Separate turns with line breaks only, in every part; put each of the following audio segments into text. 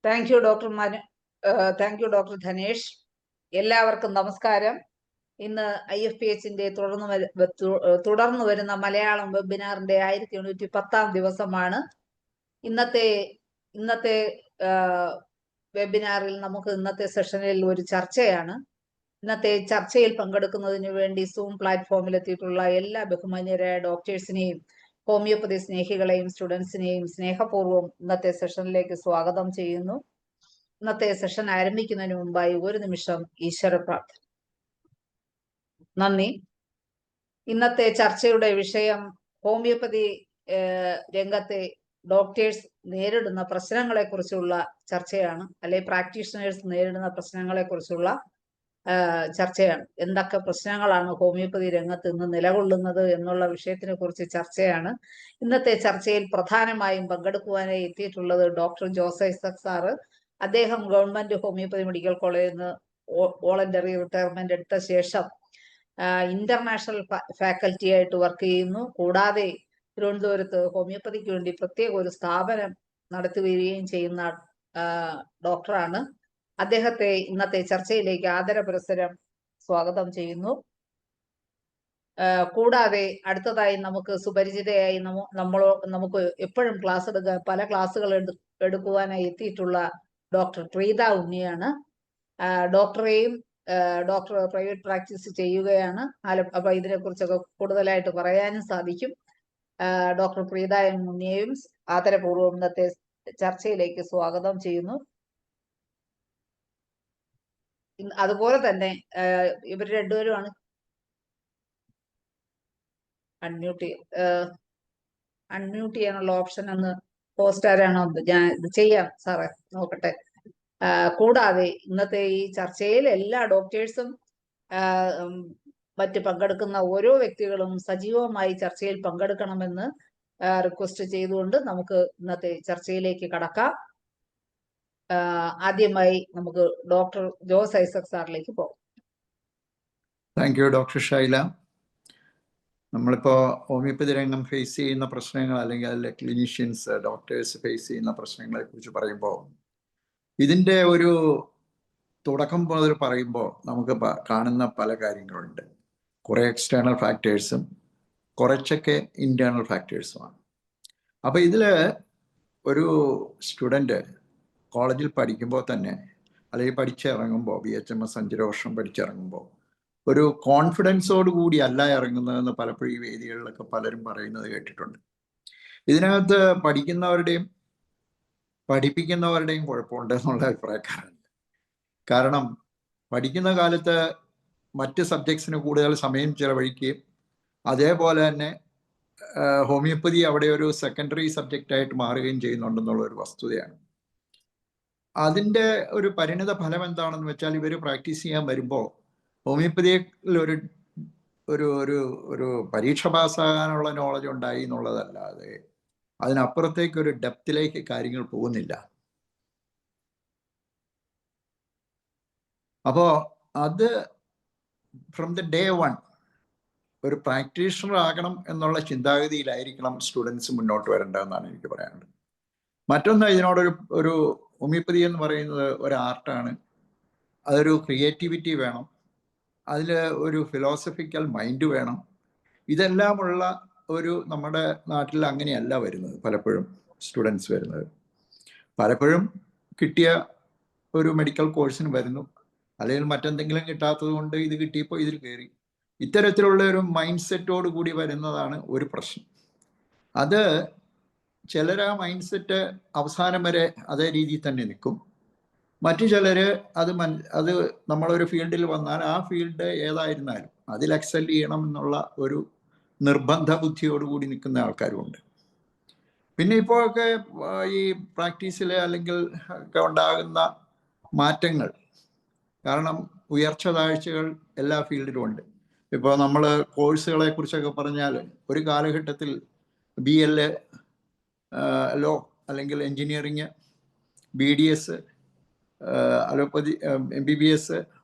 Thank you doctor doctor Dhanesh. എല്ലാവർക്കും നമസ്കാരം. ഇന്ന് IFPHന്റെ തുടർന്നു വരുന്ന മലയാളം വെബിനാറിന്റെ 1810 ദിവസമാണ്. ഇന്നത്തെ വെബിനാറിൽ നമുക്ക് ഇന്നത്തെ സെഷനിൽ ഒരു ചർച്ചയാണ്. ഇന്നത്തെ ചർച്ചയിൽ പങ്കെടുക്കുന്നതിന് വേണ്ടി സൂം പ്ലാറ്റ്ഫോമിൽ എത്തിയിട്ടുള്ള എല്ലാ ബഹുമാന്യരായ ഡോക്ടേഴ്സിനെയും ഹോമിയോപ്പതി സ്നേഹികളെയും സ്റ്റുഡൻസിനെയും സ്നേഹപൂർവ്വം ഇന്നത്തെ സെഷനിലേക്ക് സ്വാഗതം ചെയ്യുന്നു. ഇന്നത്തെ സെഷൻ ആരംഭിക്കുന്നതിന് മുമ്പായി ഒരു നിമിഷം ഈശ്വര പ്രാർത്ഥന. നന്ദി. ഇന്നത്തെ ചർച്ചയുടെ വിഷയം ഹോമിയോപ്പതി രംഗത്തെ ഡോക്ടേഴ്സ് നേരിടുന്ന പ്രശ്നങ്ങളെ കുറിച്ചുള്ള ചർച്ചയാണ്, അല്ലെ പ്രാക്ടീഷണേഴ്സ് നേരിടുന്ന പ്രശ്നങ്ങളെ കുറിച്ചുള്ള ചർച്ചയാണ്. എന്തൊക്കെ പ്രശ്നങ്ങളാണ് ഹോമിയോപ്പതി രംഗത്ത് ഇന്ന് നിലകൊള്ളുന്നത് എന്നുള്ള വിഷയത്തിനെ കുറിച്ച് ചർച്ചയാണ്. ഇന്നത്തെ ചർച്ചയിൽ പ്രധാനമായും പങ്കെടുക്കുവാനായി എത്തിയിട്ടുള്ളത് ഡോക്ടർ ജോസ് ഐസക് സാറ്. അദ്ദേഹം ഗവൺമെന്റ് ഹോമിയോപ്പതി മെഡിക്കൽ കോളേജിൽ നിന്ന് വോളണ്ടറി റിട്ടയർമെന്റ് എടുത്ത ശേഷം ഇന്റർനാഷണൽ ഫാക്കൽറ്റി ആയിട്ട് വർക്ക് ചെയ്യുന്നു. കൂടാതെ തിരുവനന്തപുരത്ത് ഹോമിയോപ്പതിക്ക് വേണ്ടി പ്രത്യേക ഒരു സ്ഥാപനം നടത്തി വരികയും ചെയ്യുന്ന ഡോക്ടറാണ്. അദ്ദേഹത്തെ ഇന്നത്തെ ചർച്ചയിലേക്ക് ആദരപുരസ്സരം സ്വാഗതം ചെയ്യുന്നു. കൂടാതെ അടുത്തതായി നമുക്ക് സുപരിചിതയായി നമുക്ക് എപ്പോഴും ക്ലാസ് എടുക്കാൻ പല ക്ലാസ്സുകൾ എടുക്കുവാനായി എത്തിയിട്ടുള്ള ഡോക്ടർ പ്രീത ഉണ്ണിയാണ്. ഡോക്ടറെയും ഡോക്ടർ പ്രൈവറ്റ് പ്രാക്ടീസ് ചെയ്യുകയാണ്. അപ്പൊ ഇതിനെക്കുറിച്ചൊക്കെ കൂടുതലായിട്ട് പറയാനും സാധിക്കും. ഡോക്ടർ പ്രീത ഉണ്ണിയെയും ആദരപൂർവ്വം ഇന്നത്തെ ചർച്ചയിലേക്ക് സ്വാഗതം ചെയ്യുന്നു. അതുപോലെ തന്നെ ഇവർ രണ്ടുപേരുമാണ് അൺമ്യൂട്ട് ചെയ്യാനുള്ള ഓപ്ഷൻ ഒന്ന് പോസ്റ്റ് ആരാണോ ഞാൻ ഇത് ചെയ്യാം സാറേ, നോക്കട്ടെ. കൂടാതെ ഇന്നത്തെ ഈ ചർച്ചയിൽ എല്ലാ ഡോക്ടേഴ്സും മറ്റ് പങ്കെടുക്കുന്ന ഓരോ വ്യക്തികളും സജീവമായി ചർച്ചയിൽ പങ്കെടുക്കണമെന്ന് റിക്വസ്റ്റ് ചെയ്തുകൊണ്ട് നമുക്ക് ഇന്നത്തെ ചർച്ചയിലേക്ക് കടക്കാം. ആദ്യമായി നമുക്ക് ഡോക്ടർ ജോസ് ഐസക് സാറിലേക്ക് പോകാം.
Thank you doctor Shaila. നമ്മളിപ്പോൾ ഹോമിയോപ്പതി രംഗം ഫേസ് ചെയ്യുന്ന പ്രശ്നങ്ങൾ, അല്ലെങ്കിൽ അതിലെ ക്ലിനീഷ്യൻസ് ഡോക്ടേഴ്സ് ഫേസ് ചെയ്യുന്ന പ്രശ്നങ്ങളെ കുറിച്ച് പറയുമ്പോൾ ഇതിൻ്റെ ഒരു തുടക്കം മുതൽ പറയുമ്പോൾ നമുക്ക് കാണുന്ന പല കാര്യങ്ങളുണ്ട്. കുറേ എക്സ്റ്റേണൽ ഫാക്ടേഴ്സും കുറച്ചൊക്കെ ഇൻറ്റേർണൽ ഫാക്ടേഴ്സുമാണ്. അപ്പോൾ ഇതിൽ ഒരു സ്റ്റുഡൻറ്റ് കോളേജിൽ പഠിക്കുമ്പോൾ തന്നെ, അല്ലെങ്കിൽ പഠിച്ചിറങ്ങുമ്പോൾ BHMS 5 വർഷം പഠിച്ചിറങ്ങുമ്പോൾ ഒരു കോൺഫിഡൻസോട് കൂടി അല്ല ഇറങ്ങുന്നതെന്ന് പലപ്പോഴും ഈ വേദികളിലൊക്കെ പലരും പറയുന്നത് കേട്ടിട്ടുണ്ട്. ഇതിനകത്ത് പഠിക്കുന്നവരുടെയും പഠിപ്പിക്കുന്നവരുടെയും കുഴപ്പമുണ്ട് എന്നുള്ള അഭിപ്രായക്കാരാണ്. കാരണം പഠിക്കുന്ന കാലത്ത് മറ്റ് സബ്ജക്ട്സിന് കൂടുതൽ സമയം ചിലവഴിക്കുകയും അതേപോലെ തന്നെ ഹോമിയോപ്പതി അവിടെ ഒരു സെക്കൻഡറി സബ്ജക്റ്റായിട്ട് മാറുകയും ചെയ്യുന്നുണ്ടെന്നുള്ള ഒരു വസ്തുതയാണ്. അതിൻ്റെ ഒരു പരിണിത ഫലം എന്താണെന്ന് വെച്ചാൽ, ഇവർ പ്രാക്ടീസ് ചെയ്യാൻ വരുമ്പോൾ ഹോമിയോപ്പതിയിൽ ഒരു ഒരു ഒരു ഒരു പരീക്ഷ പാസ്സാകാനുള്ള നോളജ് ഉണ്ടായി എന്നുള്ളതല്ലാതെ അതിനപ്പുറത്തേക്ക് ഒരു ഡെപ്തിലേക്ക് കാര്യങ്ങൾ പോകുന്നില്ല. അപ്പോൾ അത് ഫ്രം ദ ഡേ വൺ ഒരു പ്രാക്ടീഷണർ ആകണം എന്നുള്ള ചിന്താഗതിയിലായിരിക്കണം സ്റ്റുഡൻസ് മുന്നോട്ട് വരേണ്ടതെന്നാണ് എനിക്ക് പറയാനുള്ളത്. മറ്റൊന്ന്, ഇതിനോടൊരു ഹോമിയോപ്പതി എന്ന് പറയുന്നത് ഒരു ആർട്ടാണ്. അതൊരു ക്രിയേറ്റിവിറ്റി വേണം, അതിൽ ഒരു ഫിലോസഫിക്കൽ മൈൻഡ് വേണം. ഇതെല്ലാമുള്ള നമ്മുടെ നാട്ടിൽ അങ്ങനെയല്ല വരുന്നത്. പലപ്പോഴും സ്റ്റുഡൻസ് വരുന്നത് പലപ്പോഴും കിട്ടിയ ഒരു മെഡിക്കൽ കോഴ്സിന് വരുന്നു, അല്ലെങ്കിൽ മറ്റെന്തെങ്കിലും കിട്ടാത്തത് കൊണ്ട് ഇത് കിട്ടിയപ്പോൾ ഇതിൽ കയറി. ഇത്തരത്തിലുള്ള ഒരു മൈൻഡ് സെറ്റോട് കൂടി വരുന്നതാണ് ഒരു പ്രശ്നം. അത് ചിലർ ആ മൈൻഡ് സെറ്റ് അവസാനം വരെ അതേ രീതിയിൽ തന്നെ നിൽക്കും. മറ്റു ചിലർ അത് നമ്മളൊരു ഫീൽഡിൽ വന്നാൽ ആ ഫീൽഡ് ഏതായിരുന്നാലും അതിൽ എക്സൽ ചെയ്യണം എന്നുള്ള ഒരു നിർബന്ധ ബുദ്ധിയോടുകൂടി നിൽക്കുന്ന ആൾക്കാരുമുണ്ട്. പിന്നെ ഇപ്പോഴൊക്കെ ഈ പ്രാക്ടീസിൽ അല്ലെങ്കിൽ ഒക്കെ ഉണ്ടാകുന്ന മാറ്റങ്ങൾ കാരണം ഉയർച്ച താഴ്ചകൾ എല്ലാ ഫീൽഡിലും ഉണ്ട്. ഇപ്പോൾ നമ്മൾ കോഴ്സുകളെ കുറിച്ചൊക്കെ പറഞ്ഞാൽ, ഒരു കാലഘട്ടത്തിൽ BL ലോ അല്ലെങ്കിൽ engineering, BDS, allopathy, MBBS,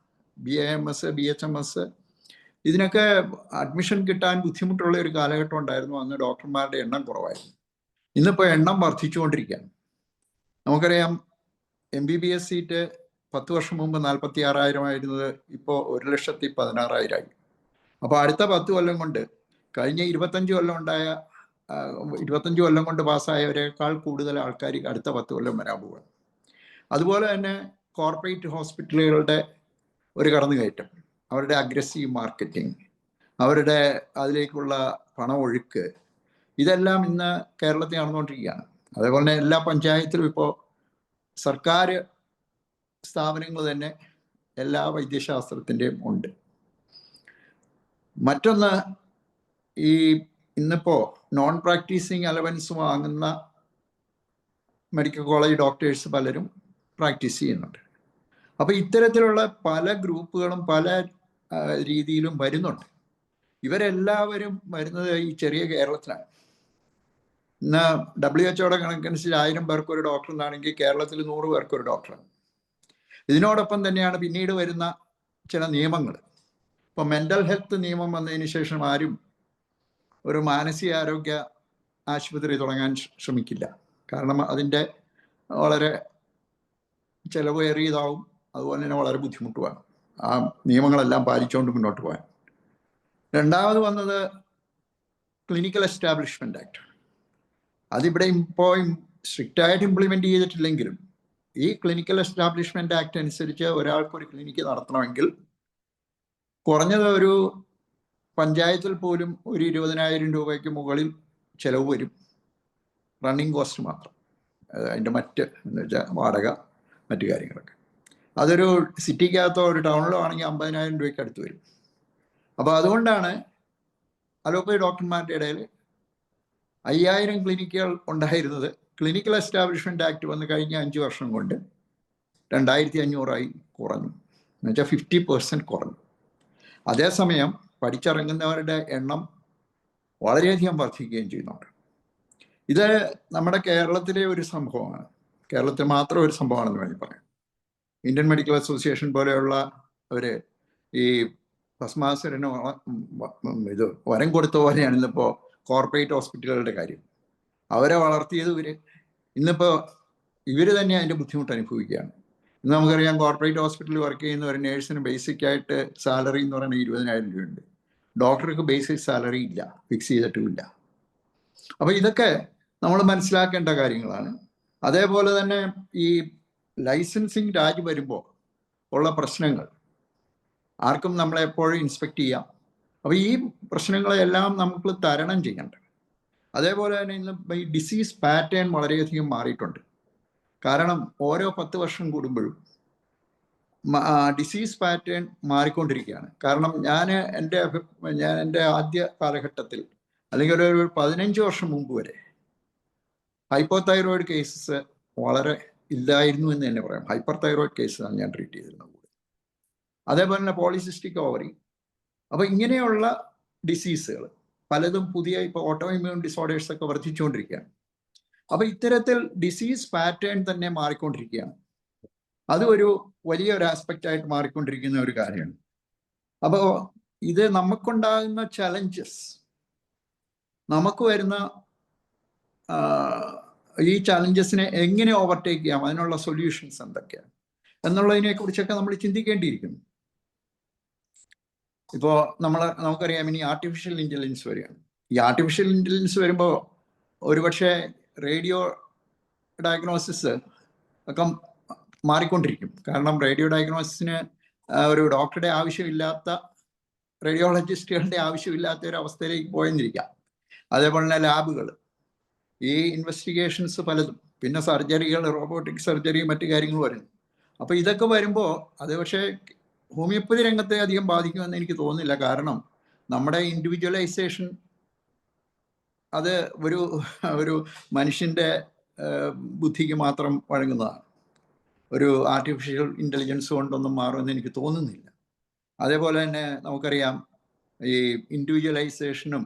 BAMS, BHMS, ഇതിനൊക്കെ അഡ്മിഷൻ കിട്ടാൻ ബുദ്ധിമുട്ടുള്ള ഒരു കാലഘട്ടം ഉണ്ടായിരുന്നു. അന്ന് ഡോക്ടർമാരുടെ എണ്ണം കുറവായിരുന്നു. ഇന്നിപ്പോൾ എണ്ണം വർദ്ധിച്ചുകൊണ്ടിരിക്കുകയാണ്. നമുക്കറിയാം MBBS സീറ്റ് 10 വർഷം മുമ്പ് 46,000 ആയിരുന്നത് ഇപ്പോൾ 1,16,000 ആയി. അപ്പോൾ അടുത്ത 10 കൊല്ലം കൊണ്ട് കഴിഞ്ഞ 25 കൊല്ലം ഉണ്ടായ 25 കൊല്ലം കൊണ്ട് പാസ്സായവരെക്കാൾ കൂടുതൽ ആൾക്കാർ അടുത്ത 10 കൊല്ലം വരാൻ പോവുകയാണ്. അതുപോലെ തന്നെ കോർപ്പറേറ്റ് ഹോസ്പിറ്റലുകളുടെ ഒരു കടന്നുകയറ്റം, അവരുടെ അഗ്രസീവ് മാർക്കറ്റിംഗ്, അവരുടെ അതിലേക്കുള്ള പണമൊഴുക്ക്, ഇതെല്ലാം ഇന്ന് കേരളത്തിൽ നടന്നുകൊണ്ടിരിക്കുകയാണ്. അതേപോലെ തന്നെ എല്ലാ പഞ്ചായത്തിലും ഇപ്പോൾ സർക്കാർ സ്ഥാപനങ്ങൾ തന്നെ എല്ലാ വൈദ്യശാസ്ത്രത്തിൻ്റെയും ഉണ്ട്. മറ്റൊന്ന്, ഈ ഇന്നിപ്പോൾ നോൺ പ്രാക്ടീസിങ് അലവൻസ് വാങ്ങുന്ന മെഡിക്കൽ കോളേജ് ഡോക്ടേഴ്സ് പലരും പ്രാക്ടീസ് ചെയ്യുന്നുണ്ട്. അപ്പോൾ ഇത്തരത്തിലുള്ള പല ഗ്രൂപ്പുകളും പല രീതിയിലും വരുന്നുണ്ട്. ഇവരെല്ലാവരും വരുന്നത് ഈ ചെറിയ കേരളത്തിലാണ്. ഇന്ന് WHO കണക്കനുസരിച്ച് 1000 പേർക്ക് ഒരു ഡോക്ടർ എന്നാണെങ്കിൽ കേരളത്തിൽ 100 പേർക്ക് ഒരു ഡോക്ടറാണ്. ഇതിനോടൊപ്പം തന്നെയാണ് പിന്നീട് വരുന്ന ചില നിയമങ്ങൾ. ഇപ്പോൾ മെൻ്റൽ ഹെൽത്ത് നിയമം വന്നതിന് ശേഷം ആരും ഒരു മാനസികാരോഗ്യ ആശുപത്രി തുടങ്ങാൻ ശ്രമിക്കില്ല. കാരണം അതിൻ്റെ വളരെ ചിലവേറിയതാവും, അതുപോലെ തന്നെ വളരെ ബുദ്ധിമുട്ടുമാണ് ആ നിയമങ്ങളെല്ലാം പാലിച്ചുകൊണ്ട് മുന്നോട്ട് പോകാൻ. രണ്ടാമത് വന്നത് ക്ലിനിക്കൽ എസ്റ്റാബ്ലിഷ്മെൻ്റ് ആക്ട്. അതിവിടെ ഇപ്പോൾ സ്ട്രിക്റ്റായിട്ട് ഇംപ്ലിമെൻ്റ് ചെയ്തിട്ടില്ലെങ്കിലും ഈ ക്ലിനിക്കൽ എസ്റ്റാബ്ലിഷ്മെൻ്റ് ആക്ട് അനുസരിച്ച് ഒരാൾക്കൊരു ക്ലിനിക്ക് നടത്തണമെങ്കിൽ കുറഞ്ഞത് ഒരു പഞ്ചായത്തിൽ പോലും ഒരു 20,000 രൂപയ്ക്ക് മുകളിൽ ചിലവ് വരും, റണ്ണിങ് കോസ്റ്റ് മാത്രം. അതിൻ്റെ മറ്റ് എന്ന് വെച്ചാൽ വാടക, മറ്റു കാര്യങ്ങളൊക്കെ. അതൊരു സിറ്റിക്കകത്തോ ഒരു ടൗണിലോ ആണെങ്കിൽ 50,000 രൂപയ്ക്ക് അടുത്ത് വരും. അപ്പോൾ അതുകൊണ്ടാണ് അലോപ്പതി ഡോക്ടർമാരുടെ ഇടയിൽ 5,000 ക്ലിനിക്കുകൾ ഉണ്ടായിരുന്നത് ക്ലിനിക്കൽ എസ്റ്റാബ്ലിഷ്മെൻ്റ് ആക്ട് വന്ന് കഴിഞ്ഞ 5 വർഷം കൊണ്ട് 2,500 കുറഞ്ഞു. എന്നുവെച്ചാൽ 50% കുറഞ്ഞു. അതേസമയം പഠിച്ചിറങ്ങുന്നവരുടെ എണ്ണം വളരെയധികം വർദ്ധിക്കുകയും ചെയ്യുന്നുണ്ട്. ഇത് നമ്മുടെ കേരളത്തിലെ ഒരു സംഭവമാണ്, കേരളത്തിൽ മാത്രം ഒരു സംഭവമാണെന്ന് വേണമെങ്കിൽ പറയാം. ഇന്ത്യൻ മെഡിക്കൽ അസോസിയേഷൻ പോലെയുള്ള അവർ ഈ ഭസ്മാസുരന് ഇത് വരം കൊടുത്ത പോലെയാണ് ഇന്നിപ്പോൾ കോർപ്പറേറ്റ് ഹോസ്പിറ്റലുകളുടെ കാര്യം. അവരെ വളർത്തിയത് ഇന്നിപ്പോൾ ഇവർ തന്നെ അതിൻ്റെ ബുദ്ധിമുട്ട് അനുഭവിക്കുകയാണ്. ഇന്ന് നമുക്കറിയാം, കോർപ്പറേറ്റ് ഹോസ്പിറ്റലിൽ വർക്ക് ചെയ്യുന്ന ഒരു നേഴ്സിന് ബേസിക് ആയിട്ട് സാലറി എന്ന് പറയുന്നത് 20,000 രൂപയുണ്ട്. ഡോക്ടർക്ക് ബേസിക് സാലറി ഇല്ല, ഫിക്സ് ചെയ്തിട്ടുമില്ല. അപ്പോൾ ഇതൊക്കെ നമ്മൾ മനസ്സിലാക്കേണ്ട കാര്യങ്ങളാണ്. അതേപോലെ തന്നെ ഈ ലൈസൻസിങ് രാജ് വരുമ്പോൾ ഉള്ള പ്രശ്നങ്ങൾ ആർക്കും നമ്മളെപ്പോഴും ഇൻസ്പെക്ട് ചെയ്യാം. അപ്പോൾ ഈ പ്രശ്നങ്ങളെല്ലാം നമുക്ക് തരണം ചെയ്യണ്ട. അതേപോലെ തന്നെ ഇന്ന് ഈ ഡിസീസ് പാറ്റേൺ വളരെയധികം മാറിയിട്ടുണ്ട്. കാരണം ഓരോ 10 വർഷം കൂടുമ്പോഴും ഡിസീസ് പാറ്റേൺ മാറിക്കൊണ്ടിരിക്കുകയാണ്. കാരണം ഞാൻ എൻ്റെ ആദ്യ കാലഘട്ടത്തിൽ അല്ലെങ്കിൽ ഒരു 15 വർഷം മുമ്പ് വരെ ഹൈപ്പോതൈറോയിഡ് കേസസ് വളരെ ഇല്ലായിരുന്നു എന്ന് തന്നെ പറയാം. ഹൈപ്പർ തൈറോയിഡ് കേസാണ് ഞാൻ ട്രീറ്റ് ചെയ്തിരുന്നത്. അതേപോലെ തന്നെ പോളിസിസ്റ്റിക് ഓവറി. അപ്പോൾ ഇങ്ങനെയുള്ള ഡിസീസുകൾ പലതും പുതിയ ഇപ്പോൾ ഓട്ടോ ഇമ്മ്യൂൺ ഡിസോർഡേഴ്സ് ഒക്കെ വർദ്ധിച്ചുകൊണ്ടിരിക്കുകയാണ്. അപ്പോൾ ഇത്തരത്തിൽ ഡിസീസ് പാറ്റേൺ തന്നെ മാറിക്കൊണ്ടിരിക്കുകയാണ്. അത് ഒരു വലിയൊരു ആസ്പെക്റ്റ് ആയിട്ട് മാറിക്കൊണ്ടിരിക്കുന്ന ഒരു കാര്യമാണ്. അപ്പോൾ ഇത് നമുക്കുണ്ടാകുന്ന ചലഞ്ചസ്, നമുക്ക് വരുന്ന ഈ ചലഞ്ചസിനെ എങ്ങനെ ഓവർടേക്ക് ചെയ്യാം, അതിനുള്ള സൊല്യൂഷൻസ് എന്തൊക്കെയാണ് എന്നുള്ളതിനെ കുറിച്ചൊക്കെ നമ്മൾ ചിന്തിക്കേണ്ടിയിരിക്കുന്നു. ഇപ്പോൾ നമുക്കറിയാം, ഇനി ആർട്ടിഫിഷ്യൽ ഇൻ്റലിജൻസ് വരികയാണ്. ഈ ആർട്ടിഫിഷ്യൽ ഇൻ്റലിജൻസ് വരുമ്പോൾ ഒരുപക്ഷെ റേഡിയോ ഡയഗ്നോസിസ് ഒക്കെ മാറിക്കൊണ്ടിരിക്കും. കാരണം റേഡിയോ ഡയഗ്നോസിസിന് ഒരു ഡോക്ടറുടെ ആവശ്യമില്ലാത്ത, റേഡിയോളജിസ്റ്റുകളുടെ ആവശ്യമില്ലാത്ത ഒരു അവസ്ഥയിലേക്ക് പോയെന്നിരിക്കാം. അതേപോലെ തന്നെ ലാബുകൾ, ഈ ഇൻവെസ്റ്റിഗേഷൻസ് പലതും, പിന്നെ സർജറികൾ, റോബോട്ടിക് സർജറി, മറ്റു കാര്യങ്ങൾ വരുന്നു. അപ്പോൾ ഇതൊക്കെ വരുമ്പോൾ അത് പക്ഷേ ഹോമിയോപ്പതി രംഗത്തെ അധികം ബാധിക്കുമെന്ന് എനിക്ക് തോന്നുന്നില്ല. കാരണം നമ്മുടെ ഇൻഡിവിജ്വലൈസേഷൻ അത് ഒരു മനുഷ്യൻ്റെ ബുദ്ധിക്ക് മാത്രം വഴങ്ങുന്നതാണ്. ഒരു ആർട്ടിഫിഷ്യൽ ഇൻ്റലിജൻസ് കൊണ്ടൊന്നും മാറുമെന്ന് എനിക്ക് തോന്നുന്നില്ല. അതേപോലെ തന്നെ നമുക്കറിയാം, ഈ ഇൻഡിവിജ്വലൈസേഷനും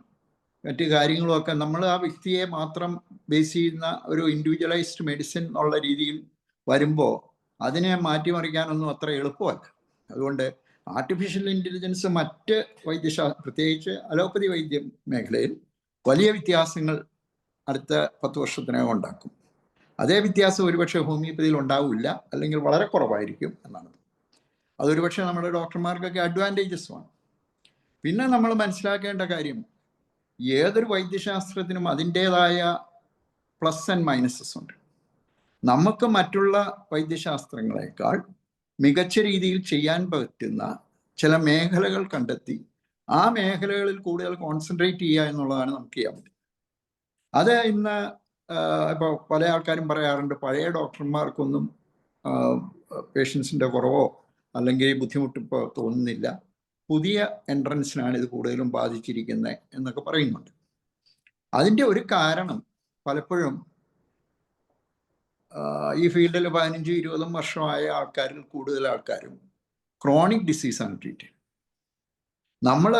മറ്റു കാര്യങ്ങളുമൊക്കെ നമ്മൾ ആ വ്യക്തിയെ മാത്രം ബേസ് ചെയ്യുന്ന ഒരു ഇൻഡിവിജ്വലൈസ്ഡ് മെഡിസിൻ എന്നുള്ള രീതിയിൽ വരുമ്പോൾ അതിനെ മാറ്റിമറിക്കാനൊന്നും അത്ര എളുപ്പമല്ല. അതുകൊണ്ട് ആർട്ടിഫിഷ്യൽ ഇൻ്റലിജൻസ് മറ്റ് പ്രത്യേകിച്ച് അലോപ്പതി വൈദ്യ മേഖലയിൽ വലിയ വ്യത്യാസങ്ങൾ അടുത്ത 10 വർഷത്തിനകം ഉണ്ടാക്കും. അതേ വ്യത്യാസം ഒരുപക്ഷെ ഹോമിയോപ്പതിയിൽ ഉണ്ടാവില്ല, അല്ലെങ്കിൽ വളരെ കുറവായിരിക്കും എന്നാണ്. അതൊരുപക്ഷെ നമ്മുടെ ഡോക്ടർമാർക്കൊക്കെ അഡ്വാൻറ്റേജസുമാണ്. പിന്നെ നമ്മൾ മനസ്സിലാക്കേണ്ട കാര്യം, ഏതൊരു വൈദ്യശാസ്ത്രത്തിനും അതിൻ്റേതായ പ്ലസ് ആൻഡ് മൈനസസ് ഉണ്ട്. നമുക്ക് മറ്റുള്ള വൈദ്യശാസ്ത്രങ്ങളെക്കാൾ മികച്ച രീതിയിൽ ചെയ്യാൻ പറ്റുന്ന ചില മേഖലകൾ കണ്ടെത്തി ആ മേഖലകളിൽ കൂടുതൽ കോൺസെൻട്രേറ്റ് ചെയ്യുക എന്നുള്ളതാണ് നമുക്ക് ചെയ്യാൻ പറ്റും. അത് ഇന്ന് ഇപ്പോൾ പല ആൾക്കാരും പറയാറുണ്ട്, പഴയ ഡോക്ടർമാർക്കൊന്നും പേഷ്യൻസിൻ്റെ കുറവോ അല്ലെങ്കിൽ ബുദ്ധിമുട്ട് ഇപ്പോൾ തോന്നുന്നില്ല, പുതിയ എൻട്രൻസിനാണ് ഇത് കൂടുതലും ബാധിച്ചിരിക്കുന്നത് എന്നൊക്കെ പറയുന്നുണ്ട്. അതിൻ്റെ ഒരു കാരണം പലപ്പോഴും ഈ ഫീൽഡിൽ 15-20 വർഷമായ ആൾക്കാരിൽ കൂടുതൽ ആൾക്കാരും ക്രോണിക് ഡിസീസാണ് ട്രീറ്റ് ചെയ്യുന്നത്. നമ്മൾ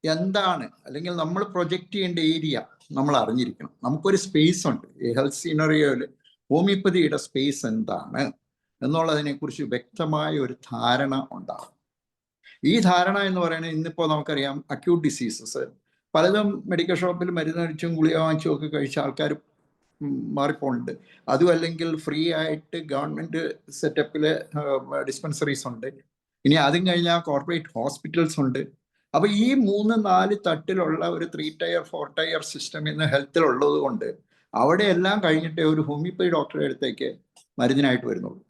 എന്താണ്, അല്ലെങ്കിൽ നമ്മൾ പ്രൊജക്റ്റ് ചെയ്യേണ്ട ഏരിയ നമ്മൾ അറിഞ്ഞിരിക്കണം. നമുക്കൊരു സ്പേസ് ഉണ്ട്. ഈ ഹെൽത്ത് സിനറിയോയിൽ ഹോമിയോപ്പതിയുടെ സ്പേസ് എന്താണ് എന്നുള്ളതിനെക്കുറിച്ച് വ്യക്തമായ ഒരു ധാരണ ഉണ്ടാകും. ഈ ധാരണ എന്ന് പറയുന്നത്, ഇന്നിപ്പോൾ നമുക്കറിയാം അക്യൂട്ട് ഡിസീസസ് പലതും മെഡിക്കൽ ഷോപ്പിൽ മരുന്ന് കഴിച്ചും ഗുളിക വാങ്ങിച്ചും ഒക്കെ കഴിച്ച ആൾക്കാർ മാറിപ്പോണ്ട്. അതും അല്ലെങ്കിൽ ഫ്രീ ആയിട്ട് ഗവൺമെൻറ് സെറ്റപ്പിൽ ഡിസ്പെൻസറീസ് ഉണ്ട്. ഇനി അതും കഴിഞ്ഞാൽ കോർപ്പറേറ്റ് ഹോസ്പിറ്റൽസ് ഉണ്ട്. അപ്പോൾ ഈ 3-4 തട്ടിലുള്ള ഒരു 3 ടയർ 4 ടയർ സിസ്റ്റം ഇന്ന് ഹെൽത്തിലുള്ളത് കൊണ്ട് അവിടെ എല്ലാം കഴിഞ്ഞിട്ടേ ഒരു ഹോമിയോപ്പതി ഡോക്ടറെ അടുത്തേക്ക് മരുന്നിനായിട്ട് വരുന്നുള്ളൂ.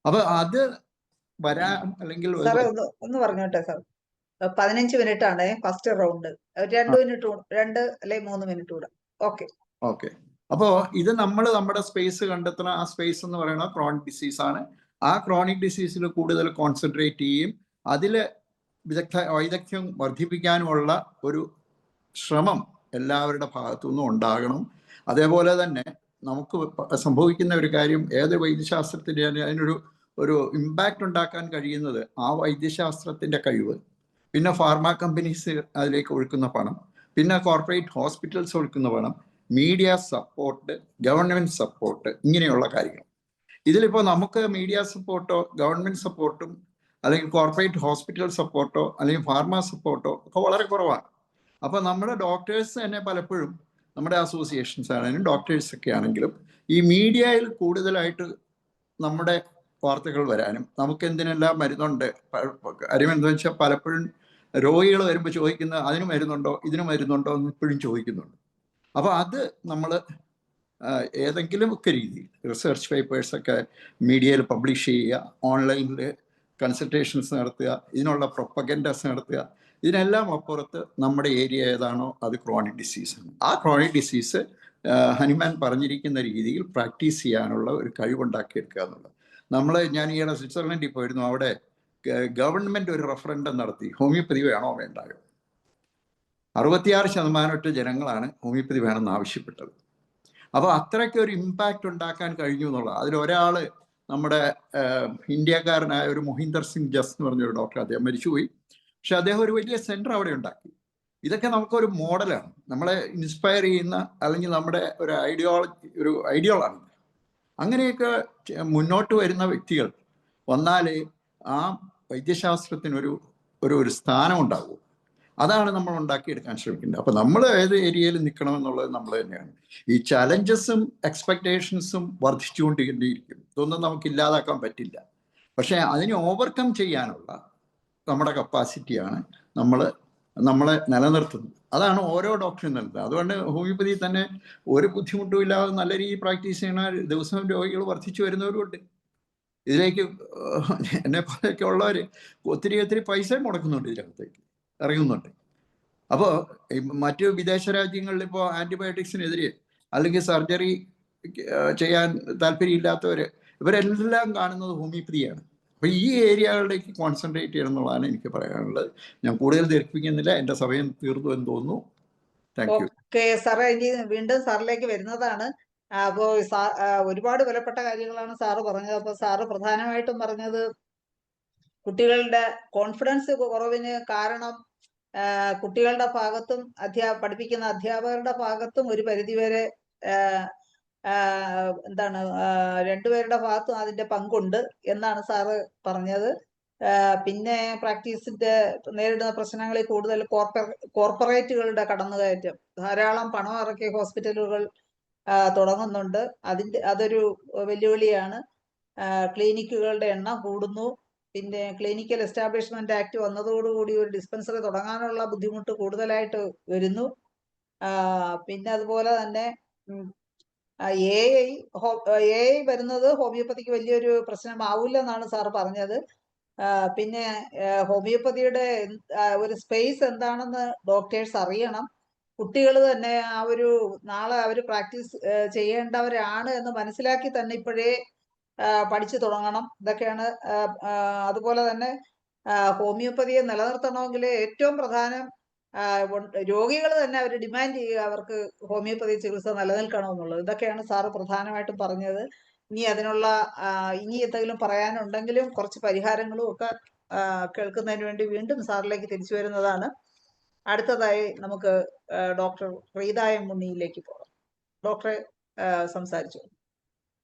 അപ്പോൾ അത് വരാൻ, അല്ലെങ്കിൽ
സാറേ ഒന്ന് പറഞ്ഞോട്ടെ സാർ, 15 മിനിറ്റ് ആണ് ഫസ്റ്റ് റൗണ്ട്. 2 മിനിറ്റ്, 2 അല്ലെങ്കിൽ 3 മിനിറ്റ് കൂടെ. ഓക്കെ.
അപ്പോൾ ഇത് നമ്മൾ നമ്മുടെ സ്പേസ് കണ്ടെത്തണം. ആ സ്പേസ് എന്ന് പറയുന്നത് ക്രോണിക് ഡിസീസ് ആണ്. ആ ക്രോണിക് ഡിസീസിൽ കൂടുതൽ കോൺസെൻട്രേറ്റ് ചെയ്യും, അതിൽ വൈദഗ്ധ്യം വർദ്ധിപ്പിക്കാനുമുള്ള ഒരു ശ്രമം എല്ലാവരുടെ ഭാഗത്തു നിന്നും ഉണ്ടാകണം. അതേപോലെ തന്നെ നമുക്ക് സംഭവിക്കുന്ന ഒരു കാര്യം, ഏത് വൈദ്യശാസ്ത്രത്തിൻ്റെ അതിനൊരു ഇമ്പാക്റ്റ് ഉണ്ടാക്കാൻ കഴിയുന്നത് ആ വൈദ്യശാസ്ത്രത്തിൻ്റെ കഴിവ്, പിന്നെ ഫാർമ കമ്പനീസ് അതിലേക്ക് ഒഴുക്കുന്ന പണം, പിന്നെ കോർപ്പറേറ്റ് ഹോസ്പിറ്റൽസ് ഒഴുക്കുന്ന പണം, മീഡിയ സപ്പോർട്ട്, ഗവൺമെൻറ് സപ്പോർട്ട്, ഇങ്ങനെയുള്ള കാര്യങ്ങൾ. ഇതിലിപ്പോൾ നമുക്ക് മീഡിയ സപ്പോർട്ടോ ഗവൺമെൻറ് സപ്പോർട്ടും അല്ലെങ്കിൽ കോർപ്പറേറ്റ് ഹോസ്പിറ്റൽ സപ്പോർട്ടോ അല്ലെങ്കിൽ ഫാർമ സപ്പോർട്ടോ ഒക്കെ വളരെ കുറവാണ്. അപ്പോൾ നമ്മുടെ ഡോക്ടേഴ്സ് തന്നെ പലപ്പോഴും, നമ്മുടെ അസോസിയേഷൻസ് ആണെങ്കിലും ഡോക്ടേഴ്സൊക്കെ ആണെങ്കിലും, ഈ മീഡിയയിൽ കൂടുതലായിട്ട് നമ്മുടെ വാർത്തകൾ വരാനും, നമുക്ക് എന്തിനെല്ലാം മരുന്നുണ്ട്, കാര്യം എന്താണെന്ന് വെച്ചാൽ പലപ്പോഴും രോഗികൾ വരുമ്പോൾ ചോദിക്കുന്നത് അതിന് മരുന്നുണ്ടോ ഇതിന് മരുന്നുണ്ടോ എന്ന് ഇപ്പോഴും ചോദിക്കുന്നുണ്ട്. അപ്പോൾ അത് നമ്മൾ ഏതെങ്കിലുമൊക്കെ രീതിയിൽ റിസർച്ച് പേപ്പേഴ്സൊക്കെ മീഡിയയിൽ പബ്ലിഷ് ചെയ്യുക, ഓൺലൈനിൽ കൺസൾട്ടേഷൻസ് നടത്തുക, ഇതിനുള്ള പ്രൊപ്പഗൻഡസ് നടത്തുക. ഇതിനെല്ലാം അപ്പുറത്ത് നമ്മുടെ ഏരിയ ഏതാണോ അത് ക്രോണിക് ഡിസീസാണ്. ആ ക്രോണിക് ഡിസീസ് ഹനുമാൻ പറഞ്ഞിരിക്കുന്ന രീതിയിൽ പ്രാക്ടീസ് ചെയ്യാനുള്ള ഒരു കഴിവുണ്ടാക്കിയെടുക്കുക എന്നുള്ളത്. ഞാൻ ഈയിടെ സ്വിറ്റ്സർലൻഡിൽ പോയിരുന്നു. അവിടെ ഗവൺമെൻറ് ഒരു റെഫറൻഡം നടത്തി, ഹോമിയോപ്പതി വേണോ വേണ്ടായോ. 66% ജനങ്ങളാണ് ഹോമിയോപ്പതി വേണമെന്ന് ആവശ്യപ്പെട്ടത്. അപ്പോൾ അത്രയ്ക്ക് ഒരു ഇമ്പാക്റ്റ് ഉണ്ടാക്കാൻ കഴിഞ്ഞു എന്നുള്ളത്. അതിലൊരാൾ നമ്മുടെ ഇന്ത്യക്കാരനായ ഒരു മൊഹിന്ദർ സിംഗ് ജസ് എന്ന് പറഞ്ഞൊരു ഡോക്ടർ, അദ്ദേഹം മരിച്ചുപോയി. പക്ഷെ അദ്ദേഹം ഒരു വലിയ സെൻറ്റർ അവിടെ ഉണ്ടാക്കി. ഇതൊക്കെ നമുക്കൊരു മോഡലാണ്, നമ്മളെ ഇൻസ്പയർ ചെയ്യുന്ന, അല്ലെങ്കിൽ നമ്മുടെ ഒരു ഐഡിയോളാണ്. അങ്ങനെയൊക്കെ മുന്നോട്ട് വരുന്ന വ്യക്തികൾ വന്നാലേ ആ വൈദ്യശാസ്ത്രത്തിനൊരു സ്ഥാനം ഉണ്ടാകും. അതാണ് നമ്മൾ ഉണ്ടാക്കിയെടുക്കാൻ ശ്രമിക്കുന്നത്. അപ്പോൾ നമ്മൾ ഏത് ഏരിയയിൽ നിൽക്കണമെന്നുള്ളത് നമ്മൾ തന്നെയാണ്. ഈ ചലഞ്ചസും എക്സ്പെക്റ്റേഷൻസും വർദ്ധിച്ചുകൊണ്ടിരിക്കും. ഇതൊന്നും നമുക്ക് ഇല്ലാതാക്കാൻ പറ്റില്ല. പക്ഷേ അതിനെ ഓവർകം ചെയ്യാനുള്ള നമ്മുടെ കപ്പാസിറ്റിയാണ് നമ്മളെ നിലനിർത്തുന്നത്. അതാണ് ഓരോ ഡോക്ടറും നിലനിർത്തുന്നത്. അതുകൊണ്ട് ഹോമിയോപ്പതി തന്നെ ഒരു ബുദ്ധിമുട്ടും ഇല്ലാതെ നല്ല രീതിയിൽ പ്രാക്ടീസ് ചെയ്യുന്ന ദിവസവും രോഗികൾ വർദ്ധിച്ചു വരുന്നവരുമുണ്ട്. ഇതിലേക്ക് എന്നെ പോലെയൊക്കെ ഉള്ളവർ ഒത്തിരി പൈസ മുടക്കുന്നുണ്ട്, ഇതിനകത്തേക്ക് ഇറങ്ങുന്നുണ്ട്. അപ്പോൾ മറ്റു വിദേശ രാജ്യങ്ങളിൽ ഇപ്പോൾ ആൻറ്റിബയോട്ടിക്സിനെതിരെ അല്ലെങ്കിൽ സർജറി ചെയ്യാൻ താല്പര്യമില്ലാത്തവർ, ഇവരെല്ലാം കാണുന്നത് ഹോമിയോപ്പതിയാണ്. അപ്പോൾ ഈ ഏരിയകളിലേക്ക് കോൺസെൻട്രേറ്റ് ചെയ്യണം എന്നുള്ളതാണ് എനിക്ക് പറയാനുള്ളത്. ഞാൻ കൂടുതൽ ദീർഘിപ്പിക്കുന്നില്ല, എൻ്റെ സമയം തീർന്നു എന്ന് തോന്നുന്നു. Thank you.
ഓക്കെ സാറേ, ഇനി വീണ്ടും സാറിലേക്ക് വരുന്നതാണ്. അപ്പോൾ ഒരുപാട് വിലപ്പെട്ട കാര്യങ്ങളാണ് സാറ് പറഞ്ഞത്. അപ്പോൾ സാറ് പ്രധാനമായിട്ടും പറഞ്ഞത് കുട്ടികളുടെ കോൺഫിഡൻസ് കുറവിന് കാരണം കുട്ടികളുടെ ഭാഗത്തും പഠിപ്പിക്കുന്ന അധ്യാപകരുടെ ഭാഗത്തും ഒരു പരിധിവരെ രണ്ടുപേരുടെ ഭാഗത്തും അതിന്റെ പങ്കുണ്ട് എന്നാണ് സാറ് പറഞ്ഞത്. പിന്നെ പ്രാക്ടീസിന്റെ നേരിടുന്ന പ്രശ്നങ്ങളിൽ കൂടുതൽ കോർപ്പറേറ്റുകളുടെ കടന്നുകയറ്റം, ധാരാളം പണം ഇറക്കിയ ഹോസ്പിറ്റലുകൾ തുടങ്ങുന്നുണ്ട്. അതൊരു വെല്ലുവിളിയാണ്. ക്ലിനിക്കുകളുടെ എണ്ണം കൂടുന്നു. പിന്നെ ക്ലിനിക്കൽ എസ്റ്റാബ്ലിഷ്മെന്റ് ആക്ട് വന്നതോടുകൂടി ഒരു ഡിസ്പെൻസറി തുടങ്ങാനുള്ള ബുദ്ധിമുട്ട് കൂടുതലായിട്ട് വരുന്നു. പിന്നെ അതുപോലെ തന്നെ AI വരുന്നത് ഹോമിയോപ്പതിക്ക് വലിയൊരു പ്രശ്നമാവില്ലെന്നാണ് സാർ പറഞ്ഞത്. പിന്നെ ഹോമിയോപ്പതിയുടെ ഒരു സ്പേസ് എന്താണെന്ന് ഡോക്ടേഴ്സ് അറിയണം. കുട്ടികൾ തന്നെ നാളെ അവർ പ്രാക്ടീസ് ചെയ്യേണ്ടവരാണ് എന്ന് മനസ്സിലാക്കി തന്നെ ഇപ്പോഴേ പഠിച്ചു തുടങ്ങണം. ഇതൊക്കെയാണ്. അതുപോലെ തന്നെ ഹോമിയോപ്പതിയെ നിലനിർത്തണമെങ്കിൽ ഏറ്റവും പ്രധാനം രോഗികൾ തന്നെ അവർ ഡിമാൻഡ് ചെയ്യുക അവർക്ക് ഹോമിയോപ്പതി ചികിത്സ നിലനിൽക്കണമെന്നുള്ളത്. ഇതൊക്കെയാണ് സാറ് പ്രധാനമായിട്ടും പറഞ്ഞത്. ഇനി എന്തെങ്കിലും പറയാനുണ്ടെങ്കിലും കുറച്ച് പരിഹാരങ്ങളും ഒക്കെ കേൾക്കുന്നതിന് വേണ്ടി വീണ്ടും സാറിലേക്ക് തിരിച്ചു വരുന്നതാണ്. അടുത്തതായി നമുക്ക് ഡോക്ടർ റീത എം ഉണ്ണിയിലേക്ക് പോകാം. ഡോക്ടറെ സംസാരിച്ചു.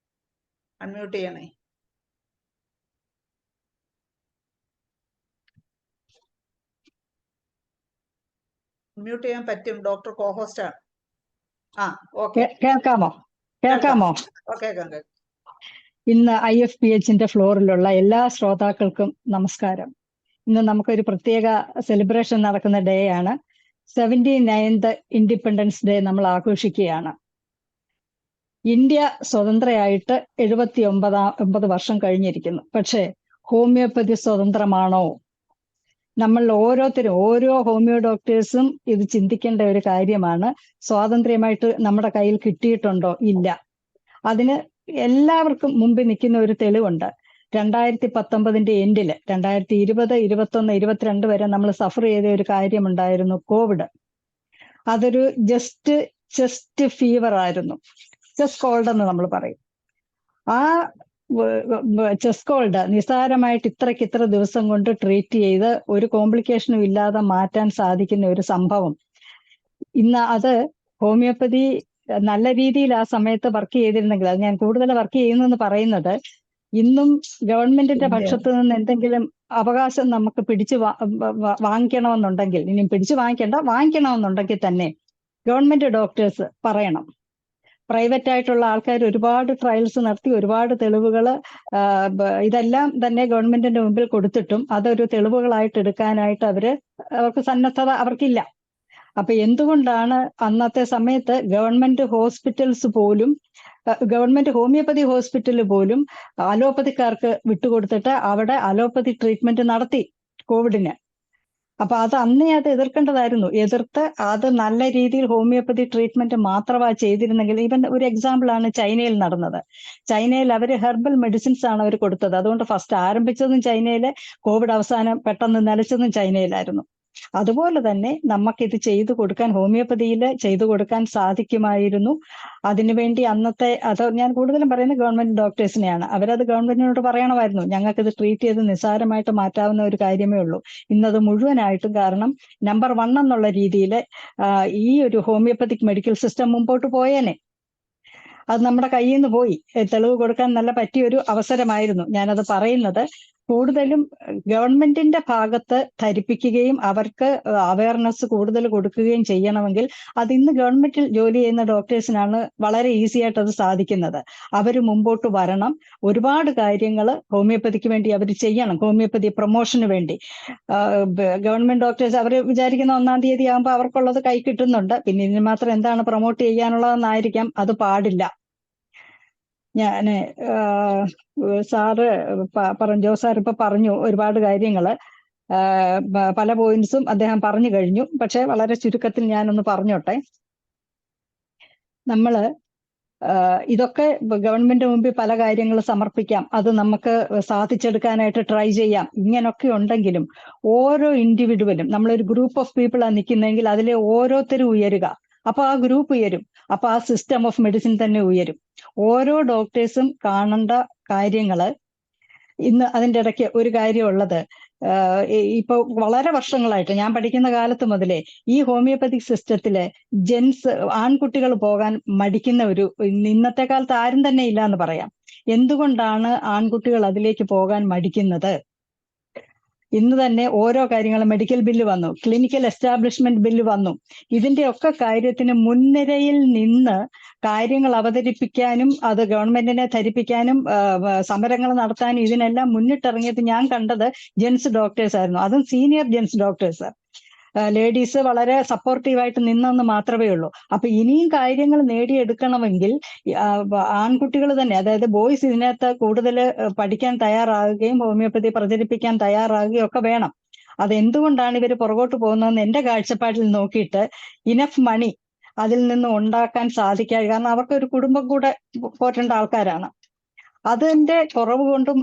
അൺമ്യൂട്ട് ചെയ്യണേ. മ്യൂട്ട് ചെയ്യാൻ പറ്റും. ഡോക്ടർ കോഹോസ്റ്റ് ആണ്.
കേൾക്കാമോ?
ഓക്കെ.
ഇന്ന് IFPHന്റെ ഫ്ലോറിലുള്ള എല്ലാ ശ്രോതാക്കൾക്കും നമസ്കാരം. ഇന്ന് നമുക്കൊരു പ്രത്യേക സെലിബ്രേഷൻ നടക്കുന്ന ഡേ ആണ്. 79th ഇൻഡിപെൻഡൻസ് ഡേ നമ്മൾ ആഘോഷിക്കുകയാണ്. ഇന്ത്യ സ്വതന്ത്രയായിട്ട് 79 വർഷം കഴിഞ്ഞിരിക്കുന്നു. പക്ഷേ ഹോമിയോപ്പതി സ്വതന്ത്രമാണോ? നമ്മൾ ഓരോരുത്തരും, ഓരോ ഹോമിയോ ഡോക്ടേഴ്സും ഇത് ചിന്തിക്കേണ്ട ഒരു കാര്യമാണ്. സ്വാതന്ത്ര്യമായിട്ട് നമ്മുടെ കയ്യിൽ കിട്ടിയിട്ടുണ്ടോ? ഇല്ല. അതിന് എല്ലാവർക്കും മുമ്പിൽ നിൽക്കുന്ന ഒരു തെളിവുണ്ട്. 2019 എൻഡില് 2020, 21, 22 വരെ നമ്മൾ സഫർ ചെയ്ത ഒരു കാര്യമുണ്ടായിരുന്നു, കോവിഡ്. അതൊരു ചെസ്റ്റ് ഫീവർ ആയിരുന്നു. ചെസ്റ്റ് കോൾഡ് എന്ന് നമ്മൾ പറയും. ആ ചെസ്റ്റ് കോൾഡ് നിസ്സാരമായിട്ട് ഇത്ര ദിവസം കൊണ്ട് ട്രീറ്റ് ചെയ്ത് ഒരു കോംപ്ലിക്കേഷനും ഇല്ലാതെ മാറ്റാൻ സാധിക്കുന്ന ഒരു സംഭവം. ഇന്ന് അത് ഹോമിയോപ്പതി നല്ല രീതിയിൽ ആ സമയത്ത് വർക്ക് ചെയ്തിരുന്നെങ്കിൽ, അത് ഞാൻ കൂടുതൽ വർക്ക് ചെയ്യുന്നെന്ന് പറയുന്നത്, ഇന്നും ഗവൺമെന്റിന്റെ പക്ഷത്ത് നിന്ന് എന്തെങ്കിലും അവകാശം നമുക്ക് വാങ്ങിക്കണമെന്നുണ്ടെങ്കിൽ, ഇനി വാങ്ങിക്കണമെന്നുണ്ടെങ്കിൽ തന്നെ ഗവൺമെന്റ് ഡോക്ടേഴ്സ് പറയണം. പ്രൈവറ്റ് ആയിട്ടുള്ള ആൾക്കാർ ഒരുപാട് ട്രയൽസ് നടത്തി, ഒരുപാട് തെളിവുകൾ ഇതെല്ലാം തന്നെ ഗവൺമെന്റിന്റെ മുമ്പിൽ കൊടുത്തിട്ടും അതൊരു തെളിവുകളായിട്ട് എടുക്കാനായിട്ട് അവർക്ക് സന്നദ്ധത അവർക്കില്ല. അപ്പൊ എന്തുകൊണ്ടാണ് അന്നത്തെ സമയത്ത് ഗവൺമെന്റ് ഹോമിയോപ്പതി ഹോസ്പിറ്റൽ പോലും അലോപ്പതിക്കാർക്ക് വിട്ടുകൊടുത്തിട്ട് അവിടെ അലോപ്പതി ട്രീറ്റ്മെന്റ് നടത്തി കോവിഡിന്? അപ്പൊ അന്നേ എതിർക്കേണ്ടതായിരുന്നു. എതിർത്ത് അത് നല്ല രീതിയിൽ ഹോമിയോപ്പതി ട്രീറ്റ്മെന്റ് മാത്രമാണ് ചെയ്തിരുന്നെങ്കിൽ, ഈവൻ ഒരു എക്സാമ്പിൾ ആണ് ചൈനയിൽ നടന്നത്. ചൈനയിൽ അവർ ഹെർബൽ മെഡിസിൻസ് ആണ് അവർ കൊടുത്തത്. അതുകൊണ്ട് ഫസ്റ്റ് ആരംഭിച്ചതും ചൈനയിലെ, കോവിഡ് അവസാനം പെട്ടെന്ന് നിലച്ചതും ചൈനയിലായിരുന്നു. അതുപോലെ തന്നെ നമുക്കിത് ഹോമിയോപ്പതിയിൽ ചെയ്തു കൊടുക്കാൻ സാധിക്കുമായിരുന്നു. അതിനുവേണ്ടി അത് ഞാൻ കൂടുതലും പറയുന്നത് ഗവൺമെന്റ് ഡോക്ടേഴ്സിനെയാണ്. അവരത് ഗവൺമെന്റിനോട് പറയണമായിരുന്നു, ഞങ്ങൾക്കിത് ട്രീറ്റ് ചെയ്ത് നിസ്സാരമായിട്ട് മാറ്റാവുന്ന ഒരു കാര്യമേ ഉള്ളൂ. ഇന്നത് മുഴുവനായിട്ടും, കാരണം നമ്പർ 1 എന്നുള്ള രീതിയിൽ ഈ ഒരു ഹോമിയോപ്പതിക് മെഡിക്കൽ സിസ്റ്റം മുമ്പോട്ട് പോയേനെ. അത് നമ്മുടെ കയ്യിൽ നിന്ന് പോയി. തെളിവ് കൊടുക്കാൻ നല്ല പറ്റിയൊരു അവസരമായിരുന്നു. ഞാനത് പറയുന്നത് കൂടുതലും ഗവൺമെന്റിന്റെ ഭാഗത്ത് ധരിപ്പിക്കുകയും അവർക്ക് അവയർനെസ് കൂടുതൽ കൊടുക്കുകയും ചെയ്യണമെങ്കിൽ അത് ഇന്ന് ഗവൺമെന്റിൽ ജോലി ചെയ്യുന്ന ഡോക്ടേഴ്സിനാണ് വളരെ ഈസി ആയിട്ട് അത് സാധിക്കുന്നത്. അവർ മുമ്പോട്ട് വരണം. ഒരുപാട് കാര്യങ്ങൾ ഹോമിയോപ്പതിക്ക് വേണ്ടി അവർ ചെയ്യണം. ഹോമിയോപ്പതി പ്രൊമോഷന് വേണ്ടി ഗവൺമെന്റ് ഡോക്ടേഴ്സ് അവർ വിചാരിക്കുന്ന 1-ാം തീയതി ആകുമ്പോൾ അവർക്കുള്ളത് കൈ കിട്ടുന്നുണ്ട്, പിന്നെ ഇതിന് മാത്രം എന്താണ് പ്രൊമോട്ട് ചെയ്യാനുള്ളതെന്നായിരിക്കാം. അത് പാടില്ല. ഞാന് ജോസ് സാർ ഇപ്പൊ പറഞ്ഞു ഒരുപാട് കാര്യങ്ങള്, പല പോയിന്റ്സും അദ്ദേഹം പറഞ്ഞു കഴിഞ്ഞു. പക്ഷെ വളരെ ചുരുക്കത്തിൽ ഞാനൊന്ന് പറഞ്ഞോട്ടെ. നമ്മള് ഇതൊക്കെ ഗവൺമെന്റ് മുമ്പിൽ പല കാര്യങ്ങൾ സമർപ്പിക്കാം, അത് നമുക്ക് സാധിച്ചെടുക്കാനായിട്ട് ട്രൈ ചെയ്യാം. ഇങ്ങനൊക്കെ ഉണ്ടെങ്കിലും ഓരോ ഇൻഡിവിജ്വലും, നമ്മളൊരു ഗ്രൂപ്പ് ഓഫ് പീപ്പിളാണ് നിൽക്കുന്നതെങ്കിൽ അതിലെ ഓരോരുത്തരും ഉയരുക. അപ്പൊ ആ ഗ്രൂപ്പ് ഉയരും, അപ്പൊ ആ സിസ്റ്റം ഓഫ് മെഡിസിൻ തന്നെ ഉയരും. ഓരോ ഡോക്ടേഴ്സും കാണേണ്ട കാര്യങ്ങള്, ഇന്ന് അതിൻ്റെ ഇടയ്ക്ക് ഒരു കാര്യമുള്ളത്, ഇപ്പൊ വളരെ വർഷങ്ങളായിട്ട് ഞാൻ പഠിക്കുന്ന കാലത്ത് മുതലേ ഈ ഹോമിയോപ്പതിക് സിസ്റ്റത്തില് ആൺകുട്ടികൾ പോകാൻ മടിക്കുന്ന ഇന്നത്തെ കാലത്ത് ആരും തന്നെ ഇല്ല എന്ന് പറയാം. എന്തുകൊണ്ടാണ് ആൺകുട്ടികൾ അതിലേക്ക് പോകാൻ മടിക്കുന്നത്? ഇന്ന് തന്നെ ഓരോ കാര്യങ്ങളും മെഡിക്കൽ ബില്ല് വന്നു, ക്ലിനിക്കൽ എസ്റ്റാബ്ലിഷ്മെന്റ് ബില്ല് വന്നു. ഇതിന്റെയൊക്കെ കാര്യത്തിന് മുൻനിരയിൽ നിന്ന് കാര്യങ്ങൾ അവതരിപ്പിക്കാനും അത് ഗവൺമെന്റിനെ ധരിപ്പിക്കാനും സമരങ്ങൾ നടത്താനും ഇതിനെല്ലാം മുന്നിട്ടിറങ്ങിയത് ഞാൻ കണ്ടത് ജെൻസ് ഡോക്ടേഴ്സ് ആയിരുന്നു. അതും സീനിയർ ജെൻസ് ഡോക്ടേഴ്സ്. ലേഡീസ് വളരെ സപ്പോർട്ടീവായിട്ട് നിന്നെന്ന് മാത്രമേ ഉള്ളൂ. അപ്പൊ ഇനിയും കാര്യങ്ങൾ നേടിയെടുക്കണമെങ്കിൽ ആൺകുട്ടികൾ തന്നെ, അതായത് ബോയ്സ് ഇതിനകത്ത് കൂടുതൽ പഠിക്കാൻ തയ്യാറാകുകയും ഹോമിയോപ്പതി പ്രചരിപ്പിക്കാൻ തയ്യാറാകുകയും ഒക്കെ വേണം. അതെന്തുകൊണ്ടാണ് ഇവർ പുറകോട്ട് പോകുന്നതെന്ന് എന്റെ കാഴ്ചപ്പാടിൽ നോക്കിയിട്ട് ഇനഫ് മണി അതിൽ നിന്ന് ഉണ്ടാക്കാൻ സാധിക്കാതെ, കാരണം അവർക്ക് ഒരു കുടുംബം കൂടെ പോറ്റേണ്ട ആൾക്കാരാണ്. അതിന്റെ കുറവ് കൊണ്ടും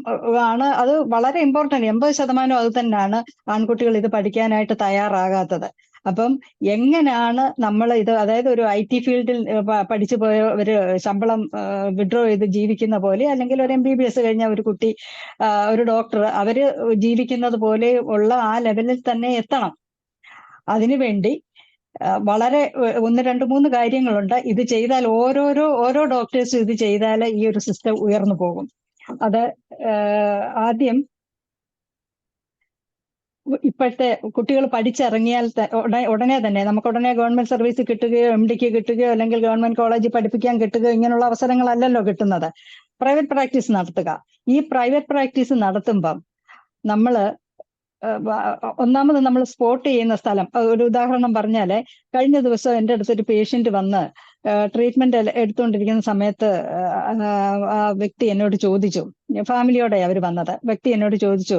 ആണ്. അത് വളരെ ഇമ്പോർട്ടന്റ്, 80% അത് തന്നെയാണ് ആൺകുട്ടികൾ ഇത് പഠിക്കാനായിട്ട് തയ്യാറാകാത്തത്. അപ്പം എങ്ങനെയാണ് നമ്മൾ ഇത്, അതായത് ഒരു IT ഫീൽഡിൽ പഠിച്ചു പോയ ഒരു ശമ്പളം വിഡ്രോ ചെയ്ത് ജീവിക്കുന്ന പോലെ, അല്ലെങ്കിൽ ഒരു MBBS കഴിഞ്ഞ ഒരു കുട്ടി, ഒരു ഡോക്ടർ, അവര് ജീവിക്കുന്നത് പോലെ ഉള്ള ആ ലെവലിൽ തന്നെ എത്തണം. അതിനുവേണ്ടി വളരെ 1, 2, 3 കാര്യങ്ങളുണ്ട്. ഇത് ചെയ്താൽ ഓരോ ഡോക്ടേഴ്സും ഇത് ചെയ്താൽ ഈ ഒരു സിസ്റ്റം ഉയർന്നു പോകും. അത് ആദ്യം ഇപ്പോഴത്തെ കുട്ടികൾ പഠിച്ചിറങ്ങിയാൽ ഉടനെ തന്നെ നമുക്ക് ഗവൺമെന്റ് സർവീസ് കിട്ടുകയോ MDക്ക് കിട്ടുകയോ അല്ലെങ്കിൽ ഗവൺമെന്റ് കോളേജിൽ പഠിപ്പിക്കാൻ കിട്ടുകയോ ഇങ്ങനെയുള്ള അവസരങ്ങളല്ലല്ലോ കിട്ടുന്നത്. പ്രൈവറ്റ് പ്രാക്ടീസ് നടത്തുക. ഈ പ്രൈവറ്റ് പ്രാക്ടീസ് നടത്തുമ്പം നമ്മള് ഒന്നാമത് നമ്മൾ സ്പോട്ട് ചെയ്യുന്ന സ്ഥലം, ഒരു ഉദാഹരണം പറഞ്ഞാല്, കഴിഞ്ഞ ദിവസം എൻ്റെ അടുത്തൊരു പേഷ്യന്റ് വന്ന് ട്രീറ്റ്മെന്റ് എടുത്തുകൊണ്ടിരിക്കുന്ന സമയത്ത് ആ വ്യക്തി എന്നോട് ചോദിച്ചു, ഫാമിലിയോടെ അവർ വന്നത്, വ്യക്തി എന്നോട് ചോദിച്ചു,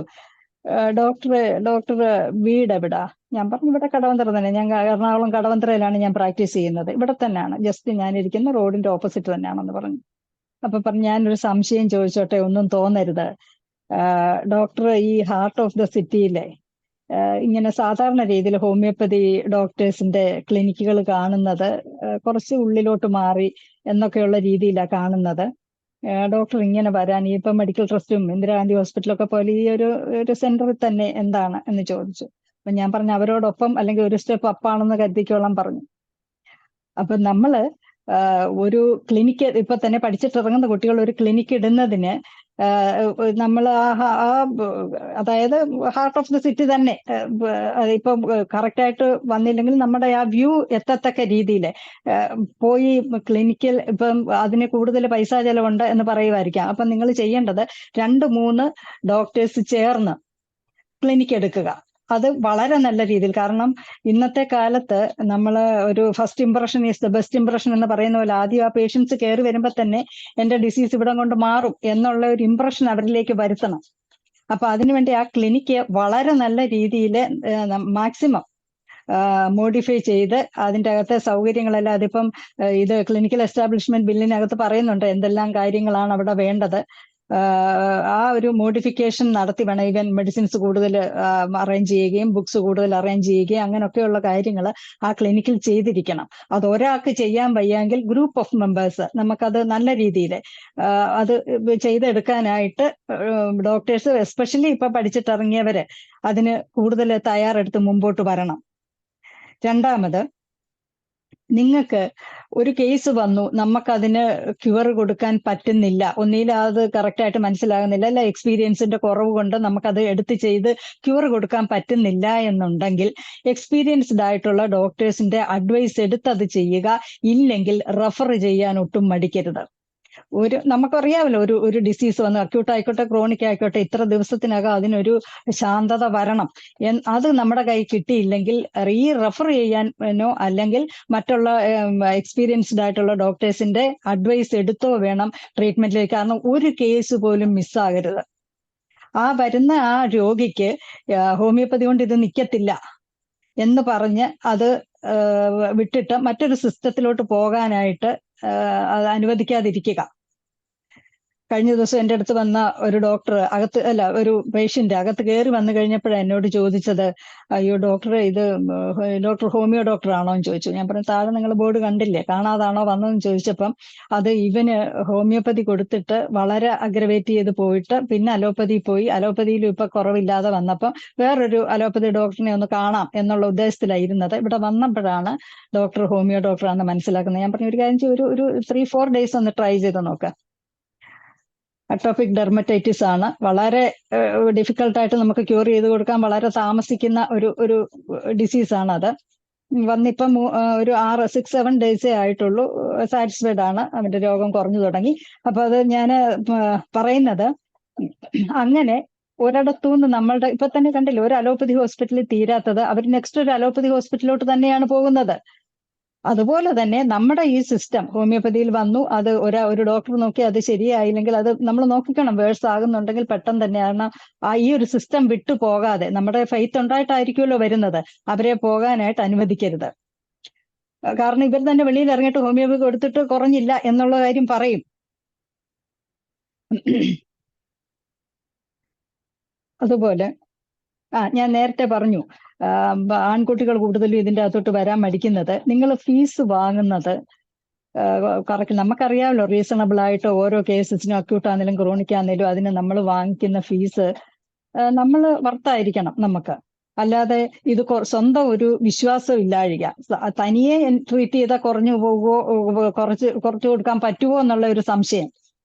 ഡോക്ടർ വീട് എവിടാ? ഞാൻ പറഞ്ഞു ഇവിടെ കടവന്ത്ര തന്നെ, ഞാൻ എറണാകുളം കടവന്ത്രയിലാണ് ഞാൻ പ്രാക്ടീസ് ചെയ്യുന്നത്, ഇവിടെ തന്നെയാണ്, ജസ്റ്റ് ഞാൻ ഇരിക്കുന്ന റോഡിന്റെ ഓപ്പോസിറ്റ് തന്നെയാണെന്ന് പറഞ്ഞു. അപ്പൊ പറഞ്ഞു, ഞാനൊരു സംശയം ചോദിച്ചോട്ടെ, ഒന്നും തോന്നരുത്, ഡോക്ടർ ഈ ഹാർട്ട് ഓഫ് ദ സിറ്റിയിലെ ഇങ്ങനെ സാധാരണ രീതിയിൽ ഹോമിയോപ്പതി ഡോക്ടേഴ്സിന്റെ ക്ലിനിക്കുകൾ കാണുന്നത് കുറച്ച് ഉള്ളിലോട്ട് മാറി എന്നൊക്കെയുള്ള രീതിയിലാണ് കാണുന്നത്. ഡോക്ടർ ഇങ്ങനെ വരാൻ ഇപ്പൊ മെഡിക്കൽ ട്രസ്റ്റും ഇന്ദിരാഗാന്ധി ഹോസ്പിറ്റലൊക്കെ പോലെ ഈ ഒരു സെന്ററിൽ തന്നെ എന്താണ് എന്ന് ചോദിച്ചു. അപ്പൊ ഞാൻ പറഞ്ഞു, അവരോടൊപ്പം അല്ലെങ്കിൽ ഒരു സ്റ്റെപ്പ് അപ്പാണെന്ന് കരുതിക്കോളാൻ പറഞ്ഞു. അപ്പൊ നമ്മള് ഒരു ക്ലിനിക്ക് ഇപ്പൊ തന്നെ പഠിച്ചിട്ടിറങ്ങുന്ന കുട്ടികൾ ഒരു ക്ലിനിക്ക് ഇടുന്നതിന് നമ്മൾ അതായത് ഹാർട്ട് ഓഫ് ദ സിറ്റി തന്നെ ഇപ്പൊ കറക്റ്റായിട്ട് വന്നില്ലെങ്കിൽ നമ്മുടെ ആ വ്യൂ എത്തത്തക്ക രീതിയിൽ പോയി ക്ലിനിക്കിൽ ഇപ്പം അതിന് കൂടുതൽ പൈസ ചെലവുണ്ട് എന്ന് പറയുമായിരിക്കാം. അപ്പൊ നിങ്ങൾ ചെയ്യേണ്ടത് 2-3 ഡോക്ടേഴ്സ് ചേർന്ന് ക്ലിനിക്ക് എടുക്കുക. അത് വളരെ നല്ല രീതിയിൽ, കാരണം ഇന്നത്തെ കാലത്ത് നമ്മൾ ഒരു first impression is the best impression എന്ന് പറയുന്ന പോലെ, ആദ്യം ആ പേഷ്യൻസ് കയറി വരുമ്പോൾ തന്നെ എന്റെ ഡിസീസ് ഇവിടം കൊണ്ട് മാറും എന്നുള്ള ഒരു ഇംപ്രഷൻ അവരിലേക്ക് വരുത്തണം. അപ്പൊ അതിനുവേണ്ടി ആ ക്ലിനിക്ക് വളരെ നല്ല രീതിയിൽ മാക്സിമം മോഡിഫൈ ചെയ്ത് അതിൻ്റെ അകത്തെ സൗകര്യങ്ങളെല്ലാം, അതിപ്പം ഇത് ക്ലിനിക്കൽ എസ്റ്റാബ്ലിഷ്മെന്റ് ബില്ലിനകത്ത് പറയുന്നുണ്ട് എന്തെല്ലാം കാര്യങ്ങളാണ് അവിടെ വേണ്ടത്. ആ ഒരു മോഡിഫിക്കേഷൻ നടത്തി വേണം ഈവൻ മെഡിസിൻസ് കൂടുതൽ അറേഞ്ച് ചെയ്യുകയും ബുക്സ് കൂടുതൽ അറേഞ്ച് ചെയ്യുകയും അങ്ങനെയൊക്കെയുള്ള കാര്യങ്ങൾ ആ ക്ലിനിക്കിൽ ചെയ്തിരിക്കണം. അത് ഒരാൾക്ക് ചെയ്യാൻ വയ്യെങ്കിൽ ഗ്രൂപ്പ് ഓഫ് മെമ്പേഴ്സ് നമുക്കത് നല്ല രീതിയിൽ അത് ചെയ്തെടുക്കാനായിട്ട് ഡോക്ടേഴ്സ്, എസ്പെഷ്യലി ഇപ്പൊ പഠിച്ചിട്ടിറങ്ങിയവര്, അതിന് കൂടുതൽ തയ്യാറെടുത്ത് മുമ്പോട്ട് വരണം. രണ്ടാമത്, നിങ്ങൾക്ക് ഒരു കേസ് വന്നു, നമുക്കതിന് ക്യൂർ കൊടുക്കാൻ പറ്റുന്നില്ല, ഒന്നിലും അത് കറക്റ്റായിട്ട് മനസ്സിലാകുന്നില്ല, അല്ല എക്സ്പീരിയൻസിന്റെ കുറവ് കൊണ്ട് നമുക്കത് എടുത്ത് ചെയ്ത് ക്യൂർ കൊടുക്കാൻ പറ്റുന്നില്ല എന്നുണ്ടെങ്കിൽ എക്സ്പീരിയൻസ്ഡ് ആയിട്ടുള്ള ഡോക്ടേഴ്സിന്റെ അഡ്വൈസ് എടുത്ത് അത് ചെയ്യുക. ഇല്ലെങ്കിൽ റെഫർ ചെയ്യാൻ ഒട്ടും മടിക്കരുത്. നമുക്കറിയാമല്ലോ, ഒരു ഡിസീസ് വന്ന് അക്യൂട്ട് ആയിക്കോട്ടെ ക്രോണിക് ആയിക്കോട്ടെ, ഇത്ര ദിവസത്തിനകം അതിനൊരു ശാന്തത വരണം. അത് നമ്മുടെ കൈ കിട്ടിയില്ലെങ്കിൽ റെഫർ ചെയ്യാനോ അല്ലെങ്കിൽ മറ്റുള്ള എക്സ്പീരിയൻസ്ഡ് ആയിട്ടുള്ള ഡോക്ടേഴ്സിന്റെ അഡ്വൈസ് എടുത്തോ വേണം ട്രീറ്റ്മെന്റിലേക്ക്. കാരണം ഒരു കേസ് പോലും മിസ്സാകരുത്. വരുന്ന ആ രോഗിക്ക് ഹോമിയോപ്പതി കൊണ്ട് ഇത് നിൽക്കത്തില്ല എന്ന് പറഞ്ഞ് അത് വിട്ടിട്ട് മറ്റൊരു സിസ്റ്റത്തിലോട്ട് പോകാനായിട്ട് അത് അനുവദിക്കാതിരിക്കുക. കഴിഞ്ഞ ദിവസം എൻ്റെ അടുത്ത് വന്ന ഒരു ഒരു പേഷ്യന്റ് അകത്ത് കയറി വന്നു കഴിഞ്ഞപ്പോഴാണ് എന്നോട് ചോദിച്ചത്, അയ്യോ ഡോക്ടർ, ഇത് ഡോക്ടർ ഹോമിയോ ഡോക്ടർ ആണോ എന്ന് ചോദിച്ചു. ഞാൻ പറഞ്ഞു, താഴെ നിങ്ങൾ ബോർഡ് കണ്ടില്ലേ, കാണാതാണോ വന്നതെന്ന് ചോദിച്ചപ്പം അത് ഇവന് ഹോമിയോപ്പതി കൊടുത്തിട്ട് വളരെ അഗ്രവേറ്റ് ചെയ്ത് പോയിട്ട് പിന്നെ അലോപ്പതി പോയി, അലോപ്പതിയിലും ഇപ്പൊ കുറവില്ലാതെ വന്നപ്പം വേറൊരു അലോപ്പതി ഡോക്ടറിനെ ഒന്ന് കാണാം എന്നുള്ള ഉദ്ദേശത്തിലായിരുന്നത്. ഇവിടെ വന്നപ്പോഴാണ് ഡോക്ടർ ഹോമിയോ ഡോക്ടറാണെന്ന് മനസ്സിലാക്കുന്നത്. ഞാൻ പറഞ്ഞു, ഒരു കാര്യം ഒരു 3-4 ഡേയ്സ് ഒന്ന് ട്രൈ ചെയ്ത് നോക്കാം. അറ്റോപിക് ഡെർമറ്റൈറ്റിസ് ആണ്. വളരെ ഡിഫിക്കൽട്ടായിട്ട് നമുക്ക് ക്യൂർ ചെയ്ത് കൊടുക്കാൻ വളരെ താമസിക്കുന്ന ഒരു ഡിസീസാണ് അത്. വന്നിപ്പം ഒരു 6-7 ഡേയ്സേ ആയിട്ടുള്ളൂ. സാറ്റിസ്ഫൈഡ് ആണ്, അവന്റെ രോഗം കുറഞ്ഞു തുടങ്ങി. അപ്പൊ അത് ഞാൻ പറയുന്നത്, അങ്ങനെ ഒരിടത്തുനിന്ന് നമ്മളുടെ ഇപ്പൊ തന്നെ കണ്ടില്ല, ഒരു അലോപ്പതി ഹോസ്പിറ്റലിൽ തീരാത്തത് അവർ നെക്സ്റ്റ് ഒരു അലോപ്പതി ഹോസ്പിറ്റലിലോട്ട് തന്നെയാണ് പോകുന്നത്. അതുപോലെ തന്നെ നമ്മുടെ ഈ സിസ്റ്റം ഹോമിയോപ്പതിയിൽ വന്നു, അത് ഒരു ഡോക്ടർ നോക്കി അത് ശരിയായില്ലെങ്കിൽ അത് നമ്മൾ നോക്കിക്കണം, വേഴ്സ് ആകുന്നുണ്ടെങ്കിൽ പെട്ടെന്ന് തന്നെ. കാരണം ഈ ഒരു സിസ്റ്റം വിട്ടു പോകാതെ, നമ്മുടെ ഫെയ്ത്ത് ഉണ്ടായിട്ടായിരിക്കുമല്ലോ വരുന്നത്, അവരെ പോകാനായിട്ട് അനുവദിക്കരുത്. കാരണം ഇവർ തന്നെ വെളിയിൽ ഇറങ്ങിയിട്ട് ഹോമിയോപ്പതി കൊടുത്തിട്ട് കുറഞ്ഞില്ല എന്നുള്ള കാര്യം പറയും. അതുപോലെ ഞാൻ നേരത്തെ പറഞ്ഞു, ആൺകുട്ടികൾ കൂടുതലും ഇതിൻ്റെ അകത്തോട്ട് വരാൻ മടിക്കുന്നത്. നിങ്ങൾ ഫീസ് വാങ്ങുന്നത് കറക്റ്റ് നമുക്കറിയാമല്ലോ, റീസണബിൾ ആയിട്ട് ഓരോ കേസസിനും, അക്യൂട്ട് ആണെങ്കിലും ക്രോണിക് ആണെങ്കിലും അതിന് നമ്മൾ വാങ്ങിക്കുന്ന ഫീസ് നമ്മൾ വർത്തായിരിക്കണം നമുക്ക്. അല്ലാതെ ഇത് സ്വന്തം ഒരു വിശ്വാസം ഇല്ലാഴിക, തനിയെ ട്രീറ്റ് ചെയ്താൽ കുറഞ്ഞു പോകുമോ, കുറച്ച് കൊടുക്കാൻ പറ്റുമോ എന്നുള്ള ഒരു സംശയം.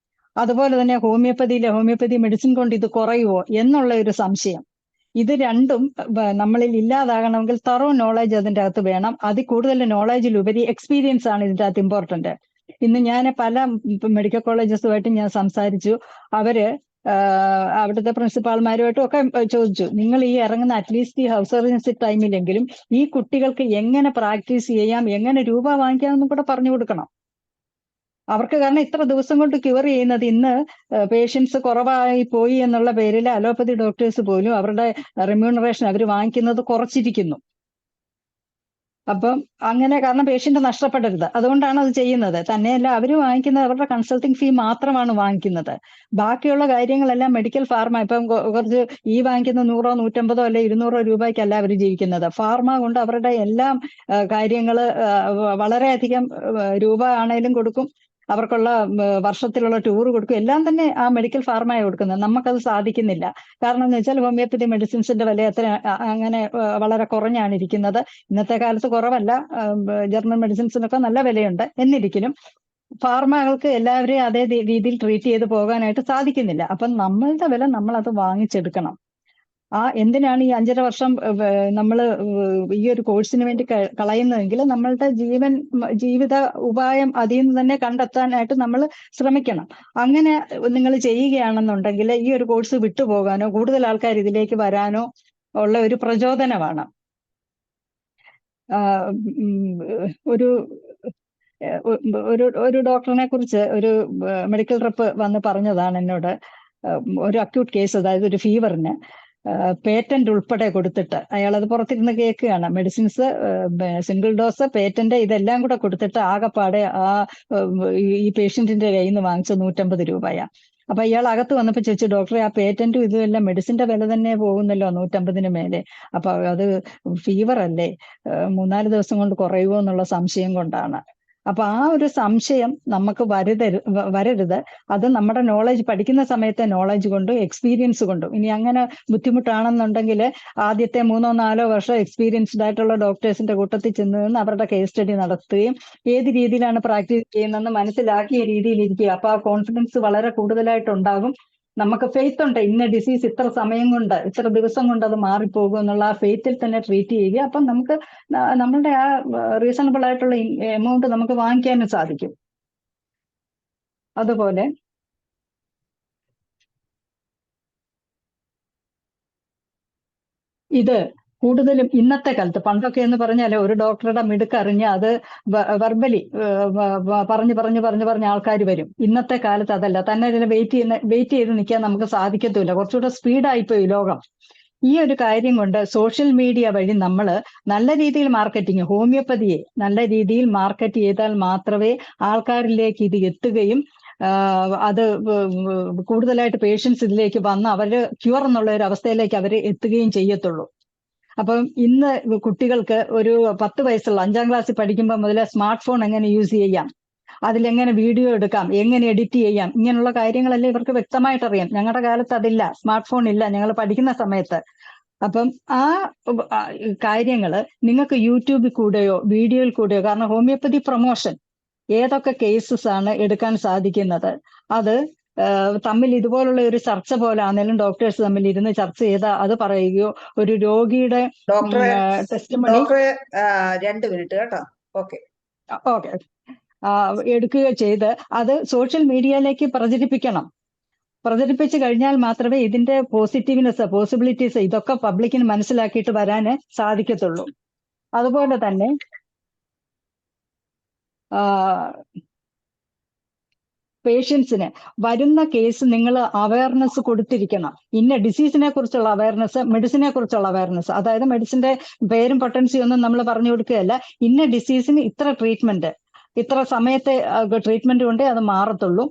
അതുപോലെ തന്നെ ഹോമിയോപ്പതി മെഡിസിൻ കൊണ്ട് ഇത് കുറയുമോ എന്നുള്ള ഒരു സംശയം. ഇത് രണ്ടും നമ്മളിൽ ഇല്ലാതാകണമെങ്കിൽ തറോ നോളജ് അതിൻ്റെ അകത്ത് വേണം. അതിൽ കൂടുതൽ നോളജിലുപരി എക്സ്പീരിയൻസ് ആണ് ഇതിൻ്റെ അകത്ത് ഇമ്പോർട്ടന്റ്. ഇന്ന് ഞാൻ പല മെഡിക്കൽ കോളേജസുമായിട്ട് ഞാൻ സംസാരിച്ചു. അവര് അവിടുത്തെ പ്രിൻസിപ്പാൾമാരുമായിട്ടും ഒക്കെ ചോദിച്ചു, നിങ്ങൾ ഈ ഇറങ്ങുന്ന അറ്റ്ലീസ്റ്റ് ഈ ഹൗസ് സർജൻസി ടൈമിലെങ്കിലും ഈ കുട്ടികൾക്ക് എങ്ങനെ പ്രാക്ടീസ് ചെയ്യാം, എങ്ങനെ രൂപ വാങ്ങിക്കാമെന്നും കൂടെ പറഞ്ഞു കൊടുക്കണം അവർക്ക്. കാരണം ഇത്ര ദിവസം കൊണ്ട് ക്യൂർ ചെയ്യുന്നത്, ഇന്ന് പേഷ്യൻസ് കുറവായി പോയി എന്നുള്ള പേരിൽ അലോപ്പതി ഡോക്ടേഴ്സ് പോലും അവരുടെ റെമ്യൂണറേഷൻ അവർ വാങ്ങിക്കുന്നത് കുറച്ചിരിക്കുന്നു. അപ്പം അങ്ങനെ, കാരണം പേഷ്യന്റ് നഷ്ടപ്പെടരുത്, അതുകൊണ്ടാണ് അത് ചെയ്യുന്നത്. തന്നെയല്ല, അവർ വാങ്ങിക്കുന്നത് അവരുടെ കൺസൾട്ടിങ് ഫീ മാത്രമാണ് വാങ്ങിക്കുന്നത്. ബാക്കിയുള്ള കാര്യങ്ങളെല്ലാം മെഡിക്കൽ ഫാർമ. ഇപ്പം കുറച്ച് ഈ വാങ്ങിക്കുന്ന 100-150 അല്ലെ 200 രൂപയ്ക്കല്ല അവർ ജീവിക്കുന്നത്. ഫാർമ കൊണ്ട് അവരുടെ എല്ലാം കാര്യങ്ങൾ വളരെയധികം രൂപ ആണേലും കൊടുക്കും, അവർക്കുള്ള വർഷത്തിലുള്ള ടൂർ കൊടുക്കും, എല്ലാം തന്നെ ആ മെഡിക്കൽ ഫാർമയെ കൊടുക്കുന്നത്. നമുക്കത് സാധിക്കുന്നില്ല. കാരണം എന്ന് വെച്ചാൽ ഹോമിയോപ്പതി മെഡിസിൻസിന്റെ വില അത്ര അങ്ങനെ വളരെ കുറഞ്ഞാണ് ഇരിക്കുന്നത്. ഇന്നത്തെ കാലത്ത് കുറവല്ല, ജർമ്മൻ മെഡിസിൻസിനൊക്കെ നല്ല വിലയുണ്ട്. എന്നിരിക്കലും ഫാർമകൾക്ക് എല്ലാവരെയും അതേ രീതിയിൽ ട്രീറ്റ് ചെയ്ത് പോകാനായിട്ട് സാധിക്കുന്നില്ല. അപ്പം നമ്മളുടെ വില നമ്മളത് വാങ്ങിച്ചെടുക്കണം. എന്തിനാണ് ഈ 5.5 വർഷം നമ്മൾ ഈ ഒരു കോഴ്സിന് വേണ്ടി കളയുന്നതെങ്കിൽ നമ്മളുടെ ജീവിത ഉപായം അതിൽ നിന്ന് തന്നെ കണ്ടെത്താനായിട്ട് നമ്മൾ ശ്രമിക്കണം. അങ്ങനെ നിങ്ങൾ ചെയ്യുകയാണെന്നുണ്ടെങ്കിൽ ഈ ഒരു കോഴ്സ് വിട്ടുപോകാനോ കൂടുതൽ ആൾക്കാർ ഇതിലേക്ക് വരാനോ ഉള്ള ഒരു പ്രചോദനമാണ്. ഒരു ഡോക്ടറിനെ കുറിച്ച് ഒരു മെഡിക്കൽ റെപ്പ് വന്ന് പറഞ്ഞതാണ് എന്നോട്. ഒരു അക്യൂട്ട് കേസ്, അതായത് ഒരു ഫീവറിന് പേറ്റന്റ് ഉൾപ്പെടെ കൊടുത്തിട്ട് അയാൾ അത് പുറത്തിരുന്ന് കേൾക്കുകയാണ്. മെഡിസിൻസ്, സിംഗിൾ ഡോസ്, പേറ്റന്റ്, ഇതെല്ലാം കൂടെ കൊടുത്തിട്ട് ആകെപ്പാടെ ഈ പേഷ്യന്റിന്റെ കയ്യിൽ നിന്ന് വാങ്ങിച്ച 150 രൂപയാ. അപ്പൊ ഇയാൾ അകത്ത് വന്നപ്പോ ചോദിച്ചു, ഡോക്ടറെ ആ പേറ്റന്റും ഇതുമെല്ലാം മെഡിസിന്റെ വില തന്നെ പോകുന്നല്ലോ 150-ന് മേലെ. അപ്പൊ അത് ഫീവർ അല്ലേ, 3-4 ദിവസം കൊണ്ട് കുറയുമോ എന്നുള്ള സംശയം കൊണ്ടാണ്. അപ്പൊ ആ ഒരു സംശയം നമുക്ക് വരരുത്. അത് നമ്മുടെ നോളജ്, പഠിക്കുന്ന സമയത്തെ നോളജ് കൊണ്ടും എക്സ്പീരിയൻസ് കൊണ്ടും. ഇനി അങ്ങനെ ബുദ്ധിമുട്ടാണെന്നുണ്ടെങ്കിൽ ആദ്യത്തെ 3-4 വർഷം എക്സ്പീരിയൻസ്ഡ് ആയിട്ടുള്ള ഡോക്ടേഴ്സിന്റെ കൂട്ടത്തിൽ ചെന്ന് നിന്ന് അവരുടെ കേസ് സ്റ്റഡി നടത്തുകയും ഏത് രീതിയിലാണ് പ്രാക്ടീസ് ചെയ്യുന്നതെന്ന് മനസ്സിലാക്കിയ രീതിയിൽ ഇരിക്കുക. അപ്പൊ ആ കോൺഫിഡൻസ് വളരെ കൂടുതലായിട്ടുണ്ടാകും. നമുക്ക് ഫെയ്ത്ത് ഉണ്ട്, ഇന്ന ഡിസീസ് ഇത്ര സമയം കൊണ്ട്, ഇത്ര ദിവസം കൊണ്ട് അത് മാറിപ്പോകും എന്നുള്ള ആ ഫെയ്ത്തിൽ തന്നെ ട്രീറ്റ് ചെയ്യുക. അപ്പം നമുക്ക് നമ്മളുടെ ആ റീസണബിൾ ആയിട്ടുള്ള എമൗണ്ട് നമുക്ക് വാങ്ങിക്കാനും സാധിക്കും. അതുപോലെ ഇത് കൂടുതലും ഇന്നത്തെ കാലത്ത്, പണ്ടൊക്കെ എന്ന് പറഞ്ഞാൽ ഒരു ഡോക്ടറുടെ മിടുക്കറിഞ്ഞ് അത് വെർബലി പറഞ്ഞ് ആൾക്കാർ വരും. ഇന്നത്തെ കാലത്ത് അതല്ല. തന്നെ ഇതിനെ വെയിറ്റ് ചെയ്ത് നിൽക്കാൻ നമുക്ക് സാധിക്കത്തില്ല. കുറച്ചുകൂടെ സ്പീഡായിപ്പോയി ലോകം. ഈ ഒരു കാര്യം കൊണ്ട് സോഷ്യൽ മീഡിയ വഴി നമ്മൾ നല്ല രീതിയിൽ മാർക്കറ്റിംഗ്, ഹോമിയോപ്പതിയെ നല്ല രീതിയിൽ മാർക്കറ്റ് ചെയ്താൽ മാത്രമേ ആൾക്കാരിലേക്ക് ഇത് എത്തുകയും അത് കൂടുതലായിട്ട് പേഷ്യൻസ് ഇതിലേക്ക് വന്ന് അവർ ക്യൂർ എന്നുള്ള ഒരു അവസ്ഥയിലേക്ക് അവർ എത്തുകയും ചെയ്യത്തുള്ളൂ. അപ്പം ഇന്ന് കുട്ടികൾക്ക് ഒരു 10 വയസ്സുള്ള 5ാം ക്ലാസ്സിൽ പഠിക്കുമ്പോൾ മുതലേ സ്മാർട്ട് ഫോൺ എങ്ങനെ യൂസ് ചെയ്യാം, അതിലെങ്ങനെ വീഡിയോ എടുക്കാം, എങ്ങനെ എഡിറ്റ് ചെയ്യാം, ഇങ്ങനെയുള്ള കാര്യങ്ങളെല്ലാം ഇവർക്ക് വ്യക്തമായിട്ട് അറിയാം. ഞങ്ങളുടെ കാലത്ത് അതില്ല, സ്മാർട്ട് ഫോൺ ഇല്ല ഞങ്ങൾ പഠിക്കുന്ന സമയത്ത്. അപ്പം ആ കാര്യങ്ങൾ നിങ്ങൾക്ക് യൂട്യൂബിൽ കൂടെയോ വീഡിയോയിൽ കൂടെയോ, കാരണം ഹോമിയോപ്പതി പ്രൊമോഷൻ ഏതൊക്കെ കേസസ് ആണ് എടുക്കാൻ സാധിക്കുന്നത്, അത് തമ്മിൽ ഇതുപോലുള്ള ഒരു ചർച്ച പോലെ ആണെങ്കിലും ഡോക്ടേഴ്സ് തമ്മിൽ ഇരുന്ന് ചർച്ച ചെയ്ത് അത് പറയുകയോ ഒരു രോഗിയുടെ ടെസ്റ്റിമണി
2 മിനിറ്റ് കേട്ടോ. ഓക്കെ
എടുക്കുകയോ ചെയ്ത് അത് സോഷ്യൽ മീഡിയയിലേക്ക് പ്രചരിപ്പിച്ചു കഴിഞ്ഞാൽ മാത്രമേ ഇതിന്റെ പോസിബിലിറ്റീസ് ഇതൊക്കെ പബ്ലിക്കിന് മനസ്സിലാക്കിയിട്ട് വരാൻ സാധിക്കത്തുള്ളൂ. അതുപോലെ തന്നെ പേഷ്യൻസിന് വരുന്ന കേസ് നിങ്ങൾ അവയർനെസ് കൊടുത്തിരിക്കണം. ഇന്ന ഡിസീസിനെ കുറിച്ചുള്ള അവയർനെസ്, മെഡിസിനെ കുറിച്ചുള്ള അവയർനെസ്, അതായത് മെഡിസിന്റെ പേരും പൊട്ടൻസിയും ഒന്നും നമ്മൾ പറഞ്ഞു കൊടുക്കുകയല്ല. ഇന്ന ഡിസീസിന് ഇത്ര ട്രീറ്റ്മെന്റ്, ഇത്ര സമയത്തെ ട്രീറ്റ്മെന്റ് കൊണ്ടേ അത് മാറത്തുള്ളൂ.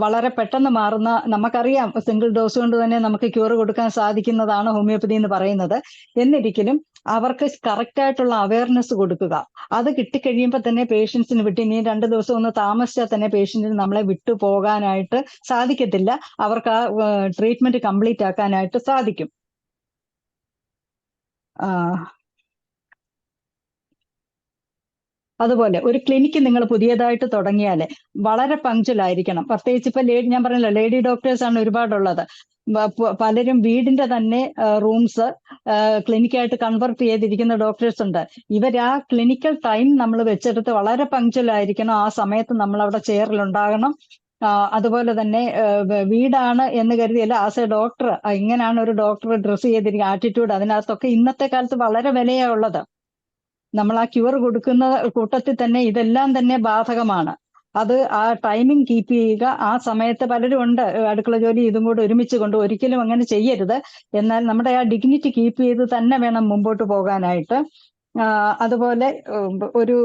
വളരെ പെട്ടെന്ന് മാറുന്ന, നമുക്കറിയാം സിംഗിൾ ഡോസ് കൊണ്ട് തന്നെ നമുക്ക് ക്യൂർ കൊടുക്കാൻ സാധിക്കുന്നതാണ് ഹോമിയോപ്പതി എന്ന് പറയുന്നത്. എന്നിരിക്കലും അവർക്ക് കറക്റ്റ് ആയിട്ടുള്ള അവയർനെസ് കൊടുക്കുക. അത് കിട്ടിക്കഴിയുമ്പോൾ തന്നെ പേഷ്യൻസിന് വിട്ട്, ഇനി 2 ദിവസം ഒന്ന് താമസിച്ചാൽ തന്നെ പേഷ്യന്റിന് നമ്മളെ വിട്ടു പോകാനായിട്ട് സാധിക്കത്തില്ല. അവർക്ക് ആ ട്രീറ്റ്മെന്റ് കംപ്ലീറ്റ് ആക്കാനായിട്ട് സാധിക്കും. അതുപോലെ ഒരു ക്ലിനിക്ക് നിങ്ങൾ പുതിയതായിട്ട് തുടങ്ങിയാൽ വളരെ പങ്ക്ച്വലായിരിക്കണം. പ്രത്യേകിച്ച് ഇപ്പൊ ഞാൻ പറഞ്ഞല്ലോ, ലേഡി ഡോക്ടേഴ്സ് ആണ് ഒരുപാടുള്ളത്. പലരും വീടിന്റെ തന്നെ റൂംസ് ക്ലിനിക്കായിട്ട് കൺവെർട്ട് ചെയ്തിരിക്കുന്ന ഡോക്ടേഴ്സ് ഉണ്ട്. ഇവർ ആ ക്ലിനിക്കൽ ടൈം നമ്മൾ വെച്ചെടുത്ത് വളരെ പങ്ക്ച്വലായിരിക്കണം. ആ സമയത്ത് നമ്മൾ അവിടെ ചെയറിലുണ്ടാകണം. അതുപോലെ തന്നെ വീടാണ് എന്ന് കരുതിയല്ല, ആസ് എ ഡോക്ടർ ഇങ്ങനെയാണ് ഒരു ഡോക്ടർ ഡ്രസ് ചെയ്തിരിക്കുന്ന ആറ്റിറ്റ്യൂഡ്, അതിനകത്തൊക്കെ ഇന്നത്തെ കാലത്ത് വളരെ വിലയാ ഉള്ളത്. നമ്മൾ ആ ക്യൂർ കൊടുക്കുന്ന കൂട്ടത്തിൽ തന്നെ ഇതെല്ലാം തന്നെ ബാധകമാണ്. അത് ആ ടൈമിംഗ് കീപ്പ് ചെയ്യുക. ആ സമയത്ത് പലരും ഉണ്ട് അടുക്കള ജോലി ഇതും കൂടെ ഒരുമിച്ച് കൊണ്ട്, ഒരിക്കലും അങ്ങനെ ചെയ്യരുത്. എന്നാൽ നമ്മുടെ ആ ഡിഗ്നിറ്റി കീപ്പ് ചെയ്ത് തന്നെ വേണം മുമ്പോട്ട് പോകാനായിട്ട്. അതുപോലെ ഒരു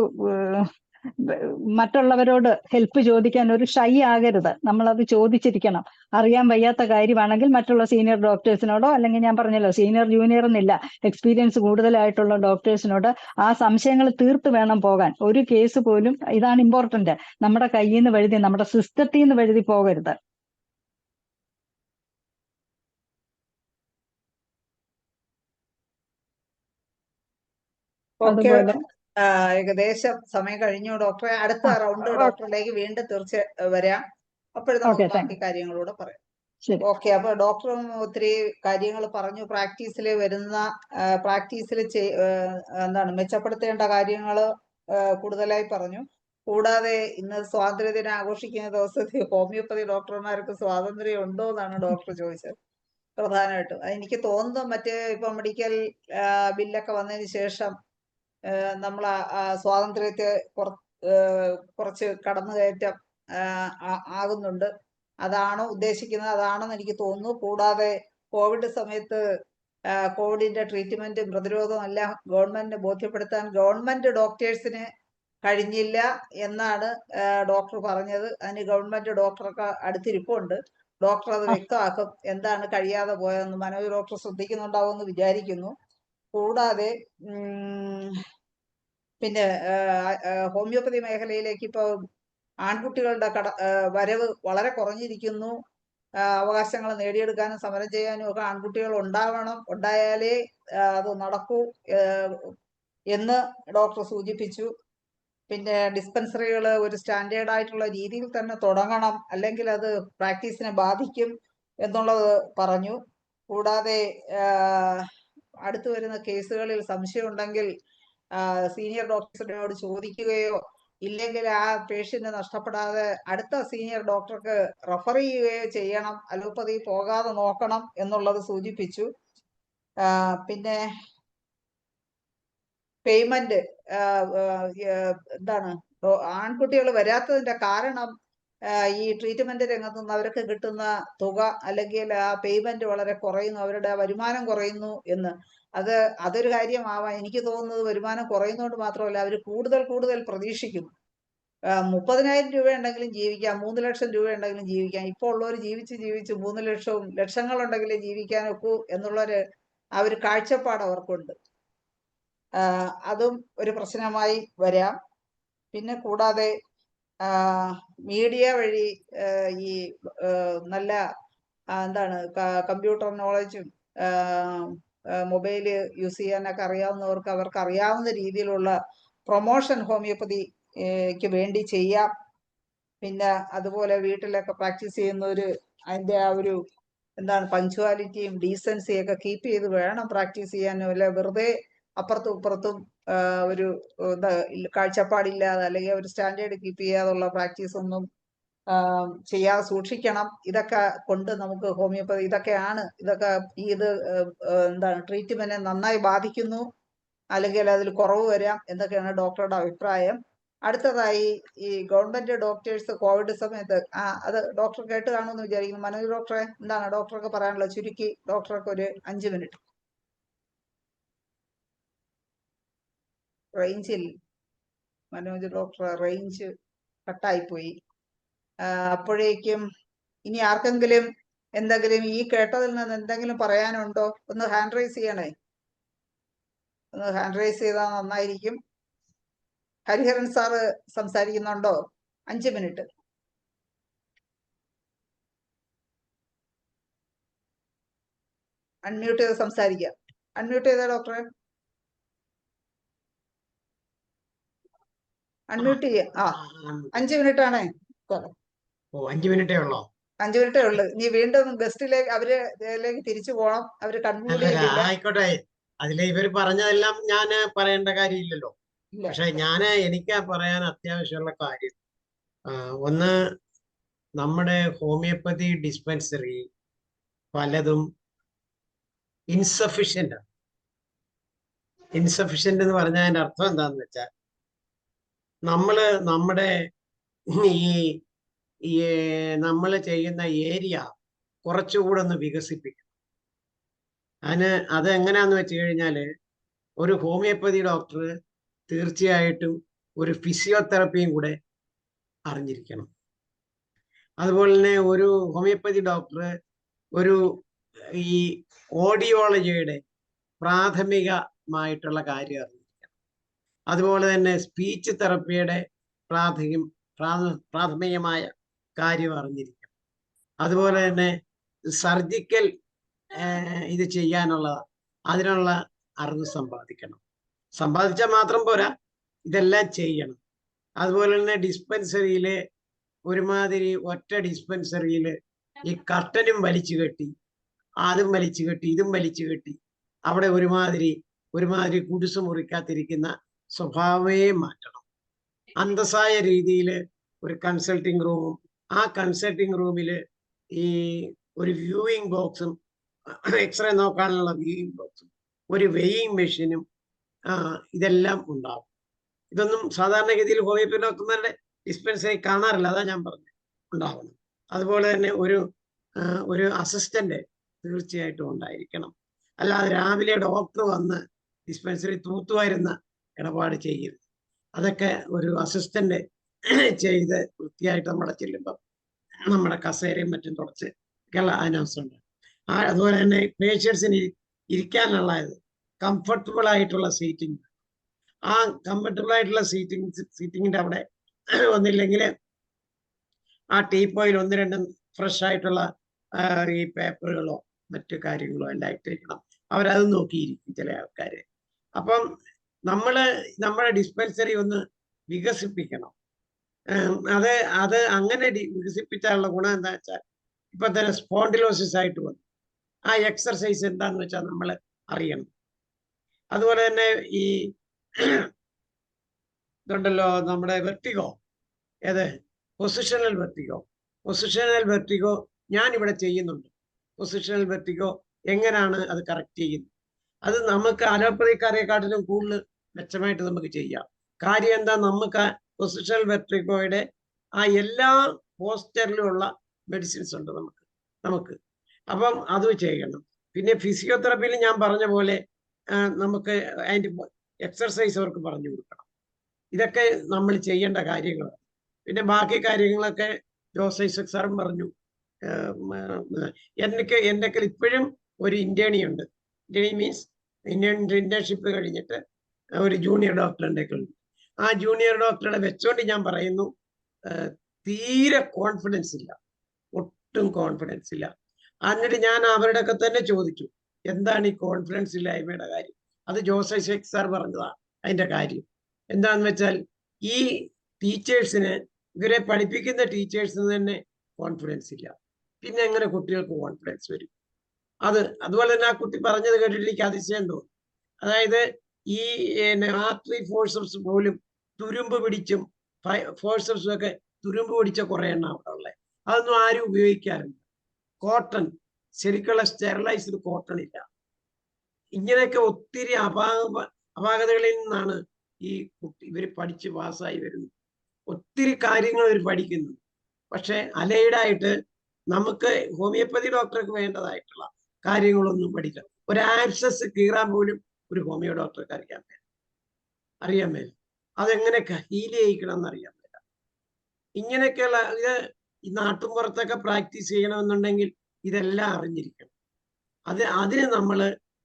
മറ്റുള്ളവരോട് ഹെൽപ്പ് ചോദിക്കാൻ ഒരു ഷൈ ആകരുത്. നമ്മളത് ചോദിച്ചിരിക്കണം. അറിയാൻ വയ്യാത്ത കാര്യമാണെങ്കിൽ മറ്റുള്ള സീനിയർ ഡോക്ടേഴ്സിനോടോ, അല്ലെങ്കിൽ ഞാൻ പറഞ്ഞല്ലോ സീനിയർ ജൂനിയർ എന്നില്ല, എക്സ്പീരിയൻസ് കൂടുതലായിട്ടുള്ള ഡോക്ടേഴ്സിനോട് ആ സംശയങ്ങൾ തീർത്ത് വേണം പോകാൻ. ഒരു കേസ് പോലും, ഇതാണ് ഇമ്പോർട്ടന്റ്, നമ്മുടെ കയ്യിൽ നിന്ന് വഴുതി, നമ്മുടെ സിസ്റ്റത്തിൽ നിന്ന് വഴുതി പോകരുത്. അതുപോലെ
ഏകദേശം സമയം കഴിഞ്ഞു ഡോക്ടറെ. അടുത്ത റൗണ്ട് ഡോക്ടറിലേക്ക് വീണ്ടും വരാം. അപ്പോഴും നമുക്ക് ബാക്കി കാര്യങ്ങളൂടെ പറയാം. ഓക്കെ, അപ്പൊ ഡോക്ടറും ഒത്തിരി കാര്യങ്ങൾ പറഞ്ഞു. പ്രാക്ടീസിൽ എന്താണ് മെച്ചപ്പെടുത്തേണ്ട കാര്യങ്ങൾ കൂടുതലായി പറഞ്ഞു. കൂടാതെ ഇന്ന് സ്വാതന്ത്ര്യദിനം ആഘോഷിക്കുന്ന ദിവസത്തിൽ ഹോമിയോപ്പതി ഡോക്ടർമാർക്ക് സ്വാതന്ത്ര്യം ഉണ്ടോ എന്നാണ് ഡോക്ടർ ചോദിച്ചത്. പ്രധാനമായിട്ടും എനിക്ക് തോന്നുന്നു മറ്റേ ഇപ്പൊ മെഡിക്കൽ ബില്ലൊക്കെ വന്നതിന് ശേഷം നമ്മൾ സ്വാതന്ത്ര്യത്തെ കുറച്ച് കടന്നുകയറ്റം ആകുന്നുണ്ട്. അതാണോ ഉദ്ദേശിക്കുന്നത്? അതാണെന്ന് എനിക്ക് തോന്നുന്നു. കൂടാതെ കോവിഡ് സമയത്ത് കോവിഡിന്റെ ട്രീറ്റ്മെന്റും പ്രതിരോധവും എല്ലാം ഗവൺമെന്റിന് ബോധ്യപ്പെടുത്താൻ ഗവൺമെന്റ് ഡോക്ടേഴ്സിന് കഴിഞ്ഞില്ല എന്നാണ് ഡോക്ടർ പറഞ്ഞത്. അതിന് ഗവൺമെന്റ് ഡോക്ടർക്ക് അടുത്തിരിപ്പുണ്ട്. ഡോക്ടർ അത് വ്യക്തമാക്കും എന്താണ് കഴിയാതെ പോയതെന്ന്. മനോജ് ഡോക്ടർ ശ്രദ്ധിക്കുന്നുണ്ടാവുമെന്ന് വിചാരിക്കുന്നു. കൂടാതെ പിന്നെ ഹോമിയോപ്പതി മേഖലയിലേക്ക് ഇപ്പോൾ ആൺകുട്ടികളുടെ വരവ് വളരെ കുറഞ്ഞിരിക്കുന്നു. അവകാശങ്ങൾ നേടിയെടുക്കാനും സമരം ചെയ്യാനും ഒക്കെ ആൺകുട്ടികൾ ഉണ്ടായാലേ അത് നടക്കൂ എന്ന് ഡോക്ടർ സൂചിപ്പിച്ചു. പിന്നെ ഡിസ്പെൻസറികൾ ഒരു സ്റ്റാൻഡേർഡ് ആയിട്ടുള്ള രീതിയിൽ തന്നെ തുടങ്ങണം, അല്ലെങ്കിൽ അത് പ്രാക്ടീസിനെ ബാധിക്കും എന്നുള്ളത് പറഞ്ഞു. കൂടാതെ അടുത്തു വരുന്ന കേസുകളിൽ സംശയമുണ്ടെങ്കിൽ സീനിയർ ഡോക്ടേഴ്സിനോട് ചോദിക്കുകയോ, ഇല്ലെങ്കിൽ ആ പേഷ്യന്റ് നഷ്ടപ്പെടാതെ അടുത്ത സീനിയർ ഡോക്ടർക്ക് റെഫർ ചെയ്യുകയോ ചെയ്യണം. അലോപ്പതി പോകാതെ നോക്കണം എന്നുള്ളത് സൂചിപ്പിച്ചു. പിന്നെ പേയ്മെന്റ് എന്താണ് ആൺകുട്ടികൾ വരാത്തതിന്റെ കാരണം ഈ ട്രീറ്റ്മെന്റ് രംഗത്തു നിന്ന് അവർക്ക് കിട്ടുന്ന തുക, അല്ലെങ്കിൽ ആ പേയ്മെന്റ് വളരെ കുറയുന്നു, അവരുടെ വരുമാനം കുറയുന്നു എന്ന്. അതൊരു കാര്യമാവാം. എനിക്ക് തോന്നുന്നത് വരുമാനം കുറയുന്നതുകൊണ്ട് മാത്രമല്ല, അവർ കൂടുതൽ പ്രതീക്ഷിക്കുന്നു. 30,000 രൂപ ഉണ്ടെങ്കിലും ജീവിക്കാം, 3 ലക്ഷം രൂപ ഉണ്ടെങ്കിലും ജീവിക്കാം. ഇപ്പോൾ ഉള്ളവർ ജീവിച്ച് 3 ലക്ഷവും ലക്ഷങ്ങളുണ്ടെങ്കിലേ ജീവിക്കാനൊക്കൂ എന്നുള്ളൊരു ആ ഒരു കാഴ്ചപ്പാട് അവർക്കുണ്ട്. അതും ഒരു പ്രശ്നമായി വരാം. പിന്നെ കൂടാതെ മീഡിയ വഴി ഈ നല്ല എന്താണ് കമ്പ്യൂട്ടർ നോളജും മൊബൈല് യൂസ് ചെയ്യാനൊക്കെ അറിയാവുന്നവർക്ക് അവർക്ക് അറിയാവുന്ന രീതിയിലുള്ള പ്രൊമോഷൻ ഹോമിയോപ്പതിക്ക് വേണ്ടി ചെയ്യാം പിന്നെ അതുപോലെ വീട്ടിലൊക്കെ പ്രാക്ടീസ് ചെയ്യുന്നവര് അതിന്റെ ആ ഒരു എന്താണ് പങ്ക്ച്വാലിറ്റിയും ഡീസൻസിയും ഒക്കെ കീപ്പ് ചെയ്ത് വേണം പ്രാക്ടീസ് ചെയ്യാനും. അല്ല വെറുതെ അപ്പുറത്തും ഇപ്പുറത്തും ഒരു കാഴ്ചപ്പാടില്ലാതെ അല്ലെങ്കിൽ ഒരു സ്റ്റാൻഡേർഡ് കീപ്പ് ചെയ്യാതുള്ള പ്രാക്ടീസ് ഒന്നും ചെയ്യാതെ സൂക്ഷിക്കണം. ഇതൊക്കെ കൊണ്ട് നമുക്ക് ഹോമിയോപ്പതി ഇതൊക്കെ എന്താണ് ട്രീറ്റ്മെന്റിനെ നന്നായി ബാധിക്കുന്നു, അല്ലെങ്കിൽ അതിൽ കുറവ് വരാം എന്നൊക്കെയാണ് ഡോക്ടറുടെ അഭിപ്രായം. അടുത്തതായി ഈ ഗവൺമെന്റ് ഡോക്ടേഴ്സ് കോവിഡ് സമയത്ത് അത് ഡോക്ടർ കേട്ട് കാണുമെന്ന് വിചാരിക്കുന്നു. മനോജ് ഡോക്ടറെ എന്താണ് ഡോക്ടർക്ക് പറയാനുള്ളത്? ചുരുക്കി ഡോക്ടർക്ക് ഒരു 5 മിനിറ്റ്. റേഞ്ചിൽ മനോജ് ഡോക്ടർ റേഞ്ച് കട്ടായിപ്പോയി. അപ്പോഴേക്കും ഇനി ആർക്കെങ്കിലും എന്തെങ്കിലും ഈ കേട്ടതിൽ നിന്ന് എന്തെങ്കിലും പറയാനുണ്ടോ? ഒന്ന് ഹാൻഡ് റൈസ് ചെയ്യണേ. ഒന്ന് ഹാൻഡ് റൈസ് ചെയ്താൽ നന്നായിരിക്കും. ഹരിഹരൻ സാറ് സംസാരിക്കുന്നുണ്ടോ? 5 മിനിറ്റ്. അൺമ്യൂട്ട് ചെയ്ത് സംസാരിക്കാം. അൺമ്യൂട്ട് ചെയ്ത ഡോക്ടറെ അൺമ്യൂട്ട് ചെയ്യാം. 5 മിനിറ്റ് ആണേ.
5 മിനിറ്റേ ഉള്ളോ?
5 മിനിറ്റേ ഉള്ളു. ഇനി വീണ്ടും ഗസ്റ്റിലേക്ക് അവരിലേക്ക് തിരിച്ചു പോകണം. അവര് കൺക്ലൂഡ് ചെയ്തില്ല.
ആയിക്കോട്ടെ, അതിലെ ഇവര് പറഞ്ഞതെല്ലാം ഞാൻ പറയേണ്ട കാര്യമില്ലല്ലോ. പക്ഷെ എനിക്ക് പറയാൻ അത്യാവശ്യമുള്ള കാര്യം, ഒന്ന്, നമ്മുടെ ഹോമിയോപ്പതി ഡിസ്പെൻസറി പലതും ഇൻസഫിഷ്യന്റ് ആണ്. ഇൻസഫിഷ്യന്റ് എന്ന് പറഞ്ഞാൽ അതിന്റെ അർത്ഥം എന്താന്ന് വെച്ചാൽ, നമ്മുടെ നമ്മൾ ചെയ്യുന്ന ഏരിയ കുറച്ചുകൂടെ ഒന്ന് വികസിപ്പിക്കും. അത് എങ്ങനെയാന്ന് വെച്ച് കഴിഞ്ഞാല്, ഒരു ഹോമിയോപ്പതി ഡോക്ടർ തീർച്ചയായിട്ടും ഒരു ഫിസിയോതെറപ്പിയും കൂടെ അറിഞ്ഞിരിക്കണം. അതുപോലെ തന്നെ ഒരു ഹോമിയോപ്പതി ഡോക്ടർ ഒരു ഈ ഓഡിയോളജിയുടെ പ്രാഥമികമായിട്ടുള്ള കാര്യം അറിഞ്ഞിരിക്കണം. അതുപോലെ തന്നെ സ്പീച്ച് തെറപ്പിയുടെ പ്രാഥമികമായ കാര്യം അറിഞ്ഞിരിക്കണം. അതുപോലെ തന്നെ സർജിക്കൽ ഇത് അതിനുള്ള അറിവ് സമ്പാദിച്ചാൽ മാത്രം പോരാ, ഇതെല്ലാം ചെയ്യണം. അതുപോലെ തന്നെ ഡിസ്പെൻസറിയില് ഒരുമാതിരി ഒറ്റ ഡിസ്പെൻസറിയില് ഈ കർട്ടനും വലിച്ചു കെട്ടി, അതും വലിച്ചു കെട്ടി, ഇതും വലിച്ചു കെട്ടി, അവിടെ ഒരുമാതിരി കുടിസ് മുറിക്കാതിരിക്കുന്ന സ്വഭാവമേ മാറ്റണം. അന്തസ്സായ രീതിയിൽ ഒരു കൺസൾട്ടിങ് റൂമും, ആ കൺസൾട്ടിങ് റൂമിൽ ഈ ഒരു വ്യൂയിങ് ബോക്സും, എക്സ്റേ നോക്കാനുള്ള വ്യൂയിങ് ബോക്സും, ഒരു വെയിങ് മെഷീനും, ഇതെല്ലാം ഉണ്ടാവും. ഇതൊന്നും സാധാരണഗതിയിൽ ഹോമിയോപ്പതി ഡോക്ടർമാരുടെ ഡിസ്പെൻസറി കാണാറില്ല. അതാ ഞാൻ പറഞ്ഞത്, ഉണ്ടാവണം. അതുപോലെ തന്നെ ഒരു അസിസ്റ്റന്റ് തീർച്ചയായിട്ടും ഉണ്ടായിരിക്കണം. അല്ലാതെ രാവിലെ ഡോക്ടർ വന്ന് ഡിസ്പെൻസറി തൂത്തുവാരുന്ന ഇടപാട് ചെയ്യരുത്. അതൊക്കെ ഒരു അസിസ്റ്റന്റ് ചെയ്ത് വൃത്തിയായിട്ട് നമ്മളെ ചെല്ലുമ്പം നമ്മുടെ കസേരയും മറ്റും തുടച്ച് ഒക്കെയുള്ള അതിനവസ്ഥയുണ്ട്. അതുപോലെ തന്നെ പേഷ്യൻസിന് ഇരിക്കാനുള്ള കംഫർട്ടബിൾ ആയിട്ടുള്ള സീറ്റിംഗ്, ആ കംഫർട്ടബിൾ ആയിട്ടുള്ള സീറ്റിങ്ങിന്റെ അവിടെ ഒന്നില്ലെങ്കിൽ ആ ടീപ്പോയിൽ 1-2 ഫ്രഷ് ആയിട്ടുള്ള ഈ പേപ്പറുകളോ മറ്റു കാര്യങ്ങളോ എല്ലാം ഇട്ടിരിക്കണം. അവരത് നോക്കിയിരിക്കും ചില ആൾക്കാര്. അപ്പം നമ്മുടെ ഡിസ്പെൻസറി ഒന്ന് വികസിപ്പിക്കണം. അത് അങ്ങനെ വികസിപ്പിച്ചാലുള്ള ഗുണം എന്താ വെച്ചാൽ, ഇപ്പൊ തന്നെ സ്പോണ്ടിലോസിസ് ആയിട്ട് വന്നു. ആ എക്സർസൈസ് എന്താന്ന് വെച്ചാൽ നമ്മൾ അറിയണം. അതുപോലെ തന്നെ ഈ ഇതുണ്ടല്ലോ, നമ്മുടെ വെർട്ടിഗോ, പൊസിഷണൽ വെർട്ടിഗോ ഞാൻ ഇവിടെ ചെയ്യുന്നുണ്ട്. പൊസിഷണൽ വെർട്ടിഗോ എങ്ങനെയാണ് അത് കറക്റ്റ് ചെയ്യുന്നത്? അത് നമുക്ക് അലോപ്പതിക്കാരെക്കാട്ടിലും കൂടുതൽ മെച്ചമായിട്ട് നമുക്ക് ചെയ്യാം. കാര്യം എന്താ, നമുക്ക് പൊസിഷണൽ വെർട്ടിഗോയുടെ ആ എല്ലാ പോസ്റ്ററിലുള്ള മെഡിസിൻസ് ഉണ്ട് നമുക്ക്. അപ്പം അത് ചെയ്യണം. പിന്നെ ഫിസിയോതെറപ്പിയിൽ ഞാൻ പറഞ്ഞ പോലെ നമുക്ക് അതിൻ്റെ എക്സർസൈസ് അവർക്ക് പറഞ്ഞു കൊടുക്കണം. ഇതൊക്കെ നമ്മൾ ചെയ്യേണ്ട കാര്യങ്ങളാണ്. പിന്നെ ബാക്കി കാര്യങ്ങളൊക്കെ ജോസ് ഐസക് സാറും പറഞ്ഞു. എൻ്റെ ഇപ്പോഴും ഒരു ഇന്റേണി ഉണ്ട്. ഇന്റേണി മീൻസ് ഇന്റേൺഷിപ്പ് കഴിഞ്ഞിട്ട് ഒരു ജൂനിയർ ഡോക്ടറിൻ്റെ ഉണ്ട്. ആ ജൂനിയർ ഡോക്ടറുടെ വെച്ചോണ്ട് ഞാൻ പറയുന്നു, തീരെ കോൺഫിഡൻസ് ഇല്ല, ഒട്ടും കോൺഫിഡൻസ് ഇല്ല. എന്നിട്ട് ഞാൻ അവരുടെ ഒക്കെ തന്നെ ചോദിച്ചു, എന്താണ് ഈ കോൺഫിഡൻസ് ഇല്ലായ്മയുടെ കാര്യം? അത് ജോസ് ഐസക് സാർ പറഞ്ഞതാ അതിന്റെ കാര്യം. എന്താന്ന് വെച്ചാൽ, ഈ ടീച്ചേഴ്സിന് ഇവരെ പഠിപ്പിക്കുന്ന ടീച്ചേഴ്സിന് തന്നെ കോൺഫിഡൻസ് ഇല്ല. പിന്നെ എങ്ങനെ കുട്ടികൾക്ക് കോൺഫിഡൻസ് വരും? അതുപോലെ തന്നെ ആ കുട്ടി പറഞ്ഞത് കേട്ടിട്ട് എനിക്ക് അതിശയം തോന്നും. അതായത് ഈ ആർട്ടറി ഫോഴ്സപ്സ് പോലും തുരുമ്പ് പിടിച്ചും ഫോഴ്സപ്സും ഒക്കെ തുരുമ്പ് പിടിച്ച കുറെ എണ്ണം അവിടെ ഉള്ളത്. അതൊന്നും ആരും ഉപയോഗിക്കാറില്ല. കോട്ടൺ, ശരിക്കുള്ള സ്റ്റെറിലൈസ്ഡ് കോട്ടൺ ഇല്ല. ഇങ്ങനെയൊക്കെ ഒത്തിരി അപാകതകളിൽ നിന്നാണ് ഈ ഇവർ പഠിച്ച് പാസ്സായി വരുന്നത്. ഒത്തിരി കാര്യങ്ങൾ ഇവർ പഠിക്കുന്നു. പക്ഷെ അലൈഡായിട്ട് നമുക്ക് ഹോമിയോപ്പതി ഡോക്ടർക്ക് വേണ്ടതായിട്ടുള്ള കാര്യങ്ങളൊന്നും പഠിക്കാം. ഒരു ആബ്സസ് കീറാൻ പോലും ഒരു ഹോമിയോ ഡോക്ടർക്ക് അറിയാൻ മേല. അതെങ്ങനെയൊക്കെ ഹീൽ ചെയ്യിക്കണം എന്നറിയാൻ മേല. ഇങ്ങനെയൊക്കെയുള്ള ഇത് ഈ നാട്ടുമ്പുറത്തൊക്കെ പ്രാക്ടീസ് ചെയ്യണമെന്നുണ്ടെങ്കിൽ ഇതെല്ലാം അറിഞ്ഞിരിക്കണം. അതിന് നമ്മൾ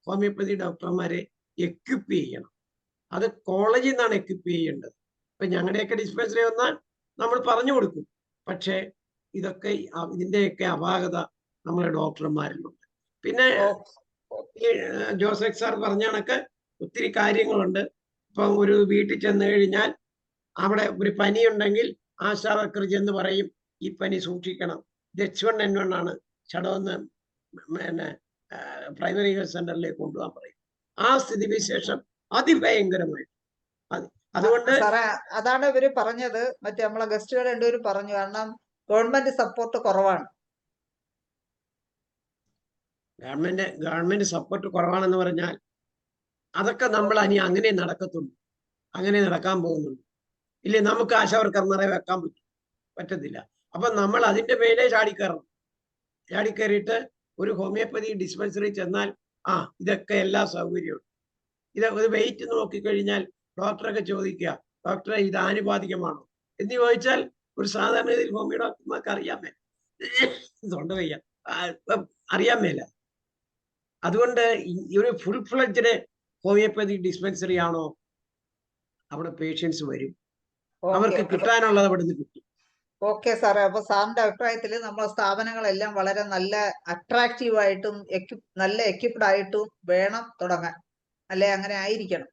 ഹോമിയോപ്പതി ഡോക്ടർമാരെ എക്വിപ്പ് ചെയ്യണം. അത് കോളേജിൽ നിന്നാണ് എക്വിപ്പ് ചെയ്യേണ്ടത്. ഇപ്പൊ ഞങ്ങളുടെയൊക്കെ ഡിസ്പെൻസറി വന്നാൽ നമ്മൾ പറഞ്ഞു കൊടുക്കും. പക്ഷേ ഇതിന്റെയൊക്കെ അപാകത നമ്മളെ ഡോക്ടർമാരിലുണ്ട്. പിന്നെ ഈ ജോസഫ് സാർ പറഞ്ഞ കണക്ക് ഒത്തിരി കാര്യങ്ങളുണ്ട്. ഇപ്പം ഒരു വീട്ടിൽ ചെന്ന് കഴിഞ്ഞാൽ അവിടെ ഒരു പനി ഉണ്ടെങ്കിൽ ആശാവർക്കർ ചെന്ന് പറയും ഈ പനി സൂക്ഷിക്കണം, ഇത് H1N1 ആണ്, ചടവെന്ന് പിന്നെ പ്രൈമറി ഹെൽത്ത് സെന്ററിലേക്ക് കൊണ്ടുപോകാൻ പറയും. ആ സ്ഥിതിവിശേഷം അതിഭയങ്കരമായി. അതുകൊണ്ട്
സാറേ അതാണ് ഇവര് പറഞ്ഞത്. മറ്റേ നമ്മളെ ഗസ്റ്റുകൾ രണ്ടുപേരും പറഞ്ഞു, കാരണം ഗവൺമെന്റ് സപ്പോർട്ട് കുറവാണ്.
ഗവൺമെന്റ് സപ്പോർട്ട് കുറവാണെന്ന് പറഞ്ഞാൽ അതൊക്കെ നമ്മൾ അങ്ങനെ നടക്കത്തുള്ളൂ, അങ്ങനെ നടക്കാൻ പോകുന്നുള്ളൂ. ഇല്ലേ, നമുക്ക് ആശാവർക്കർമാരെ വെക്കാൻ പറ്റത്തില്ല. അപ്പൊ നമ്മൾ അതിന്റെ മേലെ ചാടിക്കയറിയിട്ട് ഒരു ഹോമിയോപ്പതി ഡിസ്പെൻസറി ചെന്നാൽ ഇതൊക്കെ എല്ലാ സൗകര്യവും. ഒരു വെയിറ്റ് നോക്കിക്കഴിഞ്ഞാൽ ഡോക്ടറൊക്കെ ചോദിക്കുക, ഡോക്ടറെ ഇത് ആനുപാതികമാണോ എന്ന് ചോദിച്ചാൽ ഒരു സാധാരണ രീതിയിൽ ഹോമിയോ ഡോക്ടർമാർക്ക് അറിയാൻ മേല, അറിയാൻ മേല. അതുകൊണ്ട് ഒരു ഫുൾ ഫ്ലെഡ്ജഡ് ഹോമിയോപ്പതി ഡിസ്പെൻസറി ആണോ, അവിടെ പേഷ്യൻസ് വരും, അവർക്ക് കിട്ടാനുള്ളത് അവിടെ നിന്ന് കിട്ടും.
ഓക്കെ സാറേ, അപ്പൊ സാറിന്റെ അഭിപ്രായത്തിൽ നമ്മുടെ സ്ഥാപനങ്ങളെല്ലാം വളരെ നല്ല അട്രാക്റ്റീവ് ആയിട്ടും നല്ല എക്യുപ്ഡ് ആയിട്ടും വേണം തുടങ്ങാൻ, അല്ലെ അങ്ങനെ ആയിരിക്കണം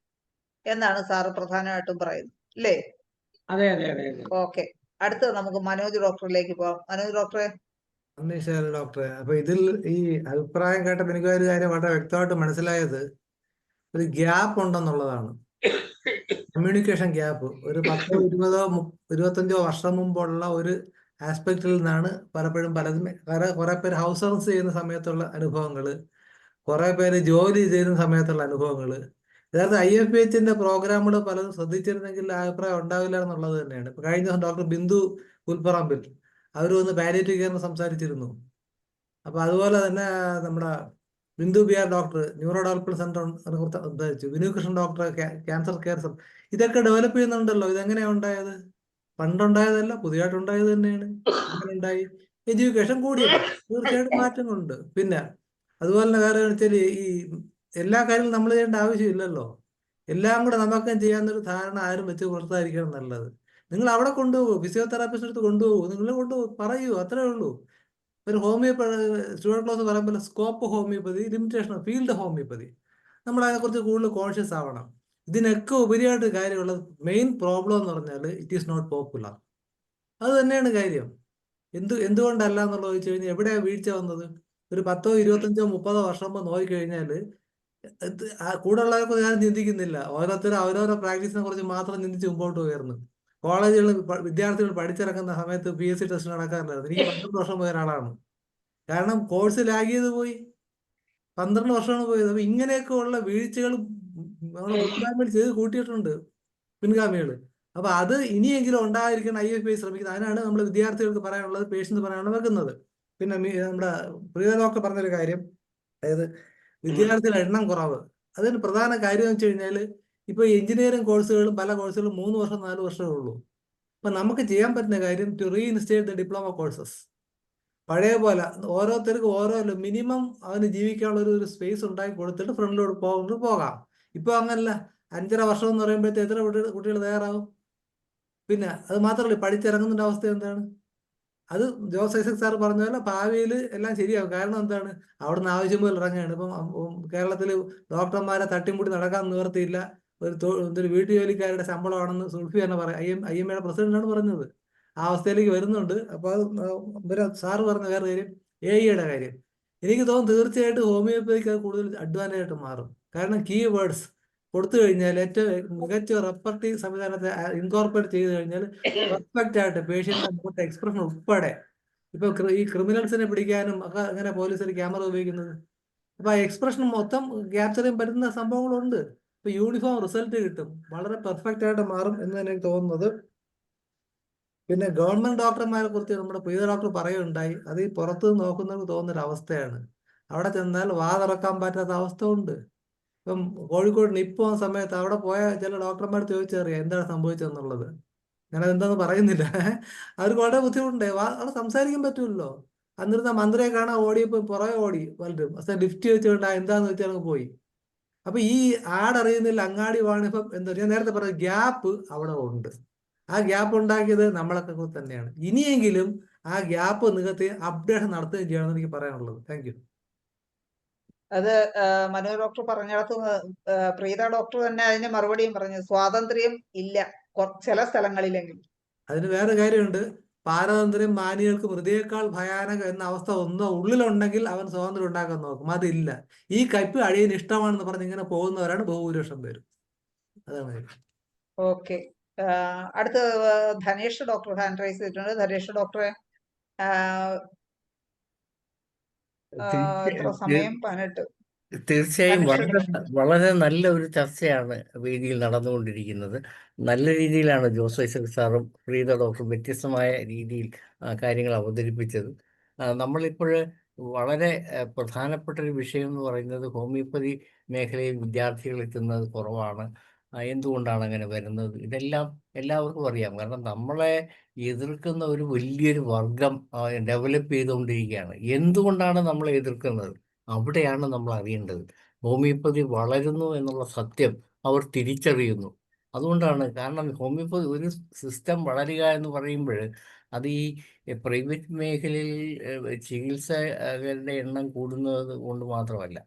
എന്നാണ് സാറ് പ്രധാനമായിട്ടും പറയുന്നത്, അല്ലേ?
അതെ അതെ അതെ അതെ.
ഓക്കെ, അടുത്തത് നമുക്ക് മനോജ് ഡോക്ടറിലേക്ക് പോവാം. മനോജ് ഡോക്ടറെ.
ഡോക്ടറെ, അപ്പൊ ഇതിൽ ഈ അഭിപ്രായം കേട്ടപ്പോൾ എനിക്ക് ഒരു കാര്യം വളരെ വ്യക്തമായിട്ട് മനസ്സിലായത് ഒരു ഗ്യാപ്പ് ഉണ്ടെന്നുള്ളതാണ്. Communication gap. ഒരു 10, 20, 25 വർഷം മുമ്പുള്ള ഒരു ആസ്പെക്റ്റിൽ നിന്നാണ് പലപ്പോഴും കുറെ പേര് ഹൗസ് അറസ്റ്റ് ചെയ്യുന്ന സമയത്തുള്ള അനുഭവങ്ങള്, കുറെ പേര് ജോലി ചെയ്യുന്ന സമയത്തുള്ള അനുഭവങ്ങള്. യഥാർത്ഥ IFPHന്റെ പ്രോഗ്രാമുകൾ പലതും ശ്രദ്ധിച്ചിരുന്നെങ്കിൽ ആ അഭിപ്രായം ഉണ്ടാവില്ല എന്നുള്ളത് തന്നെയാണ്. ഇപ്പൊ കഴിഞ്ഞ ദിവസം ഡോക്ടർ ബിന്ദു പുൽപ്പറമ്പിൽ അവർ വന്ന് പാലിയേറ്റീവ് കെയറിന് സംസാരിച്ചിരുന്നു. അപ്പൊ അതുപോലെ തന്നെ നമ്മുടെ Bindu BR doctor neuro development centre സംസാരിച്ചു. Vinu Krishnan doctor cancer care centre. ഇതൊക്കെ ഡെവലപ്പ് ചെയ്യുന്നുണ്ടല്ലോ. ഇതെങ്ങനെയാ ഉണ്ടായത്? പണ്ടുണ്ടായതല്ല, പുതിയതായിട്ട് ഉണ്ടായത് തന്നെയാണ്. അങ്ങനെ ഉണ്ടായി. എഡ്യൂക്കേഷൻ കൂടിയല്ലോ, തീർച്ചയായിട്ടും മാറ്റങ്ങളുണ്ട്. പിന്നെ അതുപോലെ തന്നെ വേറെ വെച്ചാൽ ഈ എല്ലാ കാര്യങ്ങളും നമ്മൾ ചെയ്യേണ്ട ആവശ്യമില്ലല്ലോ. എല്ലാം കൂടെ നമുക്കും ചെയ്യാവുന്നൊരു ധാരണ ആരും വെച്ച് പുറത്തായിരിക്കണം നല്ലത്. നിങ്ങൾ അവിടെ കൊണ്ടുപോകൂ, ഫിസിയോതെറാപ്പിസ്റ്റ് അടുത്ത് കൊണ്ടുപോകൂ, നിങ്ങൾ പറയൂ, അത്രേ ഉള്ളൂ. ഒരു സ്റ്റുഡന്റ് ക്ലാസ് പറയുമ്പോൾ scope homeopathy, limitation field homeopathy, നമ്മൾ അതിനെക്കുറിച്ച് കൂടുതൽ കോൺഷ്യസ് ആവണം. ഇതിനൊക്കെ ഉപരിയായിട്ട് കാര്യമുള്ളത് മെയിൻ പ്രോബ്ലം എന്ന് പറഞ്ഞാൽ ഇറ്റ് ഈസ് നോട്ട് പോപ്പുലർ. അത് തന്നെയാണ് കാര്യം. എന്തുകൊണ്ടല്ല എന്നുള്ളത് ചോദിച്ചു കഴിഞ്ഞാൽ എവിടെയാണ് വീഴ്ച വന്നത്? ഒരു 10, 25, 30 വർഷം മുമ്പ് നോക്കിക്കഴിഞ്ഞാൽ കൂടെ ഉള്ളവർക്ക് ഞാൻ ചിന്തിക്കുന്നില്ല. ഓരോരുത്തരും അവരവരുടെ പ്രാക്ടീസിനെ കുറിച്ച് മാത്രം ചിന്തിച്ച് മുമ്പോട്ട് ഉയർന്നു. കോളേജുകളിൽ വിദ്യാർത്ഥികൾ പഠിച്ചിറക്കുന്ന സമയത്ത് PSC ടെസ്റ്റ് നടക്കാറില്ലായിരുന്നു. എനിക്ക് 12 വർഷം പോയ ഒരാളാണ്. കാരണം കോഴ്സ് ലാഗ് ചെയ്ത് പോയി. 12 വർഷമാണ് പോയത്. അപ്പൊ ഇങ്ങനെയൊക്കെ ഉള്ള വീഴ്ചകൾ നമ്മൾ മുൻഗാമികൾ ചെയ്ത് കൂട്ടിയിട്ടുണ്ട്, പിൻഗാമികൾ. അപ്പൊ അത് ഇനിയെങ്കിലും ഉണ്ടായിരിക്കണം IFPH ശ്രമിക്കുന്നത്. അതിനാണ് നമ്മൾ വിദ്യാർത്ഥികൾക്ക് പറയാനുള്ളത്, പേഷ്യൻസ് പറയാനുള്ളത് വെക്കുന്നത്. പിന്നെ നമ്മുടെ പ്രിയ ഡോക്ടർ പറഞ്ഞൊരു കാര്യം, അതായത് വിദ്യാർത്ഥികളുടെ എണ്ണം കുറവ്. അതിന് പ്രധാന കാര്യം എന്ന് വെച്ച് കഴിഞ്ഞാൽ ഇപ്പൊ എഞ്ചിനീയറിംഗ് കോഴ്സുകളും പല കോഴ്സുകളും 3 വർഷം 4 വർഷമേ ഉള്ളൂ. അപ്പൊ നമുക്ക് ചെയ്യാൻ പറ്റുന്ന കാര്യം to reinstate the diploma courses. പഴയ പോലെ ഓരോരുത്തർക്കും ഓരോ മിനിമം അവന് ജീവിക്കാനുള്ള ഒരു സ്പേസ് ഉണ്ടാക്കി കൊടുത്തിട്ട് ഫ്രണ്ടിലോട്ട് പോകാം. ഇപ്പൊ അങ്ങനല്ല. 5.5 വർഷം എന്ന് പറയുമ്പോഴത്തെ എത്ര കുട്ടികൾ തയ്യാറാവും? പിന്നെ അത് മാത്രമല്ല, പഠിച്ചിറങ്ങുന്നതിന്റെ അവസ്ഥ എന്താണ്? അത് ജോസ് ഐസക് സാർ പറഞ്ഞ പോലെ ഭാവിയിൽ എല്ലാം ശരിയാവും. കാരണം എന്താണ്? അവിടുന്ന് ആവശ്യം പോലെ ഇറങ്ങുകയാണ്. ഇപ്പം കേരളത്തിൽ ഡോക്ടർമാരെ തട്ടിമുടി നടക്കാൻ നിവർത്തിയില്ല. ഒരു വീട്ടു ജോലിക്കാരുടെ ശമ്പളമാണെന്ന് സുൽഫി തന്നെ പറയാം. IMA പ്രസിഡന്റാണ് പറഞ്ഞത്. ആ അവസ്ഥയിലേക്ക് വരുന്നുണ്ട്. അപ്പോൾ അത് സാറ് പറഞ്ഞ വേറെ കാര്യം, AI-യുടെ കാര്യം, എനിക്ക് തോന്നുന്നു തീർച്ചയായിട്ടും ഹോമിയോപ്പതിക്ക് അത് കൂടുതൽ അഡ്വാൻറ്റേജ് ആയിട്ട് മാറും. കാരണം വേർഡ്സ് കൊടുത്തു കഴിഞ്ഞാൽ ഏറ്റവും മികച്ച റെപ്പർട്ടീവ് സംവിധാനത്തെ ഇൻകോർപ്പറേറ്റ് ചെയ്ത് കഴിഞ്ഞാൽ പെർഫെക്റ്റ് ആയിട്ട് പേഷ്യന്റിന്റെ മുഖത്തെ എക്സ്പ്രഷൻ ഉൾപ്പെടെ, ഇപ്പൊ ഈ ക്രിമിനൽസിനെ പിടിക്കാനും ഒക്കെ അങ്ങനെ പോലീസ് ക്യാമറ ഉപയോഗിക്കുന്നത്, അപ്പൊ ആ എക്സ്പ്രഷൻ മൊത്തം ക്യാപ്ചർ ചെയ്യാൻ പറ്റുന്ന സംഭവങ്ങളുണ്ട്. ഇപ്പൊ യൂണിഫോം റിസൾട്ട് കിട്ടും, വളരെ പെർഫെക്റ്റ് ആയിട്ട് മാറും എന്ന് തന്നെ എനിക്ക് തോന്നുന്നത്. പിന്നെ ഗവൺമെന്റ് ഡോക്ടർമാരെ കുറിച്ച് നമ്മുടെ പ്രിയ ഡോക്ടർ പറയുകയുണ്ടായി, അത് ഈ പുറത്ത് നോക്കുന്നവർക്ക് തോന്നുന്നൊരു അവസ്ഥയാണ്. അവിടെ ചെന്നാൽ വാ തുറക്കാൻ പറ്റാത്ത അവസ്ഥ ഉണ്ട്. ഇപ്പം കോഴിക്കോട് നിപ്പോ സമയത്ത് അവിടെ പോയ ചില ഡോക്ടർമാർ ചോദിച്ചറിയാം എന്താണ് സംഭവിച്ചതെന്നുള്ളത്. ഞാനത് എന്താന്ന് പറയുന്നില്ല. അവർക്ക് വളരെ ബുദ്ധിമുട്ടുണ്ട്, അവിടെ സംസാരിക്കാൻ പറ്റുമല്ലോ. അന്നിരുന്ന മന്ത്രിയെ കാണാൻ ഓടിയപ്പോ പുറകെ ഓടി പലരും, ലിഫ്റ്റ് വെച്ചുകൊണ്ട് എന്താന്ന് വെച്ചാൽ പോയി. അപ്പൊ ഈ ആടറിയുന്നില്ല അങ്ങാടി വാണിഭം എന്താ ഞാൻ നേരത്തെ പറഞ്ഞ ഗ്യാപ്പ് അവിടെ ഉണ്ട്. ആ ഗ്യാപ്പ് ഉണ്ടാക്കിയത് നമ്മളൊക്കെ തന്നെയാണ്. ഇനിയെങ്കിലും ആ ഗ്യാപ്പ് നികത്തി അപ്ഡേഷൻ നടത്തുകയും ചെയ്യണമെന്ന് എനിക്ക് പറയാനുള്ളത്. Thank you.
അത് മനു ഡോക്ടർ പറഞ്ഞിടത്ത് പ്രീത ഡോക്ടർ തന്നെ അതിന് മറുപടിയും പറഞ്ഞു, സ്വാതന്ത്ര്യം ഇല്ല ചില സ്ഥലങ്ങളിലെങ്കിലും.
അതിന് വേറെ കാര്യമുണ്ട്, പാരതന്ത്ര്യം മാനികൾക്ക് മൃതിയേക്കാൾ ഭയാനകം എന്ന അവസ്ഥ ഒന്ന് ഉള്ളിലുണ്ടെങ്കിൽ അവൻ സ്വാതന്ത്ര്യം ഉണ്ടാക്കാൻ നോക്കും. അതില്ല. ഈ കയ്പ് അഴിയന് ഇഷ്ടമാണെന്ന് പറഞ്ഞ് ഇങ്ങനെ പോകുന്നവരാണ് ബഹുഭൂരിപക്ഷം പേരും. അതാണ്.
ഓക്കെ, അടുത്ത ധനേഷ് ഡോക്ടർ ഹാൻഡ് റൈസ് ചെയ്തിട്ടുണ്ട്. ധനേഷ് ഡോക്ടറെ എത്ര സമയം? 18.
തീർച്ചയായും
ധനേഷ്
വളരെ നല്ല ഒരു ചർച്ചയാണ് വേദിയിൽ നടന്നുകൊണ്ടിരിക്കുന്നത്. നല്ല രീതിയിലാണ് ജോസ് ഐസക് സാറും പ്രീത ഡോക്ടറും വ്യത്യസ്തമായ രീതിയിൽ കാര്യങ്ങൾ അവതരിപ്പിച്ചത്. നമ്മളിപ്പോൾ വളരെ പ്രധാനപ്പെട്ട ഒരു വിഷയം എന്ന് പറയുന്നത് ഹോമിയോപ്പതി മേഖലയിൽ വിദ്യാർത്ഥികൾ എത്തുന്നത് കുറവാണ്. എന്തുകൊണ്ടാണ് അങ്ങനെ വരുന്നത്? ഇതെല്ലാം എല്ലാവർക്കും അറിയാം. കാരണം നമ്മളെ എതിർക്കുന്ന ഒരു വലിയൊരു വർഗം ഡെവലപ്പ് ചെയ്തുകൊണ്ടിരിക്കുകയാണ്. എന്തുകൊണ്ടാണ് നമ്മളെ എതിർക്കുന്നത്? അവിടെയാണ് നമ്മൾ അറിയേണ്ടത്. ഹോമിയോപ്പതി വളരുന്നു എന്നുള്ള സത്യം അവർ തിരിച്ചറിയുന്നു. അതുകൊണ്ടാണ്, കാരണം ഹോമിയോപ്പതി ഒരു സിസ്റ്റം വളരുക എന്ന് പറയുമ്പോൾ അത് ഈ പ്രൈവറ്റ് മേഖലയിൽ ചികിത്സകരുടെ എണ്ണം കൂടുന്നത് കൊണ്ട് മാത്രമല്ല,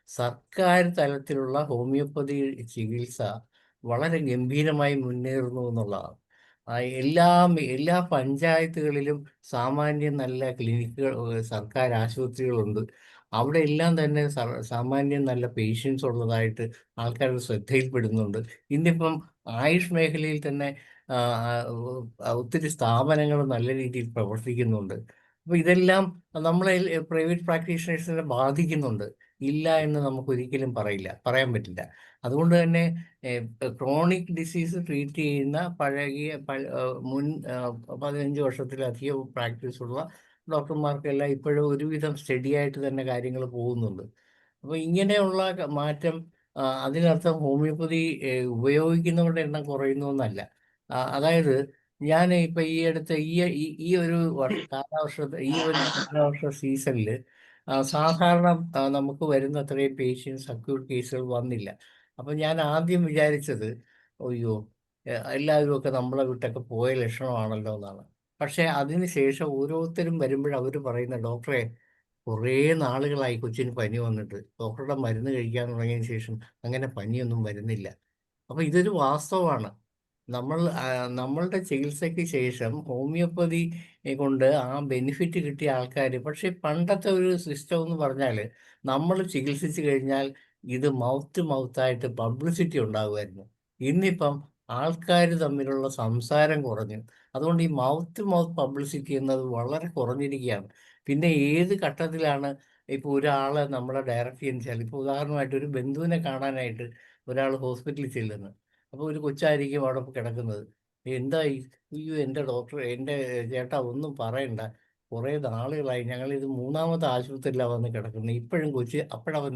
സർക്കാർ തലത്തിലുള്ള ഹോമിയോപ്പതി ചികിത്സ വളരെ ഗംഭീരമായി മുന്നേറുന്നു എന്നുള്ളതാണ്. എല്ലാ പഞ്ചായത്തുകളിലും സാമാന്യം നല്ല ക്ലിനിക്കുകൾ, സർക്കാർ ആശുപത്രികളുണ്ട്. അവിടെ എല്ലാം തന്നെ സാമാന്യം നല്ല പേഷ്യൻസ് ഉള്ളതായിട്ട് ആൾക്കാരുടെ ശ്രദ്ധയിൽപ്പെടുന്നുണ്ട്. ഇന്നിപ്പം ആയുഷ് മേഖലയിൽ തന്നെ ഒത്തിരി സ്ഥാപനങ്ങൾ നല്ല രീതിയിൽ പ്രവർത്തിക്കുന്നുണ്ട്. അപ്പോൾ ഇതെല്ലാം നമ്മളെ പ്രൈവറ്റ് പ്രാക്ടീഷണേഴ്സിനെ ബാധിക്കുന്നുണ്ട്. ഇല്ല എന്ന് നമുക്കൊരിക്കലും പറയാൻ പറ്റില്ല. അതുകൊണ്ട് തന്നെ ക്രോണിക് ഡിസീസ് ട്രീറ്റ് ചെയ്യുന്ന മുൻ 15 വർഷത്തിലധികം പ്രാക്ടീസുള്ള ഡോക്ടർമാർക്കെല്ലാം ഇപ്പോഴും ഒരുവിധം സ്റ്റഡി ആയിട്ട് തന്നെ കാര്യങ്ങൾ പോകുന്നുണ്ട്. അപ്പോൾ ഇങ്ങനെയുള്ള മാറ്റം അതിനർത്ഥം ഹോമിയോപ്പതി ഉപയോഗിക്കുന്നവരുടെ എണ്ണം കുറയുന്നു എന്നല്ല. അതായത് ഞാൻ ഇപ്പം ഈ അടുത്ത ഈ ഒരു കാലവർഷ സീസണിൽ സാധാരണ നമുക്ക് വരുന്ന അത്രയും പേഷ്യൻസ് അക്യൂട്ട് കേസുകൾ വന്നില്ല. അപ്പം ഞാൻ ആദ്യം വിചാരിച്ചത്, അയ്യോ എല്ലാവരും ഒക്കെ നമ്മളെ വിട്ടൊക്കെ പോയ ലക്ഷണമാണല്ലോ എന്നാണ്. പക്ഷെ അതിനുശേഷം ഓരോരുത്തരും വരുമ്പോഴും അവർ പറയുന്ന, ഡോക്ടറെ കുറേ നാളുകളായി കൊച്ചിന് പനി വന്നിട്ട്, ഡോക്ടറുടെ മരുന്ന് കഴിക്കാൻ തുടങ്ങിയതിന് ശേഷം അങ്ങനെ പനിയൊന്നും വരുന്നില്ല. അപ്പോൾ ഇതൊരു വാസ്തവമാണ്. നമ്മളുടെ ചികിത്സയ്ക്ക് ശേഷം ഹോമിയോപ്പതി കൊണ്ട് ആ ബെനിഫിറ്റ് കിട്ടിയ ആൾക്കാർ, പക്ഷേ പണ്ടത്തെ ഒരു സിസ്റ്റം എന്ന് പറഞ്ഞാൽ നമ്മൾ ചികിത്സിച്ച് കഴിഞ്ഞാൽ ഇത് മൗത്ത് ടു മൗത്തായിട്ട് പബ്ലിസിറ്റി ഉണ്ടാകുമായിരുന്നു. ഇന്നിപ്പം ആൾക്കാർ തമ്മിലുള്ള സംസാരം കുറഞ്ഞു. അതുകൊണ്ട് ഈ മൗത്ത് ടു മൗത്ത് പബ്ലിസിറ്റി എന്നത് വളരെ കുറഞ്ഞിരിക്കുകയാണ്. പിന്നെ ഏത് ഘട്ടത്തിലാണ് ഇപ്പോൾ ഒരാളെ നമ്മളെ ഡയറക്റ്റ് ചെയ്യുന്ന വെച്ചാൽ, ഇപ്പോൾ ഉദാഹരണമായിട്ട് ഒരു ബന്ധുവിനെ കാണാനായിട്ട് ഒരാൾ ഹോസ്പിറ്റലിൽ ചെല്ലുന്നു. അപ്പോൾ ഒരു കൊച്ചായിരിക്കും അവിടെ കിടക്കുന്നത്. എന്തായി? അയ്യോ എൻ്റെ ഡോക്ടർ, എൻ്റെ ചേട്ടാ ഒന്നും പറയണ്ട, കുറേ നാളുകളായി ഞങ്ങളിത് 3ാമത്തെ ആശുപത്രിയിലാണ് വന്ന് കിടക്കുന്നത്, ഇപ്പോഴും കൊച്ച്. അപ്പോഴവൻ,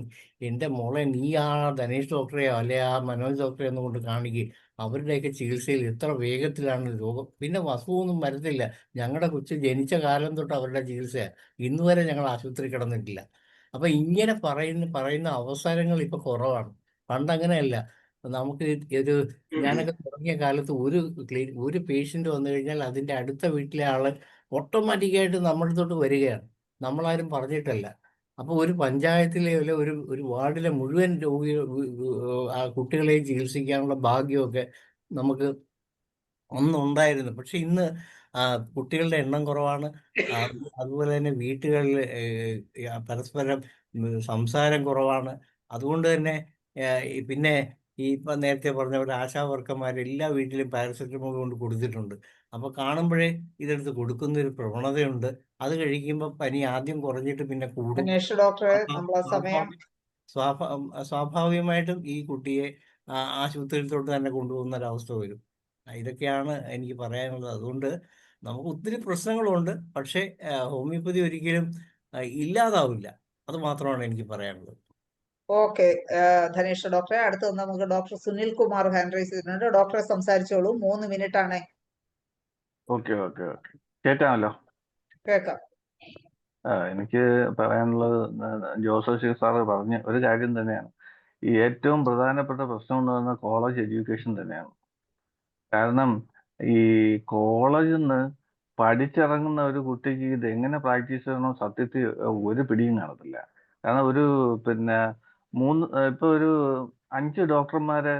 എൻ്റെ മോളെ നീ ആ ധനേഷ് ഡോക്ടറെയോ അല്ലെ ആ മനോജ് ഡോക്ടറെ ഒന്നും കൊണ്ട് കാണിക്കുക, അവരുടെയൊക്കെ ചികിത്സയിൽ എത്ര വേഗത്തിലാണ് രോഗം, പിന്നെ അസുഖമൊന്നും വരുന്നില്ല. ഞങ്ങളുടെ കൊച്ച് ജനിച്ച കാലം തൊട്ട് അവരുടെ ചികിത്സയാണ്, ഇന്ന് വരെ ഞങ്ങൾ ആശുപത്രി കിടന്നിട്ടില്ല. അപ്പം ഇങ്ങനെ പറയുന്ന അവസരങ്ങൾ ഇപ്പം കുറവാണ്. പണ്ടങ്ങനെയല്ല. നമുക്ക് ഞാനൊക്കെ തുടങ്ങിയ കാലത്ത് ഒരു പേഷ്യൻ്റ് വന്നു കഴിഞ്ഞാൽ അതിൻ്റെ അടുത്ത വീട്ടിലെ ആള് ഓട്ടോമാറ്റിക്കായിട്ട് നമ്മുടെ അടുത്തോട്ട് വരികയാണ്, നമ്മളാരും പറഞ്ഞിട്ടല്ല. അപ്പോൾ ഒരു പഞ്ചായത്തിലെ ഒരു വാർഡിലെ മുഴുവൻ കുട്ടികളെയും ചികിത്സിക്കാനുള്ള ഭാഗ്യമൊക്കെ നമുക്ക് ഒന്നുണ്ടായിരുന്നു. പക്ഷെ ഇന്ന് കുട്ടികളുടെ എണ്ണം കുറവാണ്. അതുപോലെ തന്നെ വീട്ടുകളിൽ പരസ്പരം സംസാരം കുറവാണ്. അതുകൊണ്ട് തന്നെ പിന്നെ ഈ ഇപ്പം നേരത്തെ പറഞ്ഞ പോലെ ആശാ വർക്കർമാർ എല്ലാ വീട്ടിലും പാരസെറ്റമോൾ കൊണ്ട് കൊടുത്തിട്ടുണ്ട്. അപ്പോൾ കാണുമ്പോഴേ ഇതെടുത്ത് കൊടുക്കുന്ന ഒരു പ്രവണതയുണ്ട്. അത് കഴിക്കുമ്പോൾ പനി ആദ്യം കുറഞ്ഞിട്ട് പിന്നെ കൂടും.
ധനേഷ് ഡോക്ടറെ,
അപ്പോൾ
നമ്മളെ സമയം
സ്വാഭാവികമായിട്ടും ഈ കുട്ടിയെ ആശുപത്രിയിലോട്ട് തന്നെ കൊണ്ടുപോകുന്ന ഒരവസ്ഥ വരും. ഇതൊക്കെയാണ് എനിക്ക് പറയാനുള്ളത്. അതുകൊണ്ട് നമുക്ക് ഒത്തിരി പ്രശ്നങ്ങളുണ്ട്, പക്ഷേ ഹോമിയോപ്പതി ഒരിക്കലും ഇല്ലാതാവില്ല. അത് മാത്രമാണ് എനിക്ക് പറയാനുള്ളത്.
ഓക്കെ ധനേഷ് ഡോക്ടറെ. അടുത്ത് നമുക്ക് doctor Sunil Kumar hand raise ചെയ്തിട്ടുണ്ട്. ഡോക്ടറെ സംസാരിച്ചോളൂ, 3 മിനിറ്റ് ആണ്.
ഓക്കെ കേൾക്കാമല്ലോ.
കേൾക്കാം.
എനിക്ക് പറയാനുള്ളത് ജോസഫ് സാറ് പറഞ്ഞ ഒരു കാര്യം തന്നെയാണ്. ഈ ഏറ്റവും പ്രധാനപ്പെട്ട പ്രശ്നം എന്ന് പറയുന്നത് കോളേജ് എഡ്യൂക്കേഷൻ തന്നെയാണ്. കാരണം ഈ കോളേജിൽ നിന്ന് പഠിച്ചിറങ്ങുന്ന ഒരു കുട്ടിക്ക് ഇത് എങ്ങനെ പ്രാക്ടീസ് ചെയ്യണോ സത്യത്തിൽ ഒരു പിടിയും കാണത്തില്ല. കാരണം ഇപ്പൊ ഒരു 5 ഡോക്ടർമാരെ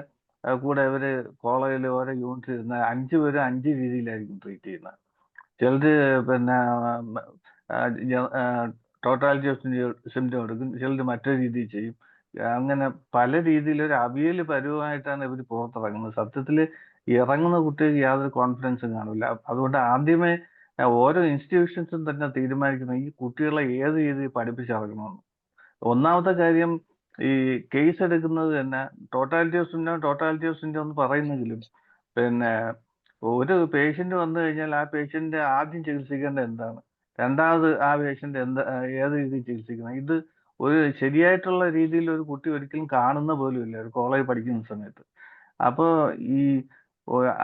കൂടെ ഇവര് കോളേജിൽ ഓരോ യൂണിറ്റ് ഇരുന്ന 5 പേരും 5 രീതിയിലായിരിക്കും ട്രീറ്റ് ചെയ്യുന്നത്. ചിലര് ടോട്ടാലിറ്റി ഓഫ് സിംറ്റം എടുക്കും, ചിലര് മറ്റൊരു രീതിയിൽ ചെയ്യും. അങ്ങനെ പല രീതിയിൽ ഒരു അവിയൽ പരുവമായിട്ടാണ് ഇവർ പുറത്തിറങ്ങുന്നത്. സത്യത്തിൽ ഇറങ്ങുന്ന കുട്ടികൾക്ക് യാതൊരു കോൺഫിഡൻസും കാണില്ല. അതുകൊണ്ട് ആദ്യമേ ഓരോ ഇൻസ്റ്റിറ്റ്യൂഷൻസും തന്നെ തീരുമാനിക്കുന്നത് ഈ കുട്ടികളെ ഏത് രീതിയിൽ പഠിപ്പിച്ചിറങ്ങണമെന്ന്. ഒന്നാമത്തെ കാര്യം, ഈ കേസ് എടുക്കുന്നത് തന്നെ ടോട്ടാലിറ്റി ഓഫ് സിംറ്റം എന്ന് പറയുന്നെങ്കിലും ഒരു പേഷ്യന്റ് വന്നു കഴിഞ്ഞാൽ ആ പേഷ്യന്റ് ആദ്യം ചികിത്സിക്കേണ്ടത് എന്താണ്, രണ്ടാമത് ആ പേഷ്യന്റ് ഏത് രീതിയിൽ ചികിത്സിക്കണം, ഇത് ഒരു ശരിയായിട്ടുള്ള രീതിയിൽ ഒരു കുട്ടി ഒരിക്കലും കാണുന്ന പോലും ഇല്ല ഒരു കോളേജ് പഠിക്കുന്ന സമയത്ത്. അപ്പോൾ ഈ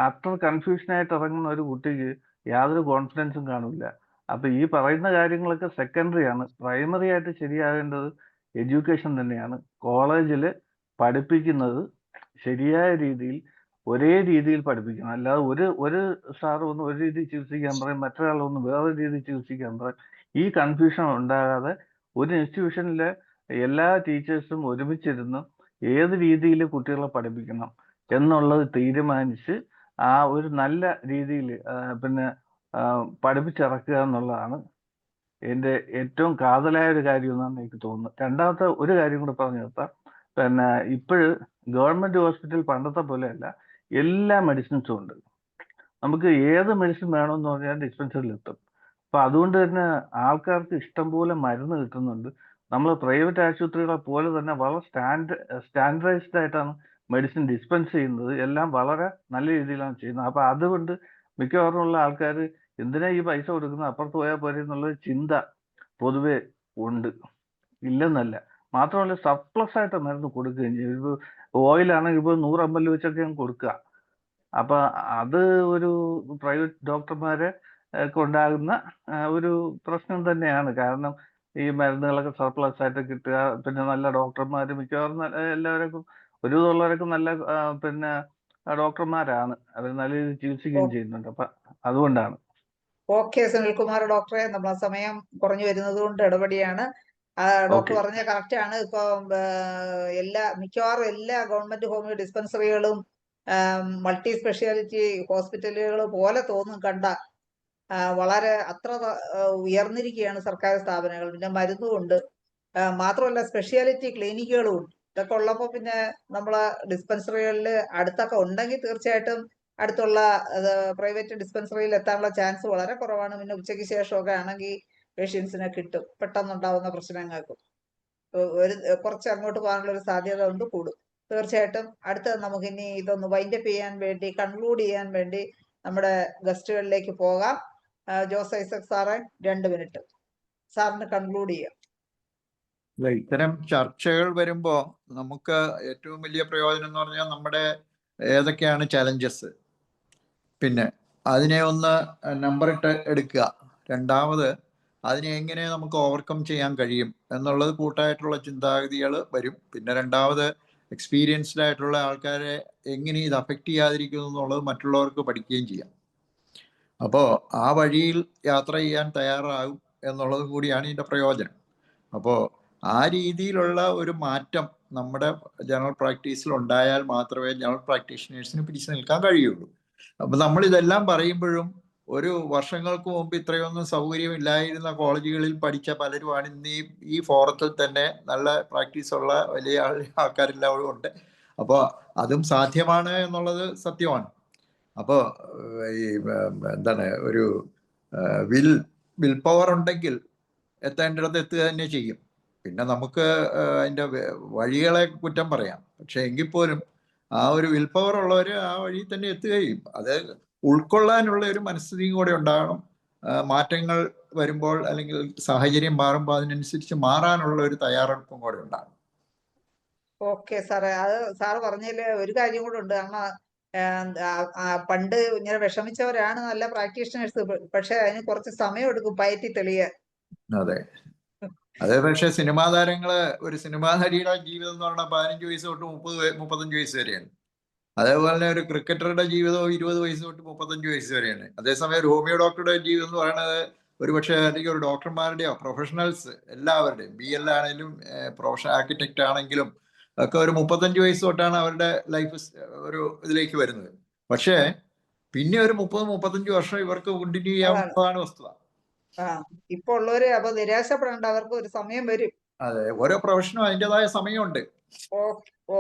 അത്ര കൺഫ്യൂഷനായിട്ട് ഇറങ്ങുന്ന ഒരു കുട്ടിക്ക് യാതൊരു കോൺഫിഡൻസും കാണില്ല. അപ്പൊ ഈ പറയുന്ന കാര്യങ്ങളൊക്കെ സെക്കൻഡറി ആണ്. പ്രൈമറി ആയിട്ട് ശരിയാകേണ്ടത് എഡ്യൂക്കേഷൻ തന്നെയാണ്. കോളേജിൽ പഠിപ്പിക്കുന്നത് ശരിയായ രീതിയിൽ ഒരേ രീതിയിൽ പഠിപ്പിക്കണം. അല്ലാതെ ഒരു സാറ് ഒന്ന് ഒരു രീതിയിൽ ചികിത്സിക്കാൻ പറയും, മറ്റൊരാളൊന്ന് വേറെ രീതിയിൽ ചികിത്സിക്കാൻ പറയും. ഈ കൺഫ്യൂഷൻ ഉണ്ടാകാതെ ഒരു ഇൻസ്റ്റിറ്റ്യൂഷനിലെ എല്ലാ ടീച്ചേഴ്സും ഒരുമിച്ചിരുന്ന് ഏത് രീതിയിൽ കുട്ടികളെ പഠിപ്പിക്കണം എന്നുള്ളത് തീരുമാനിച്ച് ആ ഒരു നല്ല രീതിയിൽ പഠിപ്പിച്ചിറക്കുക എന്നുള്ളതാണ് എൻ്റെ ഏറ്റവും കാതലായ ഒരു കാര്യം എന്നാണ് എനിക്ക് തോന്നുന്നത്. രണ്ടാമത്തെ ഒരു കാര്യം കൂടെ പറഞ്ഞു നിർത്താം. ഇപ്പോഴ് ഗവൺമെന്റ് ഹോസ്പിറ്റൽ പണ്ടത്തെ പോലെയല്ല, എല്ലാ മെഡിസിൻസും ഉണ്ട്. നമുക്ക് ഏത് മെഡിസിൻ വേണമെന്ന് പറഞ്ഞാൽ ഡിസ്പെൻസറിയിൽ എത്തും. അപ്പൊ അതുകൊണ്ട് തന്നെ ആൾക്കാർക്ക് ഇഷ്ടംപോലെ മരുന്ന് കിട്ടുന്നുണ്ട്. നമ്മൾ പ്രൈവറ്റ് ആശുപത്രികളെ പോലെ തന്നെ വളരെ സ്റ്റാൻഡർഡൈസ്ഡ് ആയിട്ടാണ് മെഡിസിൻ ഡിസ്പെൻസ് ചെയ്യുന്നത്. എല്ലാം വളരെ നല്ല രീതിയിലാണ് ചെയ്യുന്നത്. അപ്പൊ അതുകൊണ്ട് മിക്കവാറും ഉള്ള ആൾക്കാർ എന്തിനാ ഈ പൈസ കൊടുക്കുന്നത്, അപ്പുറത്ത് പോയാൽ പോരെ എന്നുള്ളൊരു ചിന്ത പൊതുവെ ഉണ്ട്, ഇല്ലെന്നല്ല. മാത്രമല്ല സർപ്ലസ് ആയിട്ട് മരുന്ന് കൊടുക്കുകയും ചെയ്യും. ഇപ്പോൾ ഓയിലാണെങ്കിൽ ഇപ്പോൾ 100 ml വെച്ചൊക്കെ കൊടുക്കുക. അപ്പൊ അത് ഒരു പ്രൈവറ്റ് ഡോക്ടർമാരെ കൊണ്ടാകുന്ന ഒരു പ്രശ്നം തന്നെയാണ്. കാരണം ഈ മരുന്നുകളൊക്കെ സർപ്ലസ് ആയിട്ട് കിട്ടുക, പിന്നെ നല്ല ഡോക്ടർമാർ മിക്കവാറും എല്ലാവർക്കും ഒരുവിധമുള്ളവരൊക്കെ നല്ല ഡോക്ടർമാരാണ്, അവർ നല്ല രീതിയിൽ ചികിത്സിക്കുകയും ചെയ്യുന്നുണ്ട്. അപ്പൊ അതുകൊണ്ടാണ്.
ഓക്കെ സുനിൽകുമാർ ഡോക്ടറെ, നമ്മളെ സമയം കുറഞ്ഞു വരുന്നത് കൊണ്ട് ഇടപെടിയാണ്. ഡോക്ടർ പറഞ്ഞ കറക്റ്റ് ആണ്. ഇപ്പൊ മിക്കവാറും എല്ലാ ഗവൺമെന്റ് ഹോമിയോ ഡിസ്പെൻസറികളും മൾട്ടി സ്പെഷ്യാലിറ്റി ഹോസ്പിറ്റലുകൾ പോലെ തോന്നും കണ്ട വളരെ അത്ര ഉയർന്നിരിക്കുകയാണ് സർക്കാർ സ്ഥാപനങ്ങൾ. പിന്നെ മരുന്നുമുണ്ട്, മാത്രമല്ല സ്പെഷ്യാലിറ്റി ക്ലിനിക്കുകളും ഉണ്ട്. ഇതൊക്കെ ഉള്ളപ്പോൾ പിന്നെ നമ്മളെ ഡിസ്പെൻസറികളിൽ അടുത്തൊക്കെ ഉണ്ടെങ്കിൽ തീർച്ചയായിട്ടും അടുത്തുള്ള പ്രൈവറ്റ് ഡിസ്പെൻസറിയിൽ എത്താനുള്ള ചാൻസ് വളരെ കുറവാണ്. പിന്നെ ഉച്ചയ്ക്ക് ശേഷമൊക്കെ ആണെങ്കിൽ പേഷ്യൻസിനെ കിട്ടും, പെട്ടെന്നുണ്ടാവുന്ന പ്രശ്നങ്ങൾക്ക് കുറച്ച് അങ്ങോട്ട് പോകാനുള്ള ഒരു സാധ്യത കൊണ്ട് കൂടും. തീർച്ചയായിട്ടും അടുത്ത നമുക്കിനി ഇതൊന്ന് വൈൻഡപ്പ് ചെയ്യാൻ വേണ്ടി, കൺക്ലൂഡ് ചെയ്യാൻ വേണ്ടി നമ്മുടെ ഗസ്റ്റുകളിലേക്ക് പോകാം. ജോസ് ഐസക് സാറെ 2 മിനിറ്റ് സാറിന് കൺക്ലൂഡ് ചെയ്യാം.
ഇത്തരം ചർച്ചകൾ വരുമ്പോൾ നമുക്ക് ഏറ്റവും വലിയ പ്രയോജനം എന്ന് പറഞ്ഞാൽ നമ്മുടെ ഏതൊക്കെയാണ് ചലഞ്ചസ്, പിന്നെ അതിനെ ഒന്ന് നമ്പറിട്ട് എടുക്കുക. രണ്ടാമത് അതിനെ എങ്ങനെ നമുക്ക് ഓവർകം ചെയ്യാൻ കഴിയും എന്നുള്ളത് കൂട്ടായിട്ടുള്ള ചിന്താഗതികൾ വരും. പിന്നെ രണ്ടാമത് എക്സ്പീരിയൻസ്ഡ് ആയിട്ടുള്ള ആൾക്കാരെ എങ്ങനെ ഇത് അഫക്റ്റ് ചെയ്യാതിരിക്കുന്നു എന്നുള്ളത് മറ്റുള്ളവർക്ക് പഠിക്കുകയും ചെയ്യാം. അപ്പോൾ ആ വഴിയിൽ യാത്ര ചെയ്യാൻ തയ്യാറാകും എന്നുള്ളത് കൂടിയാണ് ഇതിൻ്റെ പ്രയോജനം. അപ്പോൾ ആ രീതിയിലുള്ള ഒരു മാറ്റം നമ്മുടെ ജനറൽ പ്രാക്ടീസിൽ ഉണ്ടായാൽ മാത്രമേ ജനറൽ പ്രാക്ടീഷണേഴ്സിന് പിടിച്ചു നിൽക്കാൻ കഴിയുള്ളൂ. അപ്പം നമ്മൾ ഇതെല്ലാം പറയുമ്പോഴും ഒരു വർഷങ്ങൾക്ക് മുമ്പ് ഇത്രയൊന്നും സൗകര്യമില്ലായിരുന്ന കോളേജുകളിൽ പഠിച്ച പലരുമാണ് ഇന്ന് ഈ ഫോറത്തിൽ തന്നെ നല്ല പ്രാക്ടീസ് ഉള്ള വലിയ ആൾക്കാരെല്ലാവരും ഉണ്ട്. അപ്പോൾ അതും സാധ്യമാണ് എന്നുള്ളത് സത്യമാണ്. അപ്പോൾ ഈ എന്താണ് ഒരു വിൽ പവർ ഉണ്ടെങ്കിൽ എത്തേണ്ടിടത്ത് എത്തുക തന്നെ ചെയ്യും. പിന്നെ നമുക്ക് അതിൻ്റെ വഴികളെ കുറ്റം പറയാം, പക്ഷെ എങ്കിൽ പോലും ആ ഒരു വിൽ പവർ ഉള്ളവർ ആ വഴി തന്നെ എത്തുകയും അത് ഉൾക്കൊള്ളാനുള്ള ഒരു മനസ്ഥിതിയും കൂടെ ഉണ്ടാകണം. മാറ്റങ്ങൾ വരുമ്പോൾ അല്ലെങ്കിൽ സാഹചര്യം മാറുമ്പോൾ അതിനനുസരിച്ച് മാറാനുള്ള ഒരു തയ്യാറെടുപ്പും കൂടെ ഉണ്ടാകും.
ഓക്കെ സാറേ, അത് സാറ് പറഞ്ഞതിൽ ഒരു കാര്യം കൂടെ ഉണ്ട്. കാരണം പണ്ട് ഇങ്ങനെ വിഷമിച്ചവരാണ് നല്ല പ്രാക്ടീഷണേഴ്സ്, പക്ഷെ അതിന് കുറച്ച് സമയം എടുക്കും പയറ്റി തെളിയാൻ.
അതെ, അത് പക്ഷെ സിനിമാ താരങ്ങള്, ഒരു സിനിമാ നടിയുടെ ജീവിതം എന്ന് പറഞ്ഞാൽ 15 വയസ്സ് തൊട്ട് 35 വയസ്സ് വരെയാണ്. അതേപോലെ തന്നെ ഒരു ക്രിക്കറ്ററുടെ ജീവിതവും 20 വയസ്സ് തൊട്ട് 35 വയസ്സ് വരെയാണ്. അതേസമയം ഒരു ഹോമിയോ ഡോക്ടറുടെ ജീവിതം എന്ന് പറയുന്നത് ഒരു പക്ഷേ അല്ലെങ്കിൽ ഒരു ഡോക്ടർമാരുടെയോ പ്രൊഫഷണൽസ് എല്ലാവരുടെയും BL ആണെങ്കിലും പ്രൊഫഷണൽ ആർക്കിടെക്റ്റ് ആണെങ്കിലും ഒക്കെ ഒരു 35 വയസ്സ് തൊട്ടാണ് അവരുടെ ലൈഫ് ഒരു ഇതിലേക്ക് വരുന്നത്. പക്ഷേ പിന്നെ ഒരു 30-35 വർഷം ഇവർക്ക് കണ്ടിന്യൂ ചെയ്യാവുന്നതാണ് വസ്തുത.
ഇപ്പൊ ഉള്ളവര് അപ്പൊ നിരാശപ്പെടേണ്ട, അവർക്ക് ഒരു സമയം വരും.
അതെ, ഓരോ പ്രൊഫഷനും അതിൻ്റെതായ സമയമുണ്ട്.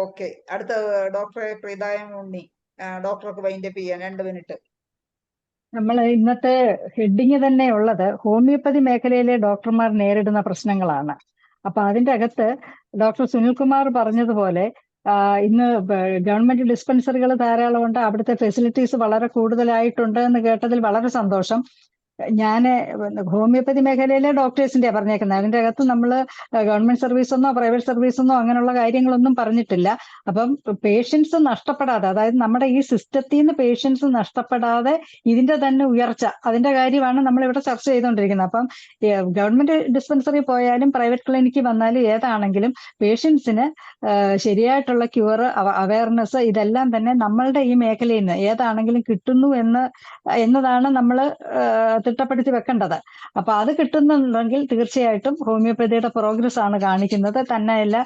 ഓക്കെ, അടുത്ത ഡോക്ടറെ പ്രീതായം ഉണ്ണി, ഡോക്ടർക്ക് വൈൻഡപ്പ് ചെയ്യാൻ 2 മിനിറ്റ്.
നമ്മൾ ഇന്നത്തെ ഹെഡിങ് തന്നെ ഉള്ളത് ഹോമിയോപ്പതി മേഖലയിലെ ഡോക്ടർമാർ നേരിടുന്ന പ്രശ്നങ്ങളാണ്. അപ്പൊ അതിന്റെ അകത്ത് ഡോക്ടർ സുനിൽകുമാർ പറഞ്ഞതുപോലെ ഇന്ന് ഗവൺമെന്റ് ഡിസ്പെൻസറികൾ ധാരാളമുണ്ട്, അവിടുത്തെ ഫെസിലിറ്റീസ് വളരെ കൂടുതലായിട്ടുണ്ട് എന്ന് കേട്ടതിൽ വളരെ സന്തോഷം. ഞാൻ ഹോമിയോപ്പതി മേഖലയിലെ ഡോക്ടേഴ്സിന്റെ പറഞ്ഞേക്കുന്നത്, അതിന്റെ അകത്ത് നമ്മൾ ഗവൺമെന്റ് സർവീസെന്നോ പ്രൈവറ്റ് സർവീസെന്നോ അങ്ങനെയുള്ള കാര്യങ്ങളൊന്നും പറഞ്ഞിട്ടില്ല. അപ്പം പേഷ്യൻസ് നഷ്ടപ്പെടാതെ, അതായത് നമ്മുടെ ഈ സിസ്റ്റത്തിൽ നിന്ന് പേഷ്യൻസ് നഷ്ടപ്പെടാതെ ഇതിന്റെ തന്നെ ഉയർച്ച, അതിന്റെ കാര്യമാണ് നമ്മൾ ഇവിടെ ചർച്ച ചെയ്തുകൊണ്ടിരിക്കുന്നത്. അപ്പം ഗവൺമെന്റ് ഡിസ്പെൻസറി പോയാലും പ്രൈവറ്റ് ക്ലിനിക്കിൽ വന്നാലും ഏതാണെങ്കിലും പേഷ്യൻസിന് ശരിയായിട്ടുള്ള ക്യൂർ, അവയർനെസ് ഇതെല്ലാം തന്നെ നമ്മളുടെ ഈ മേഖലയിൽ നിന്ന് ഏതാണെങ്കിലും കിട്ടുന്നു എന്നതാണ് നമ്മൾ തിട്ടപ്പെടുത്തി വെക്കേണ്ടത്. അപ്പൊ അത് കിട്ടുന്നുണ്ടെങ്കിൽ തീർച്ചയായിട്ടും ഹോമിയോപ്പതിയുടെ പ്രോഗ്രസ് ആണ് കാണിക്കുന്നത്. തന്നെയല്ല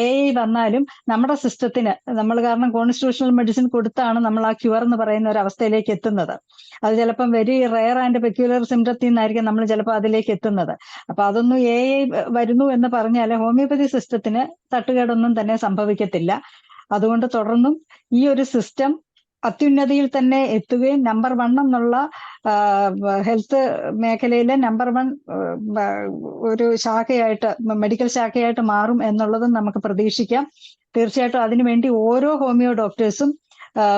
AI വന്നാലും നമ്മുടെ സിസ്റ്റത്തിന്, നമ്മൾ കാരണം കോൺസ്റ്റിറ്റ്യൂഷണൽ മെഡിസിൻ കൊടുത്താണ് നമ്മൾ ആ ക്യൂർ എന്ന് പറയുന്ന ഒരു അവസ്ഥയിലേക്ക് എത്തുന്നത്. അത് ചിലപ്പം വെരി റെയർ ആൻഡ് പെക്യുലർ സിംറ്റത്തിൽ നിന്നായിരിക്കും നമ്മൾ ചിലപ്പോൾ അതിലേക്ക് എത്തുന്നത്. അപ്പൊ അതൊന്നും AI വരുന്നു എന്ന് പറഞ്ഞാൽ ഹോമിയോപ്പതി സിസ്റ്റത്തിന് തട്ടുകേടൊന്നും തന്നെ സംഭവിക്കത്തില്ല. അതുകൊണ്ട് തുടർന്നും ഈ ഒരു സിസ്റ്റം അത്യുന്നതിയിൽ തന്നെ എത്തുകയും നമ്പർ 1 എന്നുള്ള ഹെൽത്ത് മേഖലയിലെ നമ്പർ 1 ഒരു ശാഖയായിട്ട്, മെഡിക്കൽ ശാഖയായിട്ട് മാറും എന്നുള്ളതും നമുക്ക് പ്രതീക്ഷിക്കാം. തീർച്ചയായിട്ടും അതിനുവേണ്ടി ഓരോ ഹോമിയോ ഡോക്ടേഴ്സും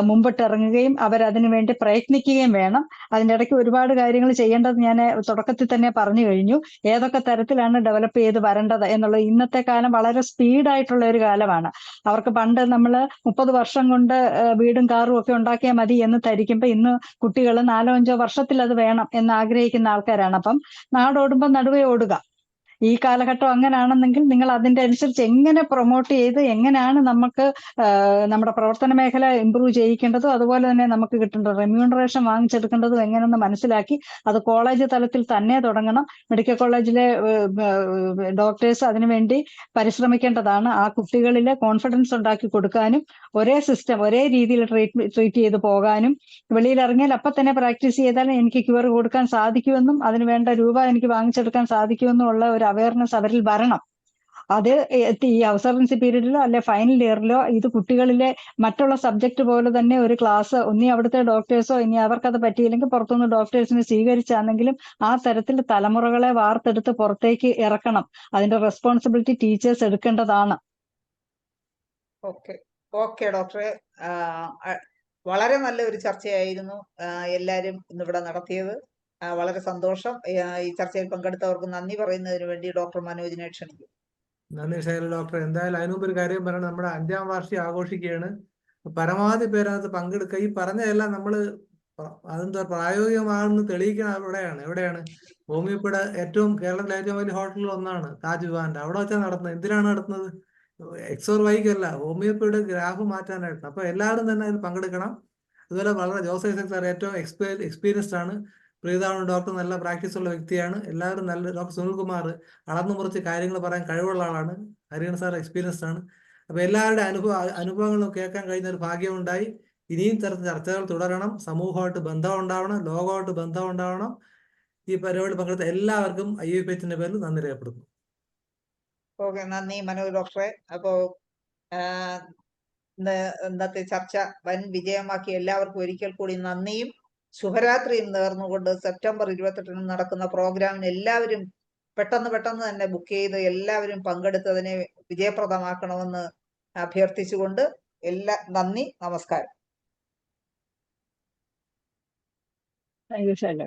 മുമ്പിട്ടിറങ്ങുകയും അവരതിനു വേണ്ടി പ്രയത്നിക്കുകയും വേണം. അതിൻ്റെ ഇടയ്ക്ക് ഒരുപാട് കാര്യങ്ങൾ ചെയ്യേണ്ടത് ഞാൻ തുടക്കത്തിൽ തന്നെ പറഞ്ഞു കഴിഞ്ഞു. ഏതൊക്കെ തരത്തിലാണ് ഡെവലപ്പ് ചെയ്ത് വരേണ്ടത് എന്നുള്ളത്. ഇന്നത്തെ കാലം വളരെ സ്പീഡായിട്ടുള്ള ഒരു കാലമാണ്. അവർക്ക് പണ്ട് നമ്മൾ 30 വർഷം കൊണ്ട് വീടും കാറും ഒക്കെ ഉണ്ടാക്കിയാൽ മതി എന്ന് ധരിക്കുമ്പോൾ ഇന്ന് കുട്ടികൾ 4-5 വർഷത്തിൽ അത് വേണം എന്ന് ആഗ്രഹിക്കുന്ന ആൾക്കാരാണ്. അപ്പം നാടോടുമ്പോൾ നടുവേ ഓടുക. ഈ കാലഘട്ടം അങ്ങനെയാണെന്നെങ്കിൽ നിങ്ങൾ അതിന്റെ അനുസരിച്ച് എങ്ങനെ പ്രൊമോട്ട് ചെയ്ത് എങ്ങനെയാണ് നമുക്ക് നമ്മുടെ പ്രവർത്തന മേഖല ഇമ്പ്രൂവ് ചെയ്യിക്കേണ്ടതും അതുപോലെ തന്നെ നമുക്ക് കിട്ടേണ്ട റെമ്യൂണറേഷൻ വാങ്ങിച്ചെടുക്കേണ്ടതും എങ്ങനെയെന്ന് മനസ്സിലാക്കി അത് കോളേജ് തലത്തിൽ തന്നെ തുടങ്ങണം. മെഡിക്കൽ കോളേജിലെ ഡോക്ടേഴ്സ് അതിനുവേണ്ടി പരിശ്രമിക്കേണ്ടതാണ്. ആ കുട്ടികളിലെ കോൺഫിഡൻസ് ഉണ്ടാക്കി കൊടുക്കാനും ഒരേ സിസ്റ്റം ഒരേ രീതിയിൽ ട്രീറ്റ് ചെയ്ത് പോകാനും, വെളിയിൽ ഇറങ്ങിയാൽ അപ്പം തന്നെ പ്രാക്ടീസ് ചെയ്താൽ എനിക്ക് ക്യൂർ കൊടുക്കാൻ സാധിക്കുമെന്നും അതിന് വേണ്ട രൂപ എനിക്ക് വാങ്ങിച്ചെടുക്കാൻ സാധിക്കുമെന്നും ഉള്ള ഒരു അവയർനെസ് അവരിൽ വരണം. അത് ഈ അവസറൻസി പീരീഡിലോ അല്ലെ ഫൈനൽ ഇയറിലോ ഇത് കുട്ടികളിലെ മറ്റുള്ള സബ്ജക്ട് പോലെ തന്നെ ഒരു ക്ലാസ് ഒന്നി അവിടുത്തെ ഡോക്ടേഴ്സോ, ഇനി അവർക്കത് പറ്റിയില്ലെങ്കിൽ പുറത്തുനിന്ന് ഡോക്ടേഴ്സിനെ സ്വീകരിച്ചാണെങ്കിലും ആ തരത്തിൽ തലമുറകളെ വാർത്തെടുത്ത് പുറത്തേക്ക് ഇറക്കണം. അതിന്റെ റെസ്പോൺസിബിലിറ്റി ടീച്ചേഴ്സ് എടുക്കേണ്ടതാണ്.
ഓക്കെ ഡോക്ടറെ, വളരെ നല്ല ഒരു ചർച്ചയായിരുന്നു എല്ലാവരും ഇന്നിവിടെ നടത്തിയത്. വളരെ സന്തോഷം. ഈ ചർച്ചയിൽ പങ്കെടുത്തവർക്ക് നന്ദി പറയുന്നതിന് വേണ്ടി ഡോക്ടർ മനോജിനെ ക്ഷണിക്കും.
നന്ദി ശൈല ഡോക്ടർ. എന്തായാലും അതിനുമുമ്പ് ഒരു കാര്യം പറയണം, നമ്മുടെ 5ാം വാർഷികം ആഘോഷിക്കുകയാണ്. പരമാവധി പേരകത്ത് പങ്കെടുക്കുക. ഈ പറഞ്ഞതെല്ലാം നമ്മൾ അതെന്താ പ്രായോഗികമാണെന്ന് തെളിയിക്കണം. എവിടെയാണ് ഹോമിയോപ്പതിയുടെ കേരളത്തിലെ ഏറ്റവും വലിയ ഹോട്ടലിൽ ഒന്നാണ് താജ് വിവാന്റെ. അവിടെ വെച്ചാൽ നടത്തുന്നത്. എന്തിനാണ് നടത്തുന്നത്? എക്സോർ വൈക്കല്ല, ഹോമിയോപ്പതിയുടെ ഗ്രാഫ് മാറ്റാനായിട്ട്. അപ്പൊ എല്ലാവരും തന്നെ അതിൽ പങ്കെടുക്കണം. അതുപോലെ വളരെ ജോസഫ് സാർ ഏറ്റവും എക്സ്പീരിയൻസ്ഡ് ആണ്. പ്രീതാവൺ ഡോക്ടർ നല്ല പ്രാക്ടീസ് ഉള്ള വ്യക്തിയാണ്. എല്ലാവരും നല്ല. ഡോക്ടർ സുനിൽകുമാർ അളന്നു മുറിച്ച് കാര്യങ്ങൾ പറയാൻ കഴിവുള്ള ആളാണ്. ഹരിഹരൻ സാർ എക്സ്പീരിയൻസ്ഡ് ആണ്. അപ്പൊ എല്ലാവരുടെ അനുഭവങ്ങളും കേൾക്കാൻ കഴിഞ്ഞ ഒരു ഭാഗ്യമുണ്ടായി. ഇനിയും ചർച്ചകൾ തുടരണം. സമൂഹമായിട്ട് ബന്ധം ഉണ്ടാവണം, ലോകമായിട്ട് ബന്ധം ഉണ്ടാവണം. ഈ പരിപാടി പങ്കെടുത്ത എല്ലാവർക്കും IUPACന്റെ പേരിൽ നന്ദി രേഖപ്പെടുത്തുന്നു.
ഓക്കെ, നന്ദി മനോജ് ഡോക്ടറെ. അപ്പോ ഇന്നത്തെ ചർച്ച വൻ വിജയമാക്കി എല്ലാവർക്കും ഒരിക്കൽ കൂടി നന്ദിയും ശുഭരാത്രിയും നേർന്നുകൊണ്ട് സെപ്റ്റംബർ 28 നടക്കുന്ന പ്രോഗ്രാമിന് എല്ലാവരും പെട്ടെന്ന് തന്നെ ബുക്ക് ചെയ്ത് എല്ലാവരും പങ്കെടുത്തതിനെ വിജയപ്രദമാക്കണമെന്ന് അഭ്യർത്ഥിച്ചുകൊണ്ട് നന്ദി, നമസ്കാരം.
Thank you Shaila.